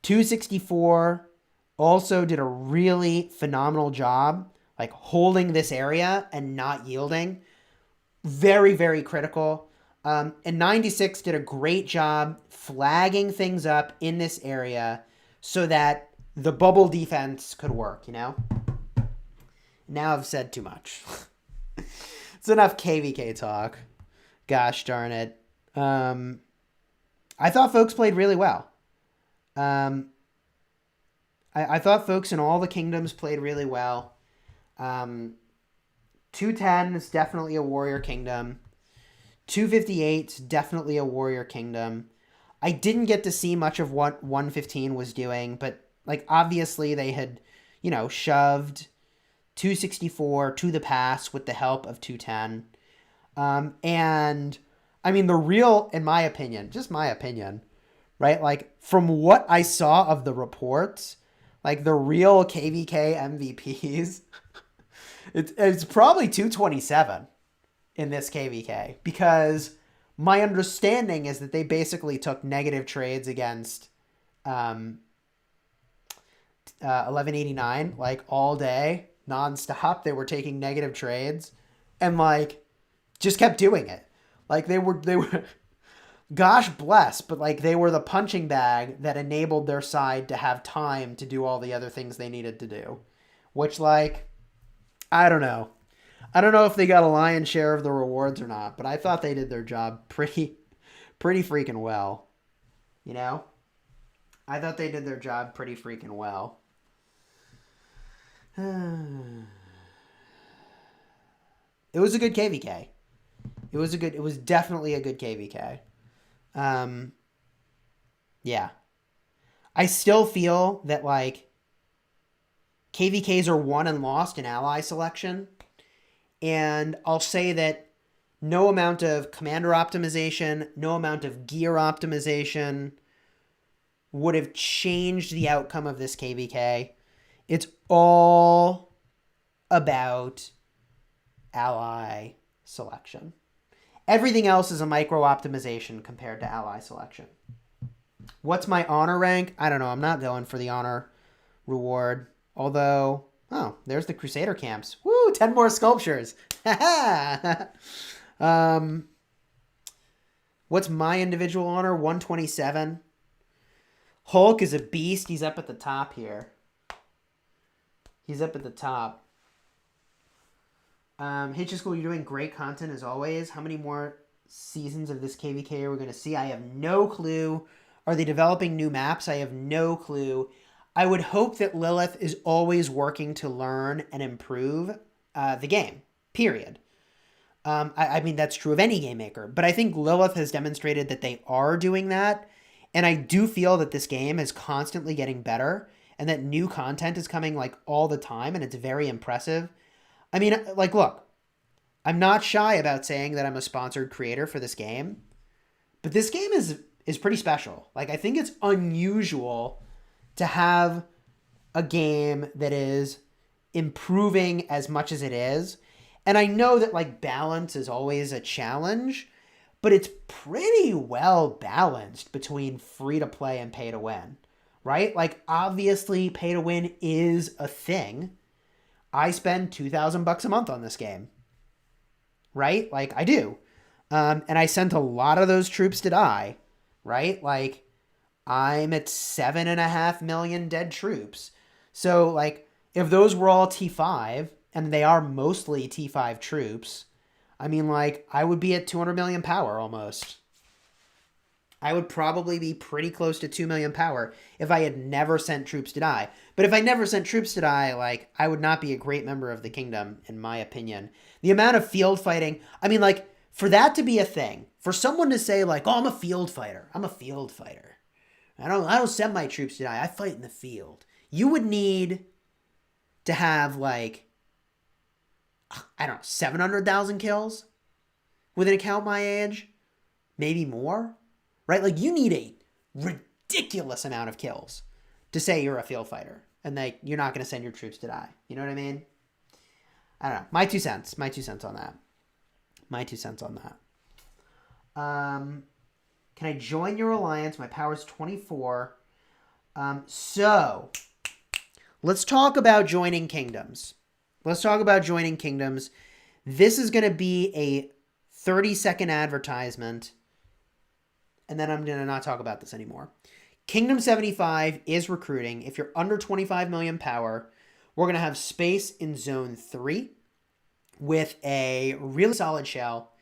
264 also did a really phenomenal job, like holding this area and not yielding. Very, very critical. And 96 did a great job flagging things up in this area so that the bubble defense could work, you know? Now I've said too much. It's enough KVK talk. Gosh darn it. I thought folks played really well. I thought folks in all the kingdoms played really well. 210 is definitely a warrior kingdom. 258 is definitely a warrior kingdom. I didn't get to see much of what 115 was doing, but like obviously they had, you know, shoved 264 to the pass with the help of 210. And I mean, the real, in my opinion, just my opinion, right? Like from what I saw of the reports, like the real KVK MVPs, it's probably 227 in this KVK, because my understanding is that they basically took negative trades against 1189 like all day nonstop. They were taking negative trades and like just kept doing it. Like they were gosh bless, but like they were the punching bag that enabled their side to have time to do all the other things they needed to do, which like I don't know if they got a lion's share of the rewards or not, but I thought they did their job pretty freaking well. You know? I thought they did their job pretty freaking well. It was a good KVK. It was definitely a good KVK. Yeah. I still feel that like KVKs are won and lost in ally selection. And I'll say that no amount of commander optimization, no amount of gear optimization would have changed the outcome of this KVK. It's all about ally selection. Everything else is a micro optimization compared to ally selection. What's my honor rank? I don't know. I'm not going for the honor reward. Although, oh, there's the Crusader camps. Woo, 10 more sculptures. What's my individual honor? 127. Hulk is a beast. He's up at the top here. He's up at the top. Hey, Chisgule, you're doing great content as always. How many more seasons of this KVK are we going to see? I have no clue. Are they developing new maps? I have no clue. I would hope that Lilith is always working to learn and improve the game, period. I mean, that's true of any game maker. But I think Lilith has demonstrated that they are doing that. And I do feel that this game is constantly getting better and that new content is coming like all the time and it's very impressive. I mean, like, look, I'm not shy about saying that I'm a sponsored creator for this game, but this game is pretty special. Like, I think it's unusual to have a game that is improving as much as it is. And I know that like balance is always a challenge, but it's pretty well balanced between free to play and pay to win, right? Like, obviously pay to win is a thing. I spend $2,000 a month on this game, right? Like, I do. And I sent a lot of those troops to die, right? Like, I'm at 7.5 million dead troops. So, like, if those were all T5, and they are mostly T5 troops, I mean, like, I would be at 200 million power almost. I would probably be pretty close to 2 million power if I had never sent troops to die. But if I never sent troops to die, like, I would not be a great member of the kingdom, in my opinion. The amount of field fighting, I mean, like, for that to be a thing, for someone to say, like, oh, I'm a field fighter. I'm a field fighter. I don't send my troops to die. I fight in the field. You would need to have, like, I don't know, 700,000 kills with an account my age? Maybe more? Right? Like, you need a ridiculous amount of kills to say you're a field fighter and that you're not going to send your troops to die. You know what I mean? I don't know. My 2 cents. My 2 cents on that. My 2 cents on that. Can I join your alliance? My power's 24. So, let's talk about joining kingdoms. Let's talk about joining kingdoms. This is going to be a 30-second advertisement, and then I'm going to not talk about this anymore. Kingdom 75 is recruiting. If you're under 25 million power, we're going to have space in Zone 3 with a really solid shell.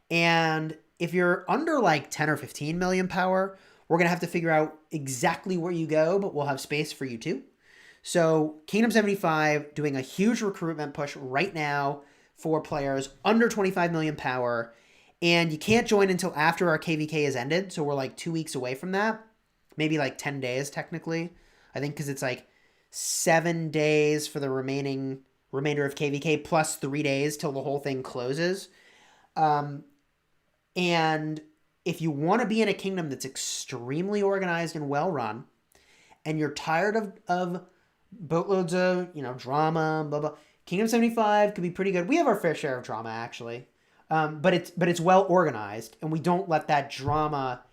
And if you're under like 10 or 15 million power, we're going to have to figure out exactly where you go, but we'll have space for you too. So Kingdom 75 doing a huge recruitment push right now for players under 25 million power. And you can't join until after our KVK is ended. So we're like 2 weeks away from that. Maybe like 10 days technically. I think because it's like 7 days for the remainder of KVK plus 3 days till the whole thing closes. And if you want to be in a kingdom that's extremely organized and well run, and you're tired of boatloads of, drama, blah, blah. Kingdom 75 could be pretty good. We have our fair share of drama, actually. But it's well organized, and we don't let that drama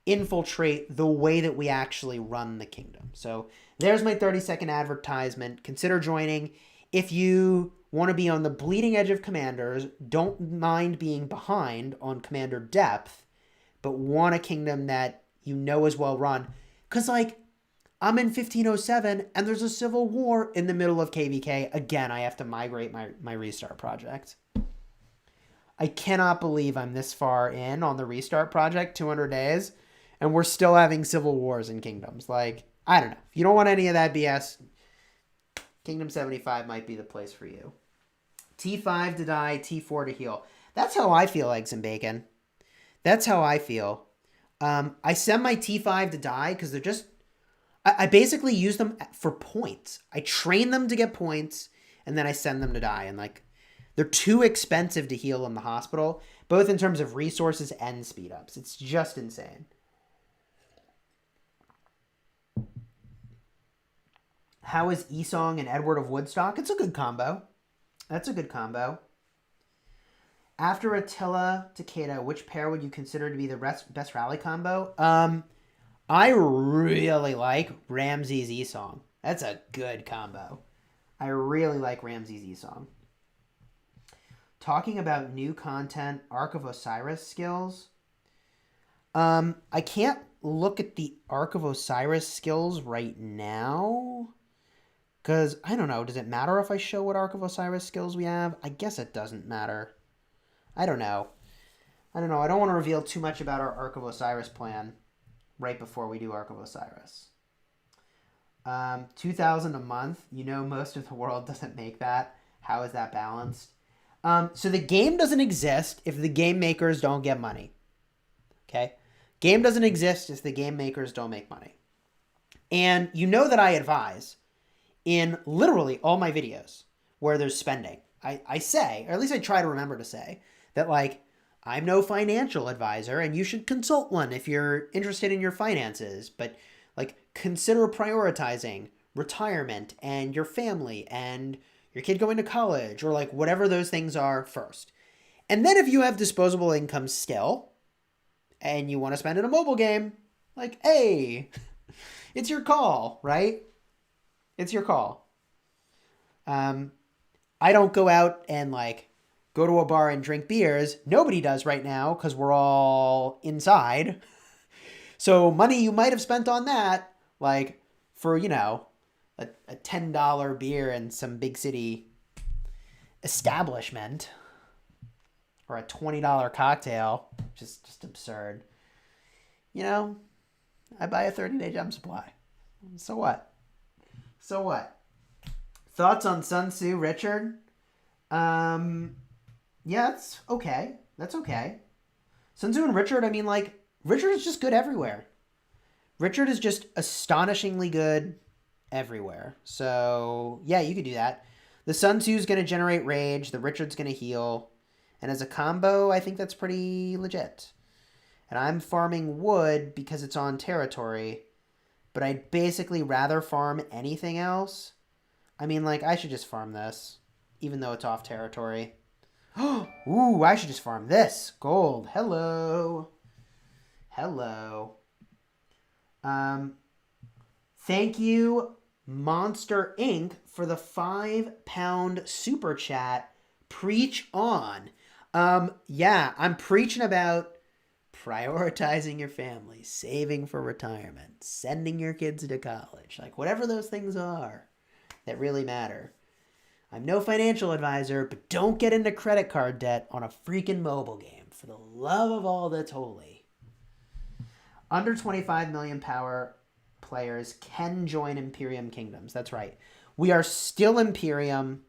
infiltrate the way that we actually run the kingdom. So there's my 30-second advertisement. Consider joining. If you want to be on the bleeding edge of commanders, don't mind being behind on commander depth, but want a kingdom that you know is well run. Because, like, I'm in 1507, and there's a civil war in the middle of KVK. Again, I have to migrate my restart project. I cannot believe I'm this far in on the restart project, 200 days, and we're still having civil wars in kingdoms. Like, I don't know. If you don't want any of that BS, Kingdom 75 might be the place for you. T5 to die, T4 to heal. That's how I feel, Eggs and Bacon. That's how I feel. I send my T5 to die because they're just... I basically use them for points. I train them to get points, and then I send them to die. And, like, they're too expensive to heal in the hospital, both in terms of resources and speed ups. It's just insane. How is Esong and Edward of Woodstock? It's a good combo. That's a good combo. After Attila Takeda, which pair would you consider to be the best rally combo? I really like Ramses Esong. That's a good combo. I really like Ramses Esong. Talking about new content, Ark of Osiris skills. I can't look at the Ark of Osiris skills right now. Because, I don't know, does it matter if I show what Ark of Osiris skills we have? I guess it doesn't matter. I don't know. I don't want to reveal too much about our Ark of Osiris plan right before we do Ark of Osiris. 2,000 a month. Most of the world doesn't make that. How is that balanced? So the game doesn't exist if the game makers don't get money. Okay? Game doesn't exist if the game makers don't make money. And you know that I advise in literally all my videos where there's spending. I say, or at least I try to remember to say, that like, I'm no financial advisor and you should consult one if you're interested in your finances, but like consider prioritizing retirement and your family and your kid going to college or like whatever those things are first. And then if you have disposable income still and you want to spend in a mobile game, like, hey, it's your call, right? It's your call. I don't go out and like go to a bar and drink beers. Nobody does right now because we're all inside. So money you might have spent on that, like for, you know, a $10 beer in some big city establishment or a $20 cocktail, just absurd. You know, I buy a 30-day jump supply. So what? So what? Thoughts on Sun Tzu, Richard? Yeah, it's okay. That's okay. Sun Tzu and Richard, I mean, like, Richard is just good everywhere. Richard is just astonishingly good everywhere. So, yeah, you could do that. The Sun Tzu is going to generate rage. The Richard's going to heal. And as a combo, I think that's pretty legit. And I'm farming wood because it's on territory. But I'd basically rather farm anything else. I mean, like, I should just farm this, even though it's off territory. Ooh, I should just farm this. Gold. Hello. Hello. Thank you, Monster Inc., for the £5 super chat. Preach on. Yeah, I'm preaching about prioritizing your family, saving for retirement, sending your kids to college, like whatever those things are that really matter. I'm no financial advisor, but don't get into credit card debt on a freaking mobile game, for the love of all that's holy. Under 25 million power players can join Imperium Kingdoms. That's right. We are still Imperium.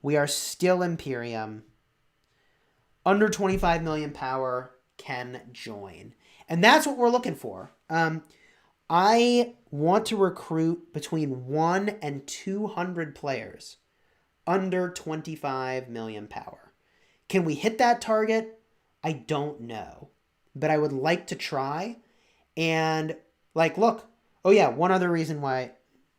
We are still Imperium. Under 25 million power can join. And that's what we're looking for. I want to recruit between 1 and 200 players under 25 million power. Can we hit that target? I don't know. But I would like to try. And, like, look. Oh, yeah, one other reason why,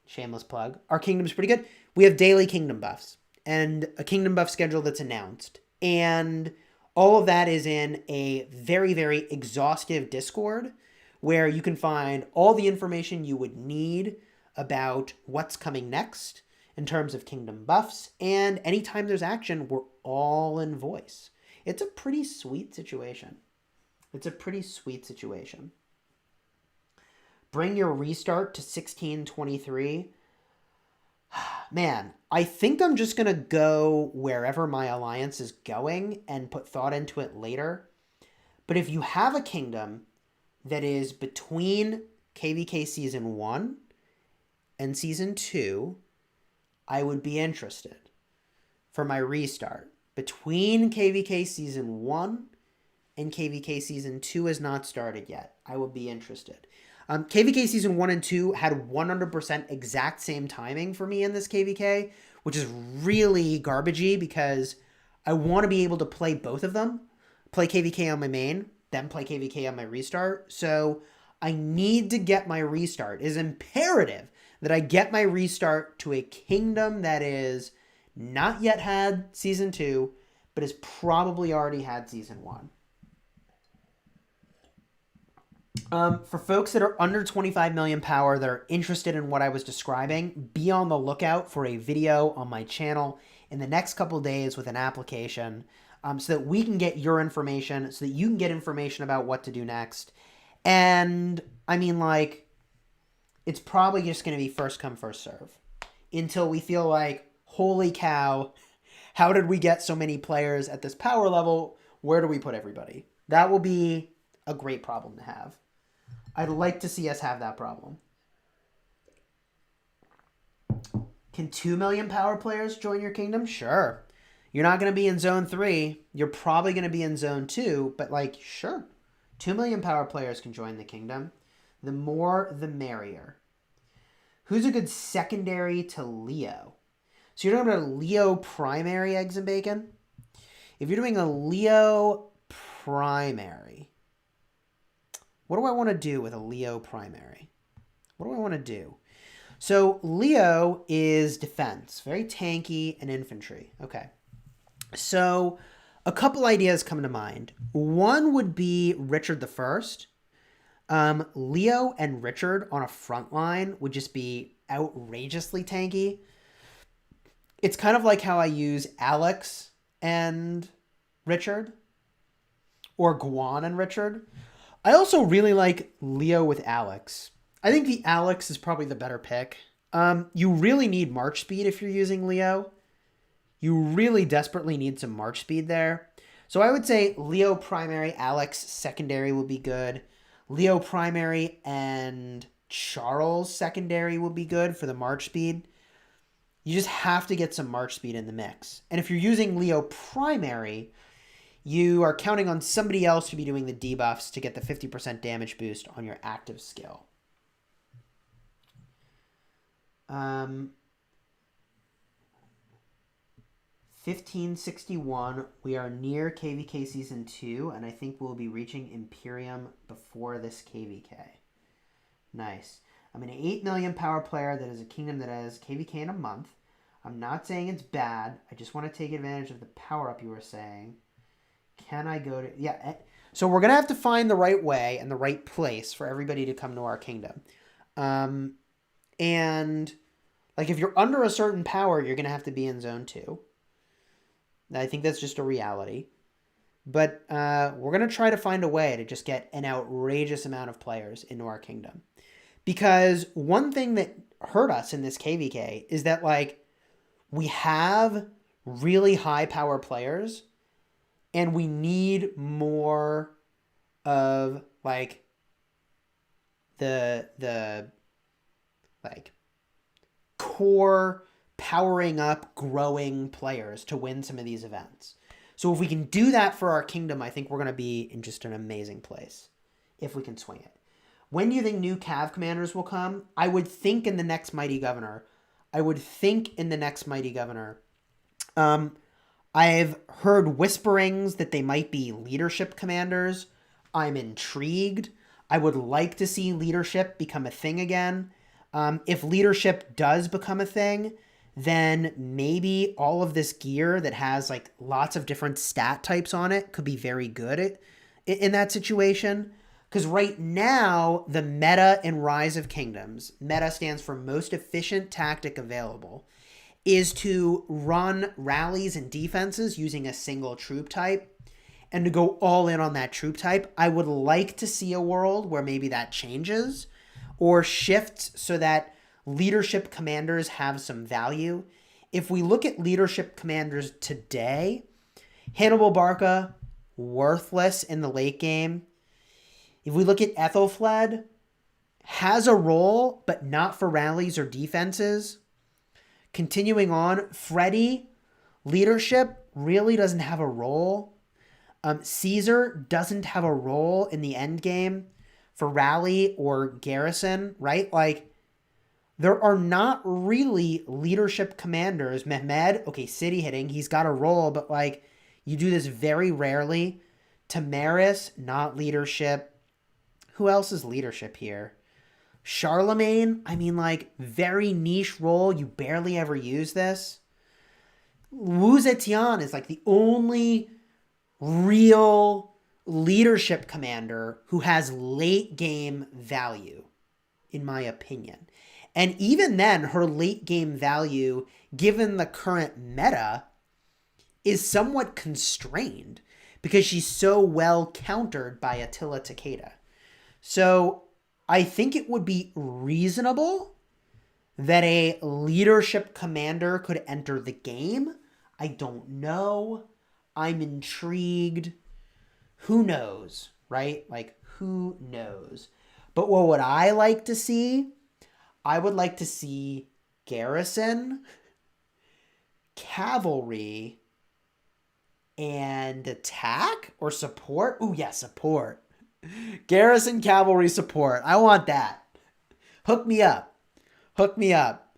shameless plug, our kingdom's pretty good. We have daily kingdom buffs and a kingdom buff schedule that's announced. And all of that is in a very, very exhaustive Discord where you can find all the information you would need about what's coming next in terms of kingdom buffs. And anytime there's action, we're all in voice. It's a pretty sweet situation. It's a pretty sweet situation. Bring your restart to 1623. Man, I think I'm just going to go wherever my alliance is going and put thought into it later. But if you have a kingdom that is between KVK Season 1 and Season 2, I would be interested for my restart. Between KVK Season 1 and KVK Season 2 is not started yet. I would be interested. KVK Season 1 and 2 had 100% exact same timing for me in this KVK, which is really garbagey because I want to be able to play both of them. Play KVK on my main, then play KVK on my restart. So I need to get my restart. It is imperative that I get my restart to a kingdom that is not yet had Season 2, but has probably already had Season 1. For folks that are under 25 million power that are interested in what I was describing, be on the lookout for a video on my channel in the next couple of days with an application so that we can get your information, so that you can get information about what to do next. And, I mean, like, it's probably just going to be first come, first serve until we feel like, holy cow, how did we get so many players at this power level? Where do we put everybody? That will be a great problem to have. I'd like to see us have that problem. Can 2 million power players join your kingdom? Sure. You're not going to be in Zone 3. You're probably going to be in Zone 2, but, like, sure. 2 million power players can join the kingdom. The more, the merrier. Who's a good secondary to Leo? So you're talking about a Leo primary eggs and bacon? If you're doing a Leo primary, what do I want to do with a Leo primary? What do I want to do? So Leo is defense, very tanky, and infantry. Okay. So a couple ideas come to mind. One would be Richard I. Leo and Richard on a front line would just be outrageously tanky. It's kind of like how I use Alex and Richard, or Guan and Richard. I also really like Leo with Alex. I think the Alex is probably the better pick. You really need march speed if you're using Leo. You really desperately need some march speed there. So I would say Leo primary, Alex secondary would be good. Leo primary and Charles secondary would be good for the march speed. You just have to get some march speed in the mix. And if you're using Leo primary, you are counting on somebody else to be doing the debuffs to get the 50% damage boost on your active skill. 1561, we are near KVK Season 2, and I think we'll be reaching Imperium before this KVK. Nice. I'm an 8 million power player that is a kingdom that has KVK in a month. I'm not saying it's bad. I just want to take advantage of the power-up you were saying. Can I go to... Yeah, so we're going to have to find the right way and the right place for everybody to come to our kingdom. And, like, if you're under a certain power, you're going to have to be in Zone 2. I think that's just a reality. But we're going to try to find a way to just get an outrageous amount of players into our kingdom. Because one thing that hurt us in this KVK is that, like, we have really high power players and we need more of, like, the like, core powering up, growing players to win some of these events. So if we can do that for our kingdom, I think we're going to be in just an amazing place if we can swing it. When do you think new Cav commanders will come? I would think in the next Mighty Governor. I've heard whisperings that they might be leadership commanders. I'm intrigued. I would like to see leadership become a thing again. If leadership does become a thing, then maybe all of this gear that has, like, lots of different stat types on it could be very good in that situation. Because right now, the meta in Rise of Kingdoms, meta stands for most efficient tactic available, is to run rallies and defenses using a single troop type and to go all in on that troop type. I would like to see a world where maybe that changes or shifts so that leadership commanders have some value. If we look at leadership commanders today, Hannibal Barca, worthless in the late game. If we look at Ethelfled, has a role, but not for rallies or defenses. Continuing on, Freddy, leadership, really doesn't have a role. Caesar doesn't have a role in the end game for rally or garrison, right? Like, there are not really leadership commanders. Mehmed, okay, city hitting, he's got a role, but, like, you do this very rarely. Tamaris, not leadership. Who else is leadership here? Charlemagne, I mean, like, very niche role. You barely ever use this. Wu Zetian is, like, the only real leadership commander who has late game value, in my opinion. And even then, her late game value, given the current meta, is somewhat constrained because she's so well countered by Attila Takeda. So I think it would be reasonable that a leadership commander could enter the game. I don't know. I'm intrigued. Who knows, right? Like, who knows? But what would I like to see? I would like to see garrison, cavalry, and attack or support. Ooh, yeah, support. Garrison cavalry support. I want that. Hook me up. Hook me up.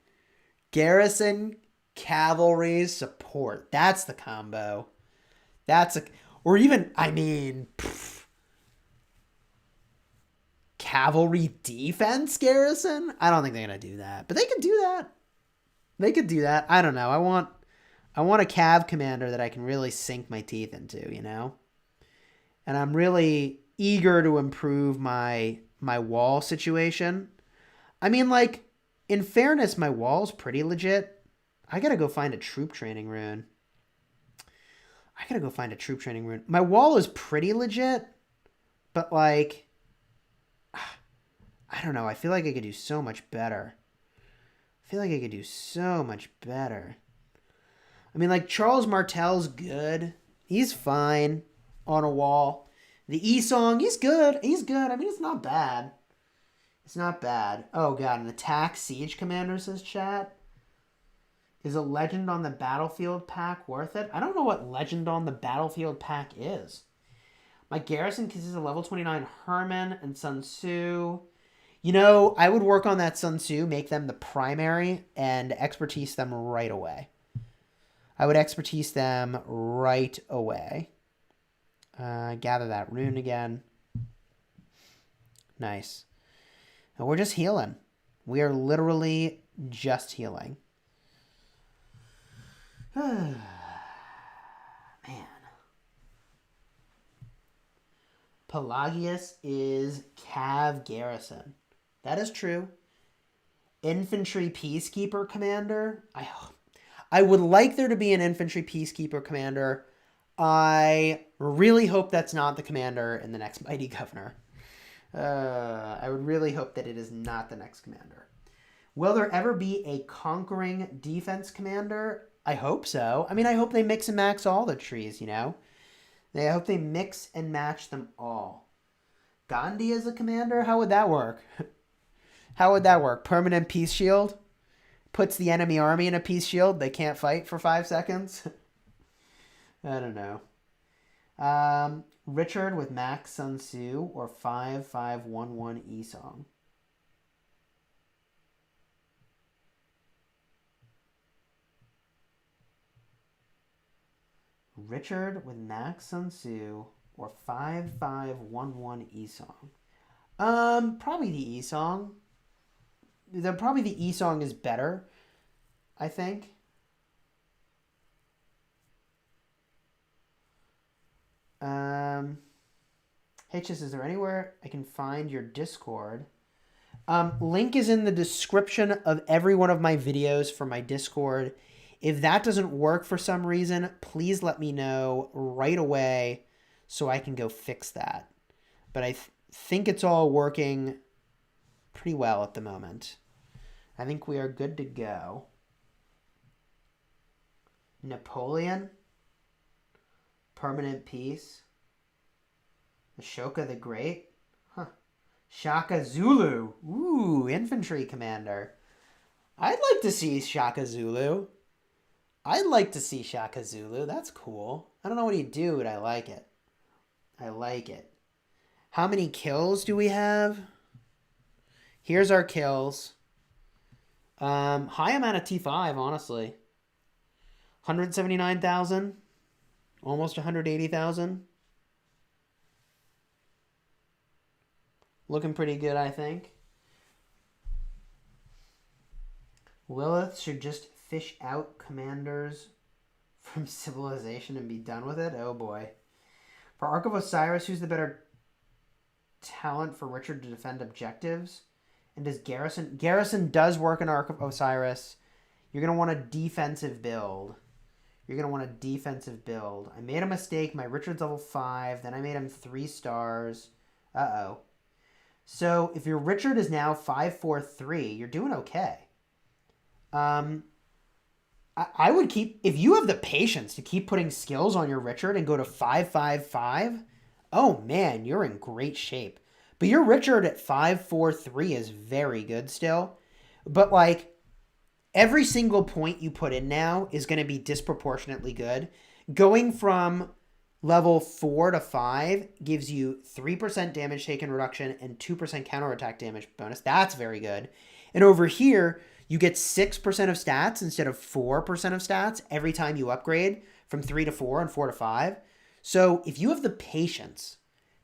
Garrison cavalry support. That's the combo. That's a, or even, I mean, cavalry defense garrison? I don't think they're going to do that, but they could do that. They could do that. I don't know. I want a cav commander that I can really sink my teeth into, you know? And I'm really eager to improve my wall situation. I mean, like, in fairness, my wall's pretty legit. I gotta go find a troop training rune. My wall is pretty legit, but, like, I don't know. I feel like I could do so much better. I mean, like, Charles Martel's good. He's fine on a wall. The Esong, he's good. I mean, it's not bad. Oh, God. An attack siege commander, says chat. Is a legend on the battlefield pack worth it? I don't know what legend on the battlefield pack is. My garrison consists of level 29 Herman and Sun Tzu. You know, I would work on that Sun Tzu, make them the primary, and expertise them right away. Gather that rune again. Nice. And we're just healing. We are literally just healing. Man. Pelagius is Cav Garrison. That is true. Infantry Peacekeeper Commander. I would like there to be an Infantry Peacekeeper Commander. I really hope that's not the commander in the next Mighty Governor. I would really hope that it is not the next commander. Will there ever be a Conquering Defense Commander? I hope so. I mean, I hope they mix and match all the trees, you know? I hope they mix and match them all. Gandhi as a commander? How would that work? Permanent peace shield? Puts the enemy army in a peace shield. They can't fight for 5 seconds. I don't know. Richard with Max Sun Tzu or 5511 Esong. Richard with Max Sun Tzu or 5511 Esong. Probably the Esong. Probably the Esong is better, I think. Hitches, is there anywhere I can find your Discord? Link is in the description of every one of my videos for my Discord. If that doesn't work for some reason, please let me know right away so I can go fix that. But I think it's all working pretty well at the moment. I think we are good to go. Napoleon. Permanent peace. Ashoka the Great. Huh. Shaka Zulu. Ooh, infantry commander. I'd like to see Shaka Zulu. That's cool. I don't know what he'd do, but I like it. How many kills do we have? Here's our kills. High amount of T5, honestly. 179,000. Almost 180,000. Looking pretty good, I think. Lilith should just fish out commanders from civilization and be done with it. Oh boy. For Ark of Osiris, who's the better talent for Richard to defend objectives? And does Garrison... Garrison does work in Ark of Osiris. You're going to want a defensive build. I made a mistake. My Richard's level 5. Then I made him 3 stars. Uh-oh. So if your Richard is now 543, you're doing okay. I would keep... If you have the patience to keep putting skills on your Richard and go to 555, oh man, you're in great shape. But your Richard at 543 is very good still. But like... Every single point you put in now is going to be disproportionately good. Going from Level 4 to 5 gives you 3% damage taken reduction and 2% counterattack damage bonus. That's very good. And over here, you get 6% of stats instead of 4% of stats every time you upgrade from 3 to 4 and 4 to 5. So if you have the patience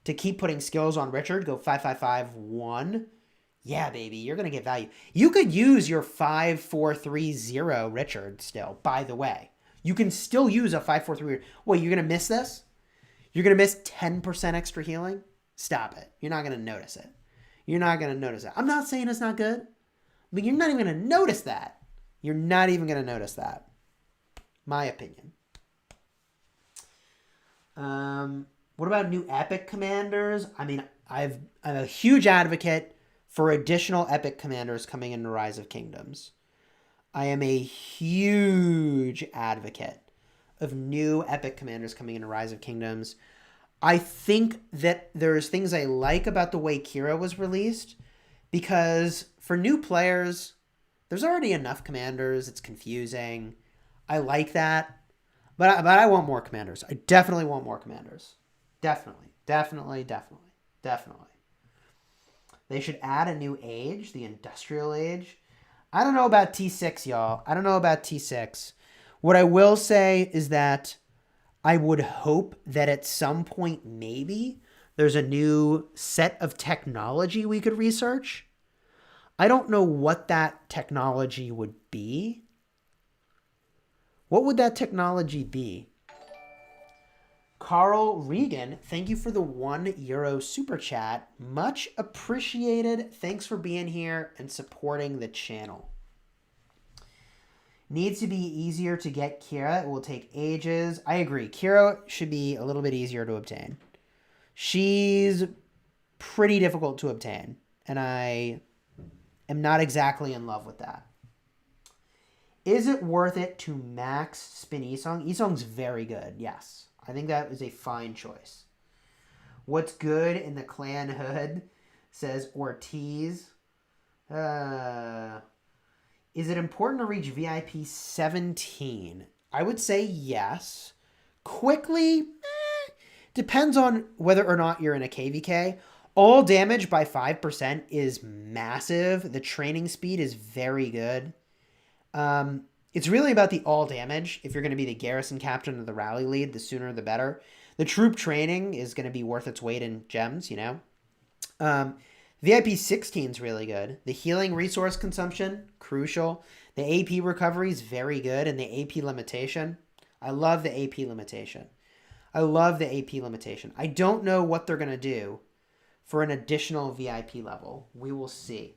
to keep putting skills on Richard, go 5, 5, 5, 1. Yeah, baby, you're going to get value. You could use your 5, 4, 3, 0 Richard still, by the way. You can still use a 5, 4, 3. Wait, you're going to miss this? You're going to miss 10% extra healing? Stop it. You're not going to notice it. You're not going to notice it. I'm not saying it's not good, but you're not even going to notice that. You're not even going to notice that. My opinion. What about new epic commanders? I mean, I'm a huge advocate for additional epic commanders coming into Rise of Kingdoms. I am a huge advocate of new epic commanders coming into Rise of Kingdoms. I think that there's things I like about the way Kira was released, because for new players, there's already enough commanders. It's confusing. I like that, but I want more commanders. I definitely want more commanders. Definitely. They should add a new age, the industrial age. I don't know about T6, y'all. I don't know about T6. What I will say is that I would hope that at some point, maybe, there's a new set of technology we could research. I don't know what that technology would be. What would that technology be? Carl Regan, thank you for the €1 super chat. Much appreciated. Thanks for being here and supporting the channel. Needs to be easier to get Kira. It will take ages. I agree. Kira should be a little bit easier to obtain. She's pretty difficult to obtain, and I am not exactly in love with that. Is it worth it to max spin Isong? Isong's very good, yes. I think that is a fine choice. What's good in the clan hood, says Ortiz. Is it important to reach VIP 17? I would say yes. Quickly, depends on whether or not you're in a KVK. All damage by 5% is massive. The training speed is very good. It's really about the all damage. If you're going to be the garrison captain or the rally lead, the sooner the better. The troop training is going to be worth its weight in gems, you know. VIP 16 is really good. The healing resource consumption, crucial. The AP recovery is very good. And the AP limitation, I love the AP limitation. I don't know what they're going to do for an additional VIP level. We will see.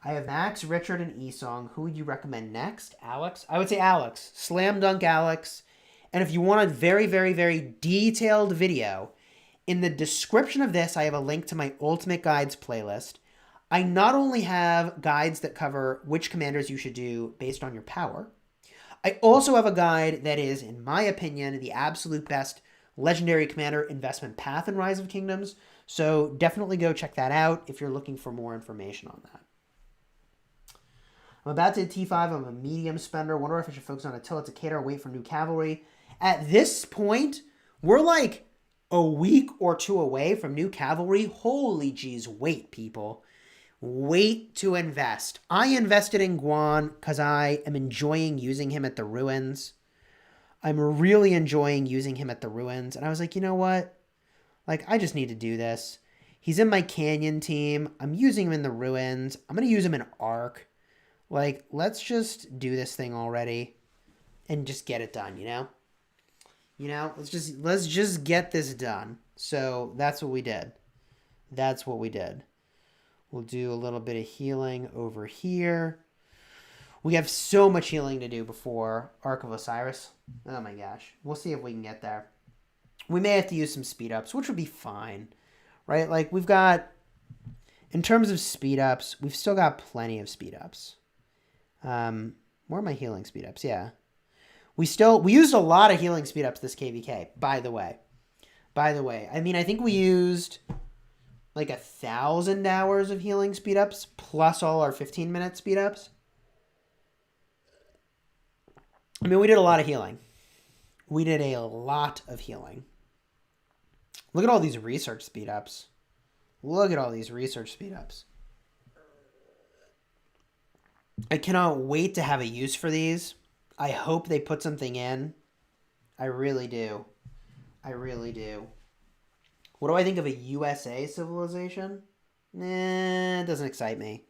I have Max, Richard, and Isong. Who would you recommend next? Alex? I would say Alex. Slam dunk Alex. And if you want a very, very, very detailed video, in the description of this, I have a link to my Ultimate Guides playlist. I not only have guides that cover which commanders you should do based on your power, I also have a guide that is, in my opinion, the absolute best legendary commander investment path in Rise of Kingdoms. So definitely go check that out if you're looking for more information on that. I'm about to hit T5. I'm a medium spender. Wonder if I should focus on Attila Takeda or wait for new cavalry. At this point, we're like a week or two away from new cavalry. Holy geez, wait, people. Wait to invest. I invested in Guan because I am enjoying using him at the ruins. I'm really enjoying using him at the ruins. And I was like, you know what? Like, I just need to do this. He's in my Canyon team. I'm using him in the ruins. I'm going to use him in Arc. Like, let's just do this thing already and just get it done, you know? Let's just get this done. So that's what we did. We'll do a little bit of healing over here. We have so much healing to do before Arc of Osiris. Oh my gosh. We'll see if we can get there. We may have to use some speed ups, which would be fine, right? Like, we've got, in terms of speed ups, we've still got plenty of speed ups. Where are my healing speed ups? Yeah. We used a lot of healing speed ups this KVK, by the way. I mean, I think we used like 1,000 hours of healing speed ups plus all our 15-minute speed ups. I mean, we did a lot of healing. We did a lot of healing. Look at all these research speed ups. Look at all these research speed ups. I cannot wait to have a use for these. I hope they put something in. I really do. I really do. What do I think of a USA civilization? It doesn't excite me.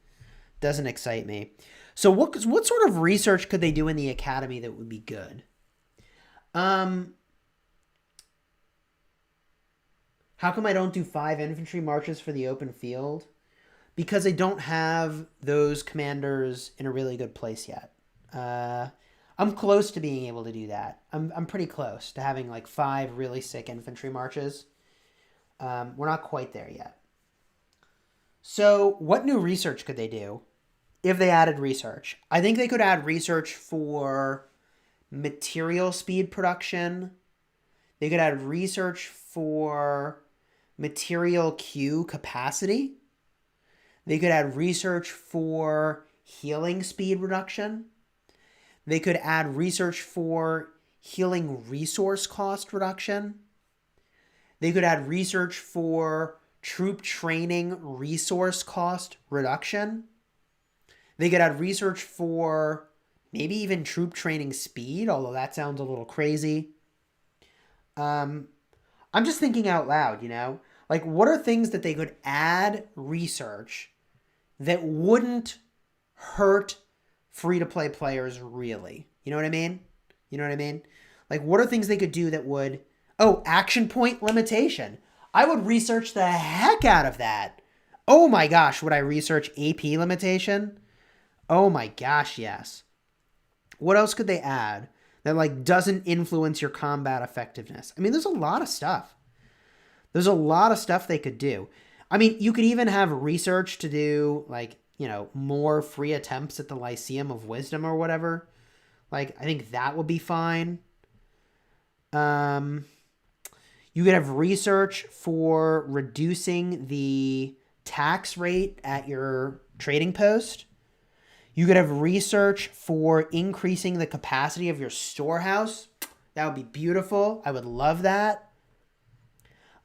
Doesn't excite me. So what sort of research could they do in the academy that would be good? How come I don't do 5 infantry marches for the open field? Because I don't have those commanders in a really good place yet. I'm close to being able to do that. I'm pretty close to having like 5 really sick infantry marches. We're not quite there yet. So what new research could they do if they added research? I think they could add research for material speed production. They could add research for material queue capacity. They could add research for healing speed reduction. They could add research for healing resource cost reduction. They could add research for troop training resource cost reduction. They could add research for maybe even troop training speed, although that sounds a little crazy. I'm just thinking out loud, you know? Like, what are things that they could add research that wouldn't hurt free-to-play players really? You know what I mean? You know what I mean? Like, what are things they could do that would... Oh, action point limitation. I would research the heck out of that. Oh my gosh, would I research AP limitation? Oh my gosh, yes. What else could they add that like doesn't influence your combat effectiveness? I mean, there's a lot of stuff. There's a lot of stuff they could do. I mean, you could even have research to do like, you know, more free attempts at the Lyceum of Wisdom or whatever. Like, I think that would be fine. You could have research for reducing the tax rate at your trading post. You could have research for increasing the capacity of your storehouse. That would be beautiful. I would love that.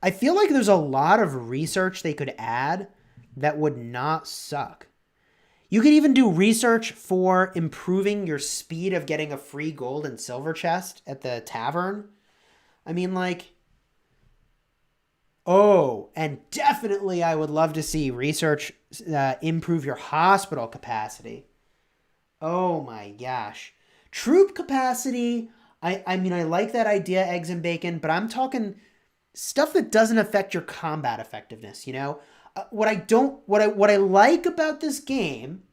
I feel like there's a lot of research they could add that would not suck. You could even do research for improving your speed of getting a free gold and silver chest at the tavern. I mean, like... Oh, and definitely I would love to see research improve your hospital capacity. Oh my gosh. Troop capacity, I mean, I like that idea, eggs and bacon, but I'm talking stuff that doesn't affect your combat effectiveness, you know? What I like about this game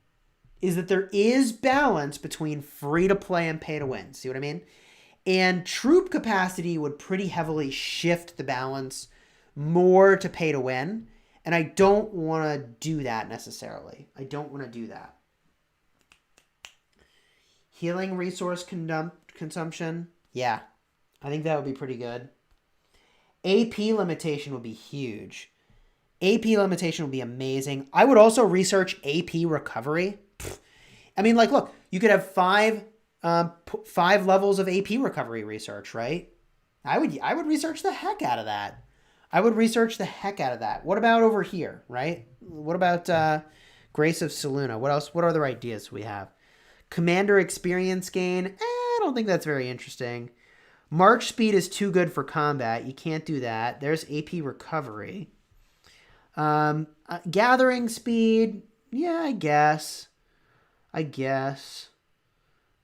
is that there is balance between free to play and pay to win. See what I mean? And troop capacity would pretty heavily shift the balance more to pay to win. And I don't want to do that necessarily. I don't want to do that. Healing resource consumption. Yeah, I think that would be pretty good. AP limitation would be huge. AP limitation would be amazing. I would also research AP recovery. I mean, like, look, you could have five levels of AP recovery research, right? I would research the heck out of that. I would research the heck out of that. What about over here, right? What about Grace of Saluna? What else? What other ideas we have? Commander experience gain. I don't think that's very interesting. March speed is too good for combat. You can't do that. There's AP recovery. Gathering speed. Yeah, I guess.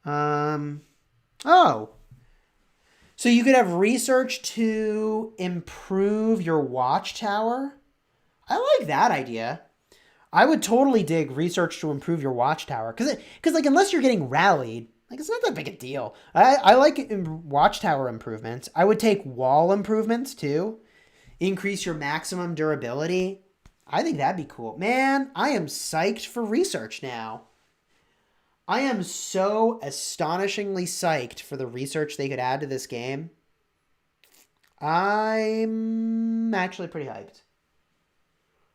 Oh. So you could have research to improve your watchtower. I like that idea. I would totally dig research to improve your watchtower. Because like, unless you're getting rallied, like, it's not that big a deal. I like watchtower improvements. I would take wall improvements, too. Increase your maximum durability. I think that'd be cool. Man, I am psyched for research now. I am so astonishingly psyched for the research they could add to this game. I'm actually pretty hyped.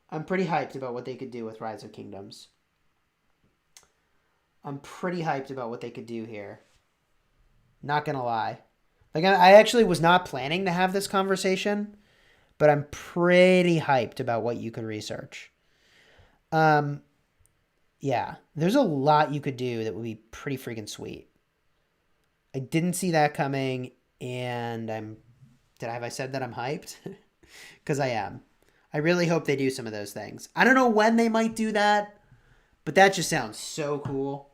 I'm pretty hyped about what they could do with Rise of Kingdoms. I'm pretty hyped about what they could do here. Not gonna lie. Like, I actually was not planning to have this conversation, but I'm pretty hyped about what you could research. Um, yeah, there's a lot you could do that would be pretty freaking sweet. I didn't see that coming, and have I said that I'm hyped? Because I am. I really hope they do some of those things. I don't know when they might do that, but that just sounds so cool.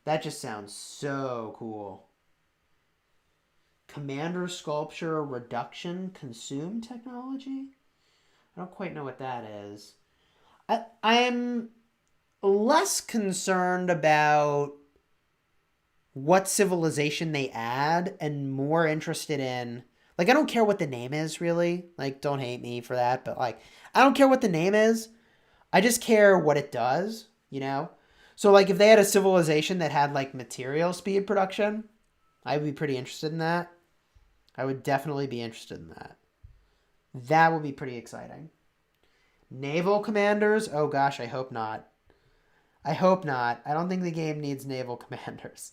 That just sounds so cool. Commander Sculpture Reduction Consume Technology? I don't quite know what that is. I'm less concerned about what civilization they add and more interested in, like, I don't care what the name is, really. Like, don't hate me for that, but, like, I don't care what the name is. I just care what it does, you know? So, like, if they had a civilization that had, like, material speed production, I'd be pretty interested in that. I would definitely be interested in that. That would be pretty exciting. Naval commanders? Oh gosh, I hope not. I hope not. I don't think the game needs naval commanders.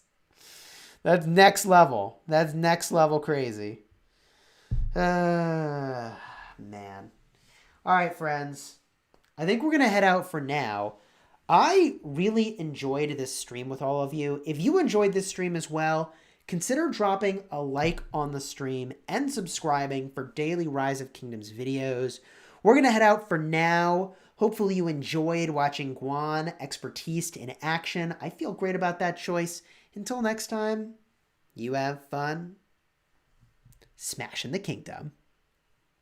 That's next level. That's next level crazy. Man. All right, friends. I think we're going to head out for now. I really enjoyed this stream with all of you. If you enjoyed this stream as well, consider dropping a like on the stream and subscribing for daily Rise of Kingdoms videos. We're going to head out for now. Hopefully you enjoyed watching Guan Expertise in action. I feel great about that choice. Until next time, you have fun smashing the kingdom.